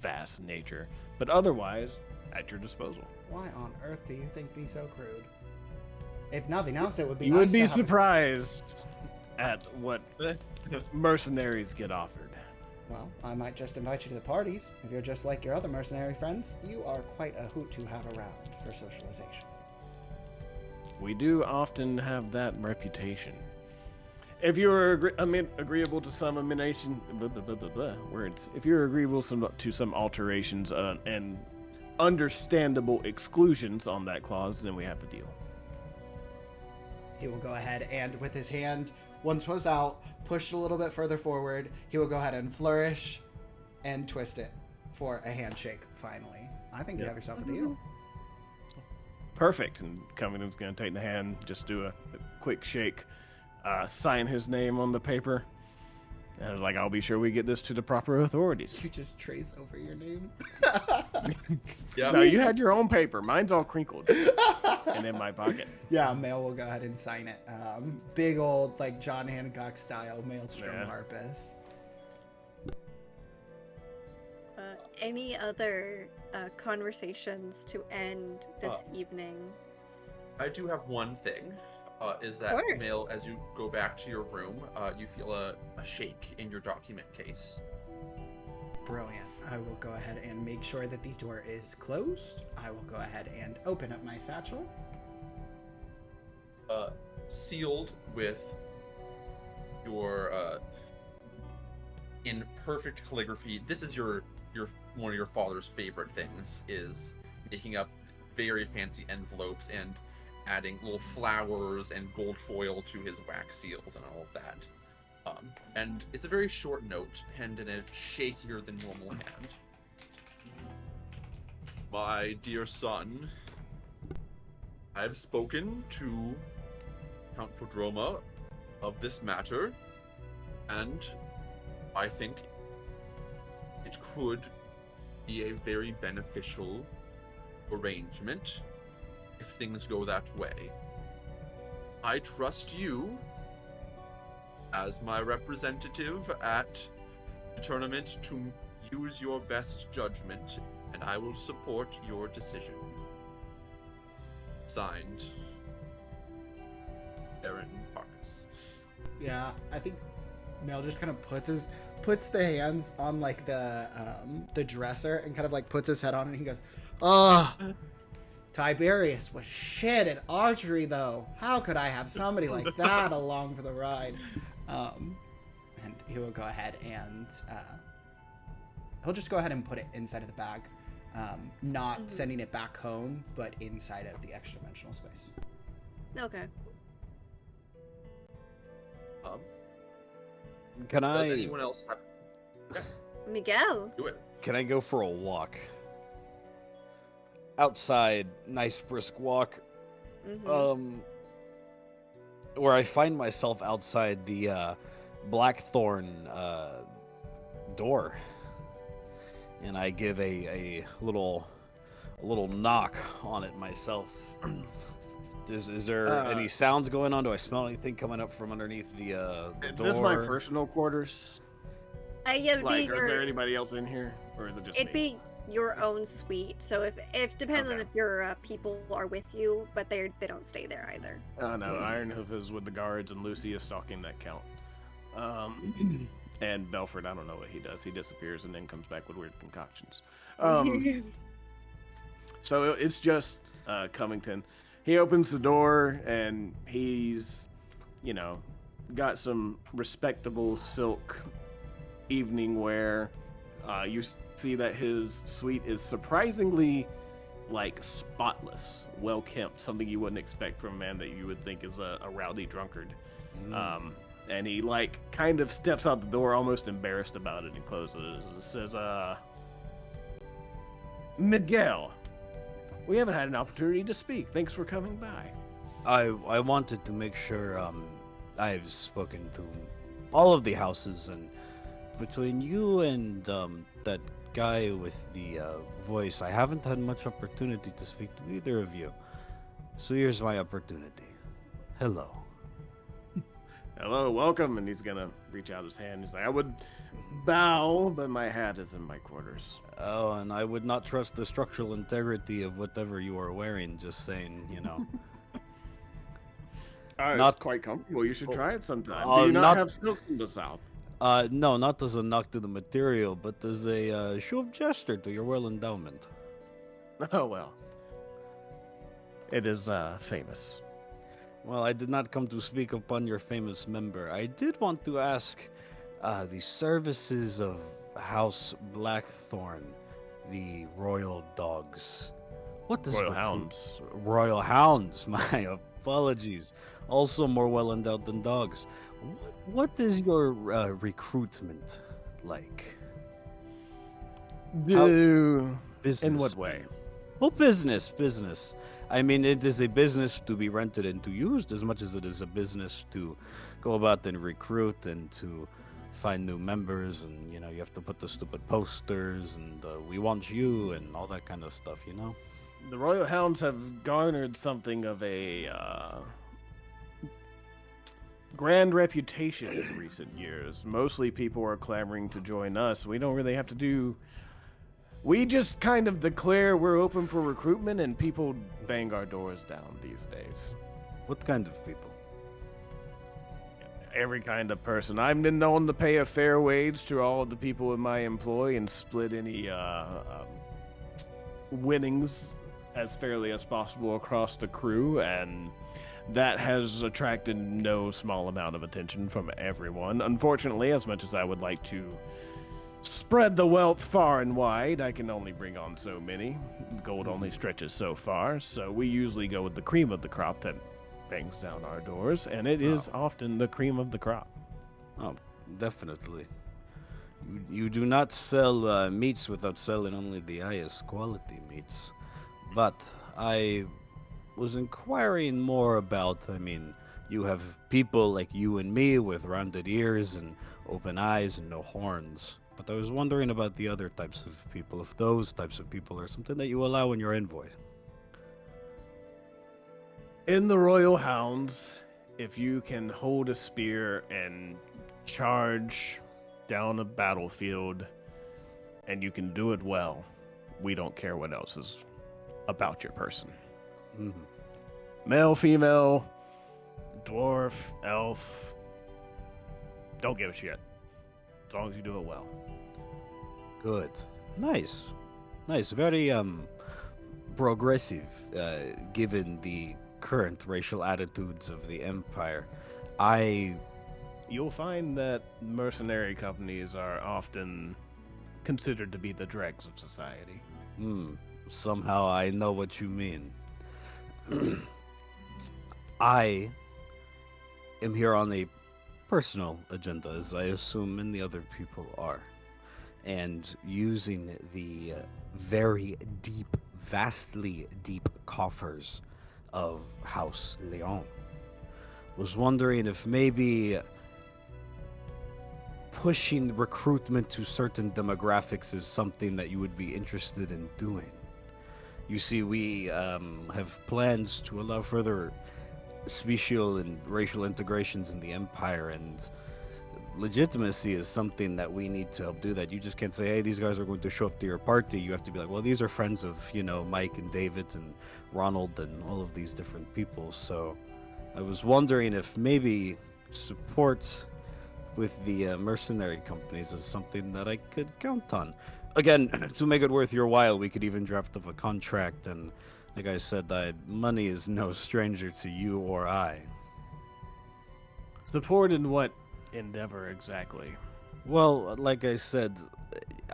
vast nature. But otherwise, at your disposal. Why on earth do you think me so crude? If nothing else, it would be You nice would be to have surprised at what mercenaries get offered. Well, I might just invite you to the parties. If you're just like your other mercenary friends, you are quite a hoot to have around for socialization. We do often have that reputation. If you're agreeable to some elimination, words. If you're agreeable to some alterations and understandable exclusions on that clause, then we have the deal. He will go ahead and, with his hand, once was out, pushed a little bit further forward, he will go ahead and flourish and twist it for a handshake, finally. I think you have yourself a deal. Perfect. And Cummington's going to take the hand, just do a quick shake, sign his name on the paper. And I was like, I'll be sure we get this to the proper authorities. You just trace over your name. Yeah. No, you had your own paper. Mine's all crinkled and in my pocket. Yeah, Mail will go ahead and sign it. Big old, like, John Hancock style Maelstrom Harpus. Any other conversations to end this evening? I do have one thing. Is that Mail, as you go back to your room, you feel a shake in your document case. Brilliant. I will go ahead and make sure that the door is closed. I will go ahead and open up my satchel. Sealed with your in perfect calligraphy. This is your one of your father's favorite things, is making up very fancy envelopes and adding little flowers and gold foil to his wax seals and all of that. And it's a very short note, penned in a shakier than normal hand. My dear son, I have spoken to Count Prodroma of this matter, and I think it could be a very beneficial arrangement if things go that way. I trust you as my representative at the tournament to use your best judgment, and I will support your decision. Signed, Aaron Marcus. Yeah, I think Mel just kind of puts the hands on, like, the dresser and kind of, like, puts his head on it, and he goes, Tiberius was shit at archery, though. How could I have somebody like that along for the ride? And he will go ahead and he'll just go ahead and put it inside of the bag, not sending it back home, but inside of the extra dimensional space. Okay. Does anyone else have... Miguel. Do it. Can I go for a walk? Outside, nice brisk walk. Where I find myself outside the Blackthorn door, and I give a little knock on it myself. Is there any sounds going on? Do I smell anything coming up from underneath the door? Is this my personal quarters? Yeah, Like, is there anybody else in here, or is it just me? your own suite. So if depends on Okay. if your people are with you, but they don't stay there either. Oh no, Ironhoof is with the guards, and Lucy is stalking that count. And Belford, I don't know what he does. He disappears and then comes back with weird concoctions. So it's just Covington. He opens the door and he's, got some respectable silk evening wear. You see that his suite is surprisingly spotless, well kept, something you wouldn't expect from a man that you would think is a rowdy drunkard. And he kind of steps out the door, almost embarrassed about it, and closes it. It says, Miguel, we haven't had an opportunity to speak. Thanks for coming by. I wanted to make sure I've spoken to all of the houses, and between you and that guy with the voice, I haven't had much opportunity to speak to either of you. So here's my opportunity. Hello. Hello, welcome. And he's gonna reach out his hand. He's like, I would bow, but my hat is in my quarters. Oh, and I would not trust the structural integrity of whatever you are wearing, just saying, It's Not- quite comfortable. You should try it sometime. Oh, Do you not not- have silk in the South? No, not as a knock to the material, but as a show of gesture to your royal endowment. Oh, well. It is famous. Well, I did not come to speak upon your famous member. I did want to ask the services of House Blackthorn, the royal dogs. What does Royal Hounds. Royal Hounds, my apologies. Also more well endowed than dogs. What is your recruitment like? Business. In what way? Well, business. I mean, it is a business to be rented and to used as much as it is a business to go about and recruit and to find new members. And, you have to put the stupid posters and we want you and all that kind of stuff, The Royal Hounds have garnered something of a grand reputation in recent years. Mostly people are clamoring to join us. We don't really have to do... We just kind of declare we're open for recruitment, and people bang our doors down these days. What kind of people? Every kind of person. I've been known to pay a fair wage to all of the people in my employ and split any winnings as fairly as possible across the crew, and that has attracted no small amount of attention from everyone. Unfortunately, as much as I would like to spread the wealth far and wide, I can only bring on so many. Gold only stretches so far, so we usually go with the cream of the crop that bangs down our doors, and it is often the cream of the crop. Oh, definitely. You do not sell meats without selling only the highest quality meats. But I was inquiring more about, you have people like you and me with rounded ears and open eyes and no horns. But I was wondering about the other types of people, if those types of people are something that you allow in your envoy. In the Royal Hounds, if you can hold a spear and charge down a battlefield, and you can do it well, we don't care what else is about your person. Mm-hmm. Male, female, dwarf, elf, don't give a shit. As long as you do it well. Good. Nice. Very progressive, given the current racial attitudes of the Empire. You'll find that mercenary companies are often considered to be the dregs of society. Somehow I know what you mean. I am here on a personal agenda, as I assume many other people are, and using the very deep, vastly deep coffers of House Leon. Was wondering if maybe pushing recruitment to certain demographics is something that you would be interested in doing. You see, we have plans to allow further special and racial integrations in the Empire, and legitimacy is something that we need to help do that. You just can't say, hey, these guys are going to show up to your party. You have to be like, well, these are friends of, Mike and David and Ronald and all of these different people. So I was wondering if maybe support with the mercenary companies is something that I could count on. Again, to make it worth your while, we could even draft up a contract. And like I said, money is no stranger to you or I. Support in what endeavor exactly? Well, like I said,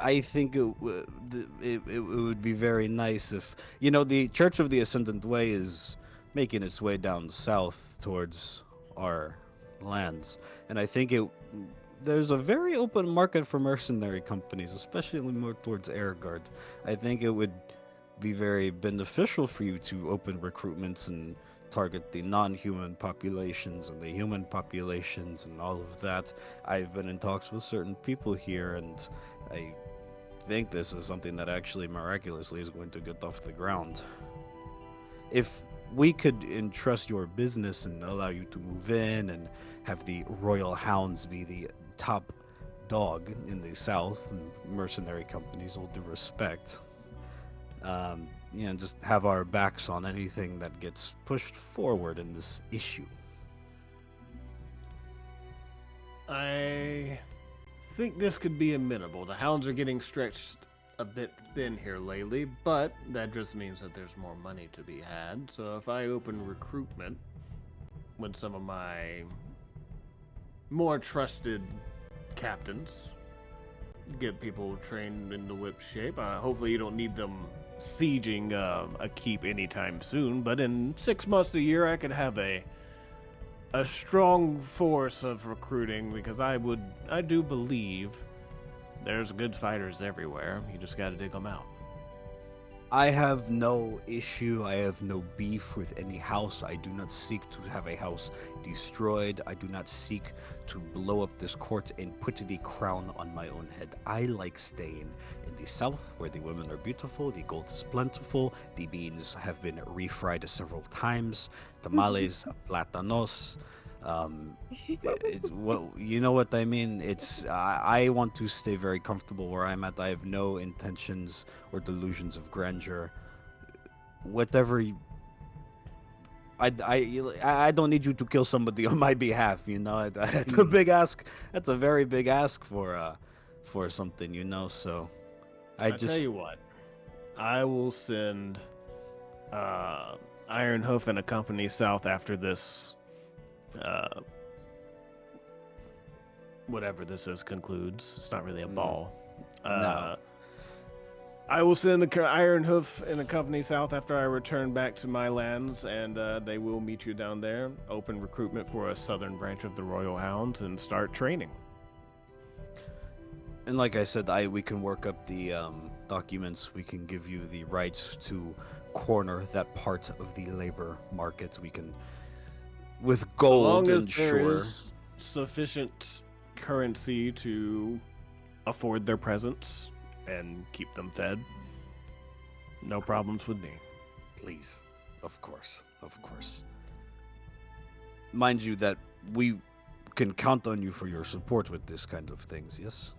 I think it would be very nice if, the Church of the Ascendant Way is making its way down south towards our lands. And I think there's a very open market for mercenary companies, especially more towards Airguard. I think it would be very beneficial for you to open recruitments and target the non-human populations and the human populations and all of that. I've been in talks with certain people here, and I think this is something that actually miraculously is going to get off the ground. If we could entrust your business and allow you to move in and have the Royal Hounds be the top dog in the South, and mercenary companies, all due respect, just have our backs on anything that gets pushed forward in this issue. I think this could be amenable. The hounds are getting stretched a bit thin here lately, but that just means that there's more money to be had. So if I open recruitment with some of my more trusted captains, get people trained into whip shape, hopefully you don't need them sieging a keep anytime soon, but in 6 months, a year, I could have a strong force of recruiting, because I do believe there's good fighters everywhere. You just got to dig them out. I have no issue, I have no beef with any house. I do not seek to have a house destroyed. I do not seek to blow up this court and put the crown on my own head. I like staying in the south, where the women are beautiful, the gold is plentiful, the beans have been refried several times, tamales, platanos. It's you know what I mean. I want to stay very comfortable where I'm at. I have no intentions or delusions of grandeur. Whatever. I don't need you to kill somebody on my behalf. That's a big ask. That's a very big ask for something. So I tell you what, I will send Ironhoof and a company south after this. Whatever this is concludes. It's not really a ball. No. I will send the Ironhoof and a company south after I return back to my lands, and they will meet you down there. Open recruitment for a southern branch of the Royal Hounds and start training. And like I said, we can work up the documents. We can give you the rights to corner that part of the labor market. We can, with gold, as long as ensure there is sufficient currency to afford their presence and keep them fed, no problems with me. Please, of course. Mind you that we can count on you for your support with this kind of things, yes?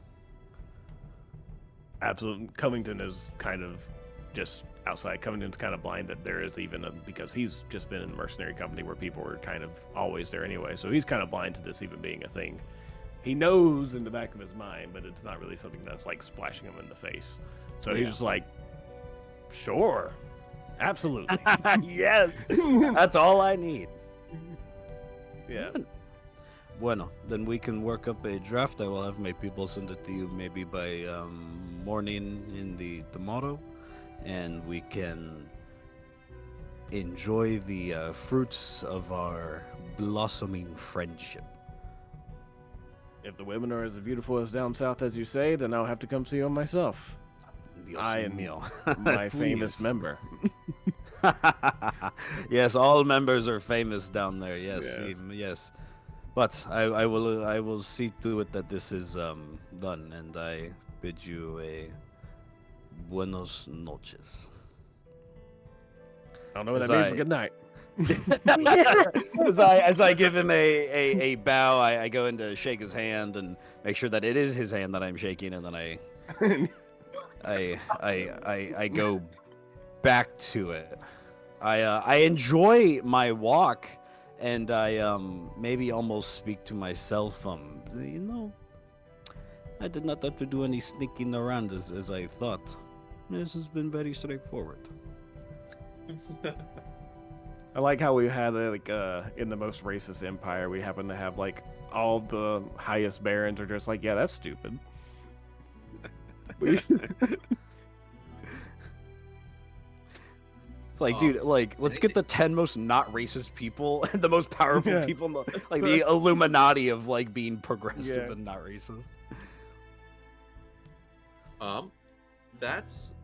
Absolutely. Covington is kind of just outside. Covington's kind of blind that there is even because he's just been in a mercenary company where people were kind of always there anyway. So he's kind of blind to this even being a thing. He knows in the back of his mind, but it's not really something that's like splashing him in the face. So he's just like, sure, absolutely. Yes, that's all I need. Yeah. Bueno, then we can work up a draft. I will have my people send it to you maybe by morning in the tomorrow, and we can enjoy the fruits of our blossoming friendship. If the women are as beautiful as down south as you say, then I'll have to come see them myself. Dios I am mío. my famous member. Yes, all members are famous down there. Yes, yes. But I will see to it that this is done, and I bid you a buenos noches. I don't know what that means, but good night. as I give him a bow, I go in to shake his hand and make sure that it is his hand that I'm shaking, and then I go back to it. I enjoy my walk, and I maybe almost speak to myself. I did not have to do any sneaking around as I thought. This has been very straightforward. I like how we had in the most racist empire, we happen to have like all the highest barons are just like, yeah, that's stupid. It's like, dude, like, let's get the 10 most not racist people and the most powerful people, in the Illuminati of like being progressive and not racist. That's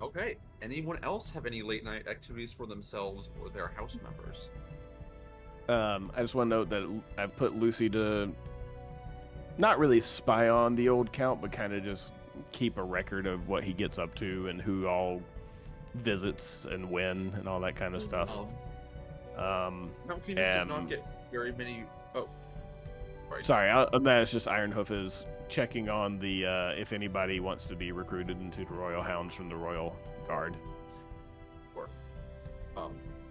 okay. Anyone else have any late night activities for themselves or their house members? I just want to note that I put Lucy to not really spy on the old count, but kind of just keep a record of what he gets up to and who all visits and when and all that kind of stuff. Count Venus does not get very many. Oh, sorry. That's just Ironhoof is checking on the if anybody wants to be recruited into the Royal Hounds from the Royal Guard. Sure.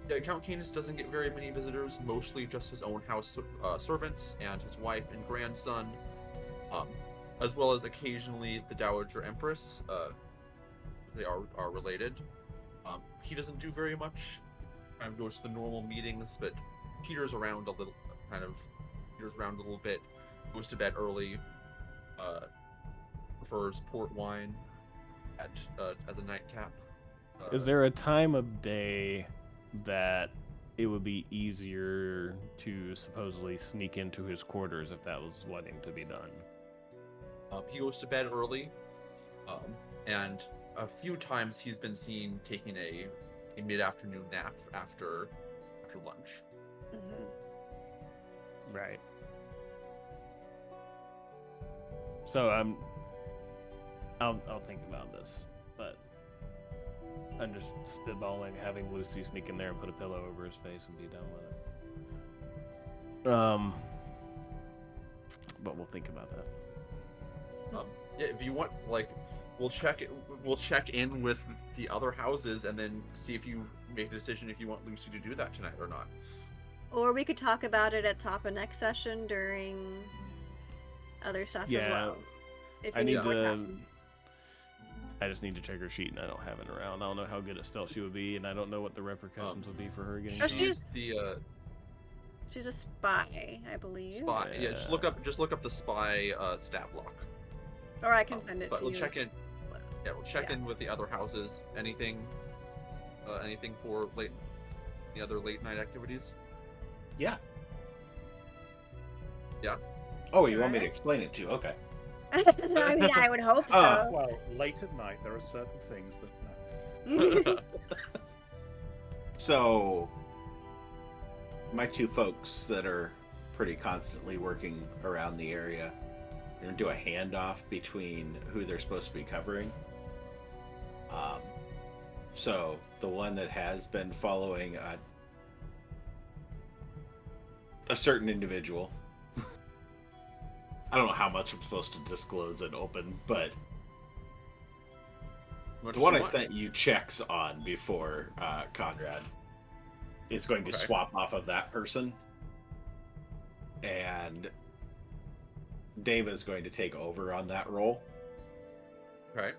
Yeah, Count Canis doesn't get very many visitors, mostly just his own house servants and his wife and grandson, as well as occasionally the Dowager Empress. They are related. He doesn't do very much. Kind of goes to the normal meetings, but peters around a little bit. Goes to bed early. Prefers port wine as a nightcap. Is there a time of day that it would be easier to supposedly sneak into his quarters if that was wanting to be done? He goes to bed early, and a few times he's been seen taking a mid-afternoon nap after lunch. Mm-hmm. Right. So I'll think about this, but I'm just spitballing having Lucy sneak in there and put a pillow over his face and be done with it. But we'll think about that. Yeah, if you want, like, we'll check in with the other houses and then see if you make a decision if you want Lucy to do that tonight or not. Or we could talk about it at top of next session during other stuff as well. If you need more time. I just need to check her sheet, and I don't have it around. I don't know how good at stealth she would be, and I don't know what the repercussions would be for her getting. Oh, she's a spy, I believe. Spy. Yeah, just look up the spy stat block. Or I can send it to you. But we'll check in. Yeah, we'll check in with the other houses. Anything for any other late night activities? Yeah. Yeah. Oh, you want me to explain it too? Okay. I mean, I would hope so. Well, late at night there are certain things that. So, my two folks that are pretty constantly working around the area, they're gonna do a handoff between who they're supposed to be covering. So the one that has been following a certain individual. I don't know how much I'm supposed to disclose and open, but the one I sent you checks on before Conrad is going to swap off of that person, and Dave is going to take over on that role. Right.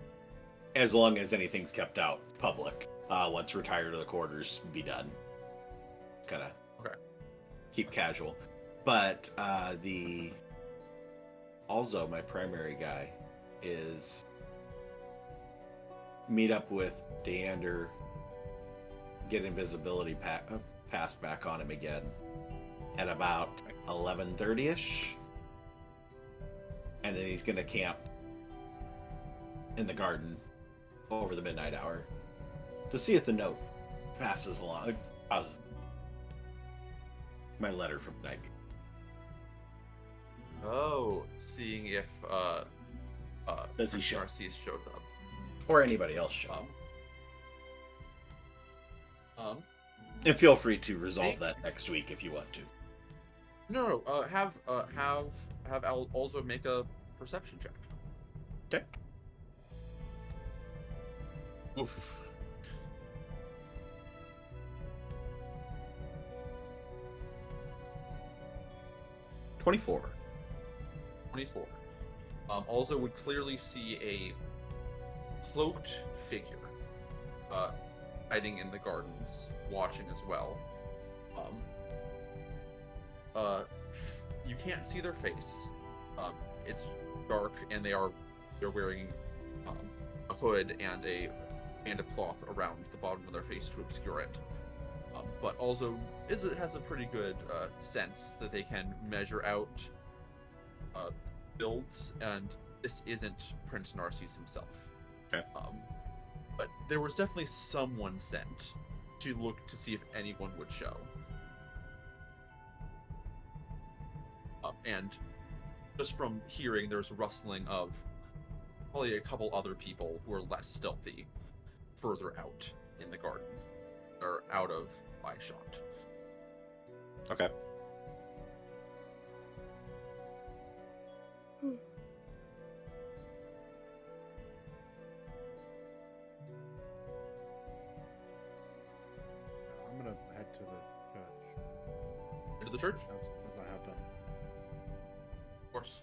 As long as anything's kept out public. Once retired to the quarters, be done. Kind of keep casual. But also my primary guy is meet up with Deander, get invisibility passed back on him again at about 11:30ish, and then he's gonna camp in the garden over the midnight hour to see if the note passes along. My letter from the night. Oh, seeing if Does he show? Narcisse showed up. Or anybody else show. And feel free to resolve that next week if you want to. No. Have Al also make a perception check. Okay. Oof. 24. 24. Also would clearly see a cloaked figure hiding in the gardens, watching as well. You can't see their face. It's dark, and they're wearing a hood and a band of cloth around the bottom of their face to obscure it. But also has a pretty good sense that they can measure out builds, and this isn't Prince Narcissus himself. Okay. But there was definitely someone sent to look to see if anyone would show. And just from hearing, there's rustling of probably a couple other people who are less stealthy further out in the garden, or out of eye shot. Okay. I'm gonna head to the church. Into the church? As I have done. Of course.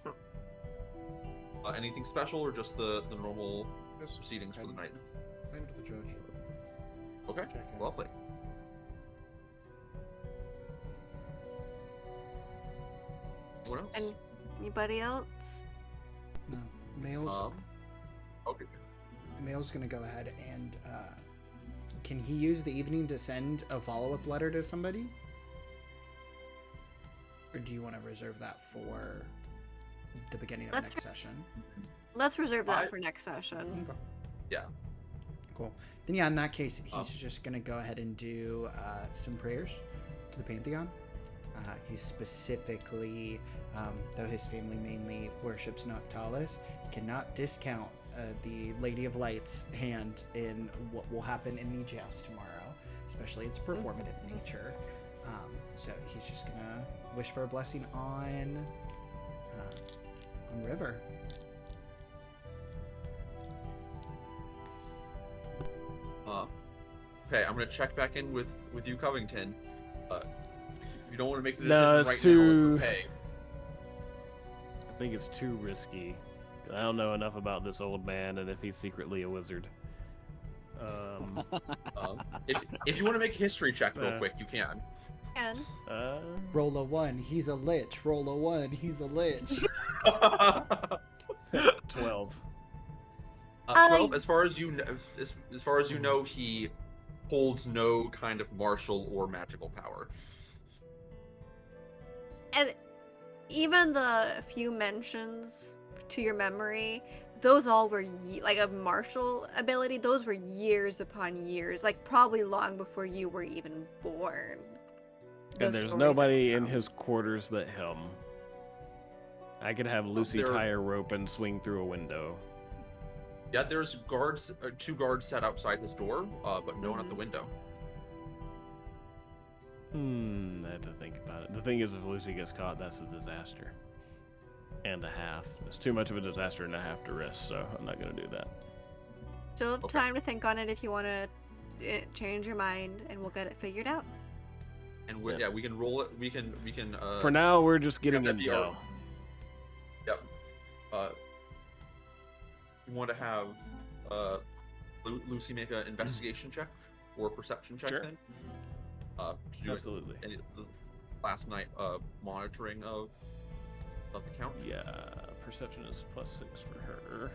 Anything special, or just the normal Just proceedings for the night? head to the church. Okay, Check in. lovely. Anyone else? And anybody else? No. Mail's, Okay. Mail's gonna go ahead and can he use the evening to send a follow-up letter to somebody? Or do you want to reserve that for the beginning of Let's next session? Let's reserve that for next session. Okay. Yeah. Cool. Then in that case, he's just gonna go ahead and do some prayers to the Pantheon. He's specifically, though his family mainly worships Noctalis, he cannot discount the Lady of Light's hand in what will happen in the joust tomorrow, especially its performative nature. So he's just gonna wish for a blessing on River. Okay, I'm gonna check back in with you, Covington. You don't want to make the decision No, right it's now. too. It's okay. I think it's too risky. I don't know enough about this old man and if he's secretly a wizard. If you want to make a history check real quick, you can. And Roll a 1, he's a lich. Roll a 1, he's a lich. 12. 12. As far as you know, as far as you know, he holds no kind of martial or magical power. And even the few mentions to your memory, those all were like a martial ability. Those were years upon years, like probably long before you were even born. And there's nobody in his quarters but him. I could have Lucy tie a rope and swing through a window. Yeah, there's guards, 2 guards set outside his door, but no one at the window. I have to think about it. The thing is, if Lucy gets caught, that's a disaster. And a half. It's too much of a disaster and a half to risk, so I'm not going to do that. Still have time to think on it if you want to change your mind, and we'll get it figured out. And we can roll it. We can. For now, we're just getting in jail. Yep. You want to have Lucy make an investigation check or a perception check then? To do Absolutely. The last night monitoring of the count. Yeah, perception is +6 for her.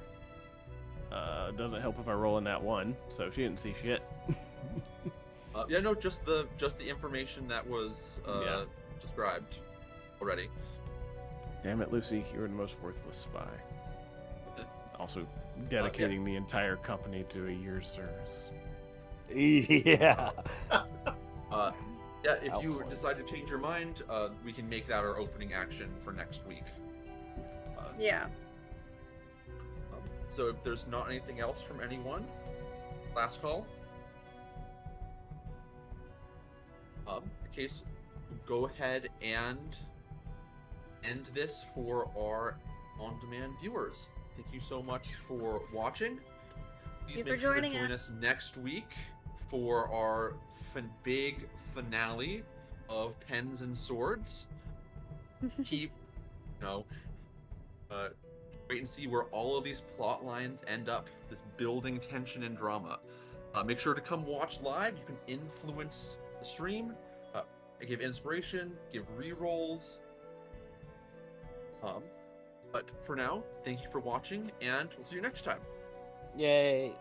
Doesn't help if I roll in that 1, so she didn't see shit. Yeah, no, just the information that was described already. Damn it, Lucy, you were the most worthless spy. Also, dedicating the entire company to a year's service. Yeah. If you decide to change your mind, we can make that our opening action for next week. Yeah. So if there's not anything else from anyone, last call. case, go ahead and end this for our on-demand viewers. Thank you so much for watching. Please Thank you make for sure to joining join us next week for our big finale of Pens and Swords. Keep, wait and see where all of these plot lines end up, this building tension and drama. Make sure to come watch live. You can influence the stream, give inspiration, give re-rolls. But for now, thank you for watching, and we'll see you next time. Yay.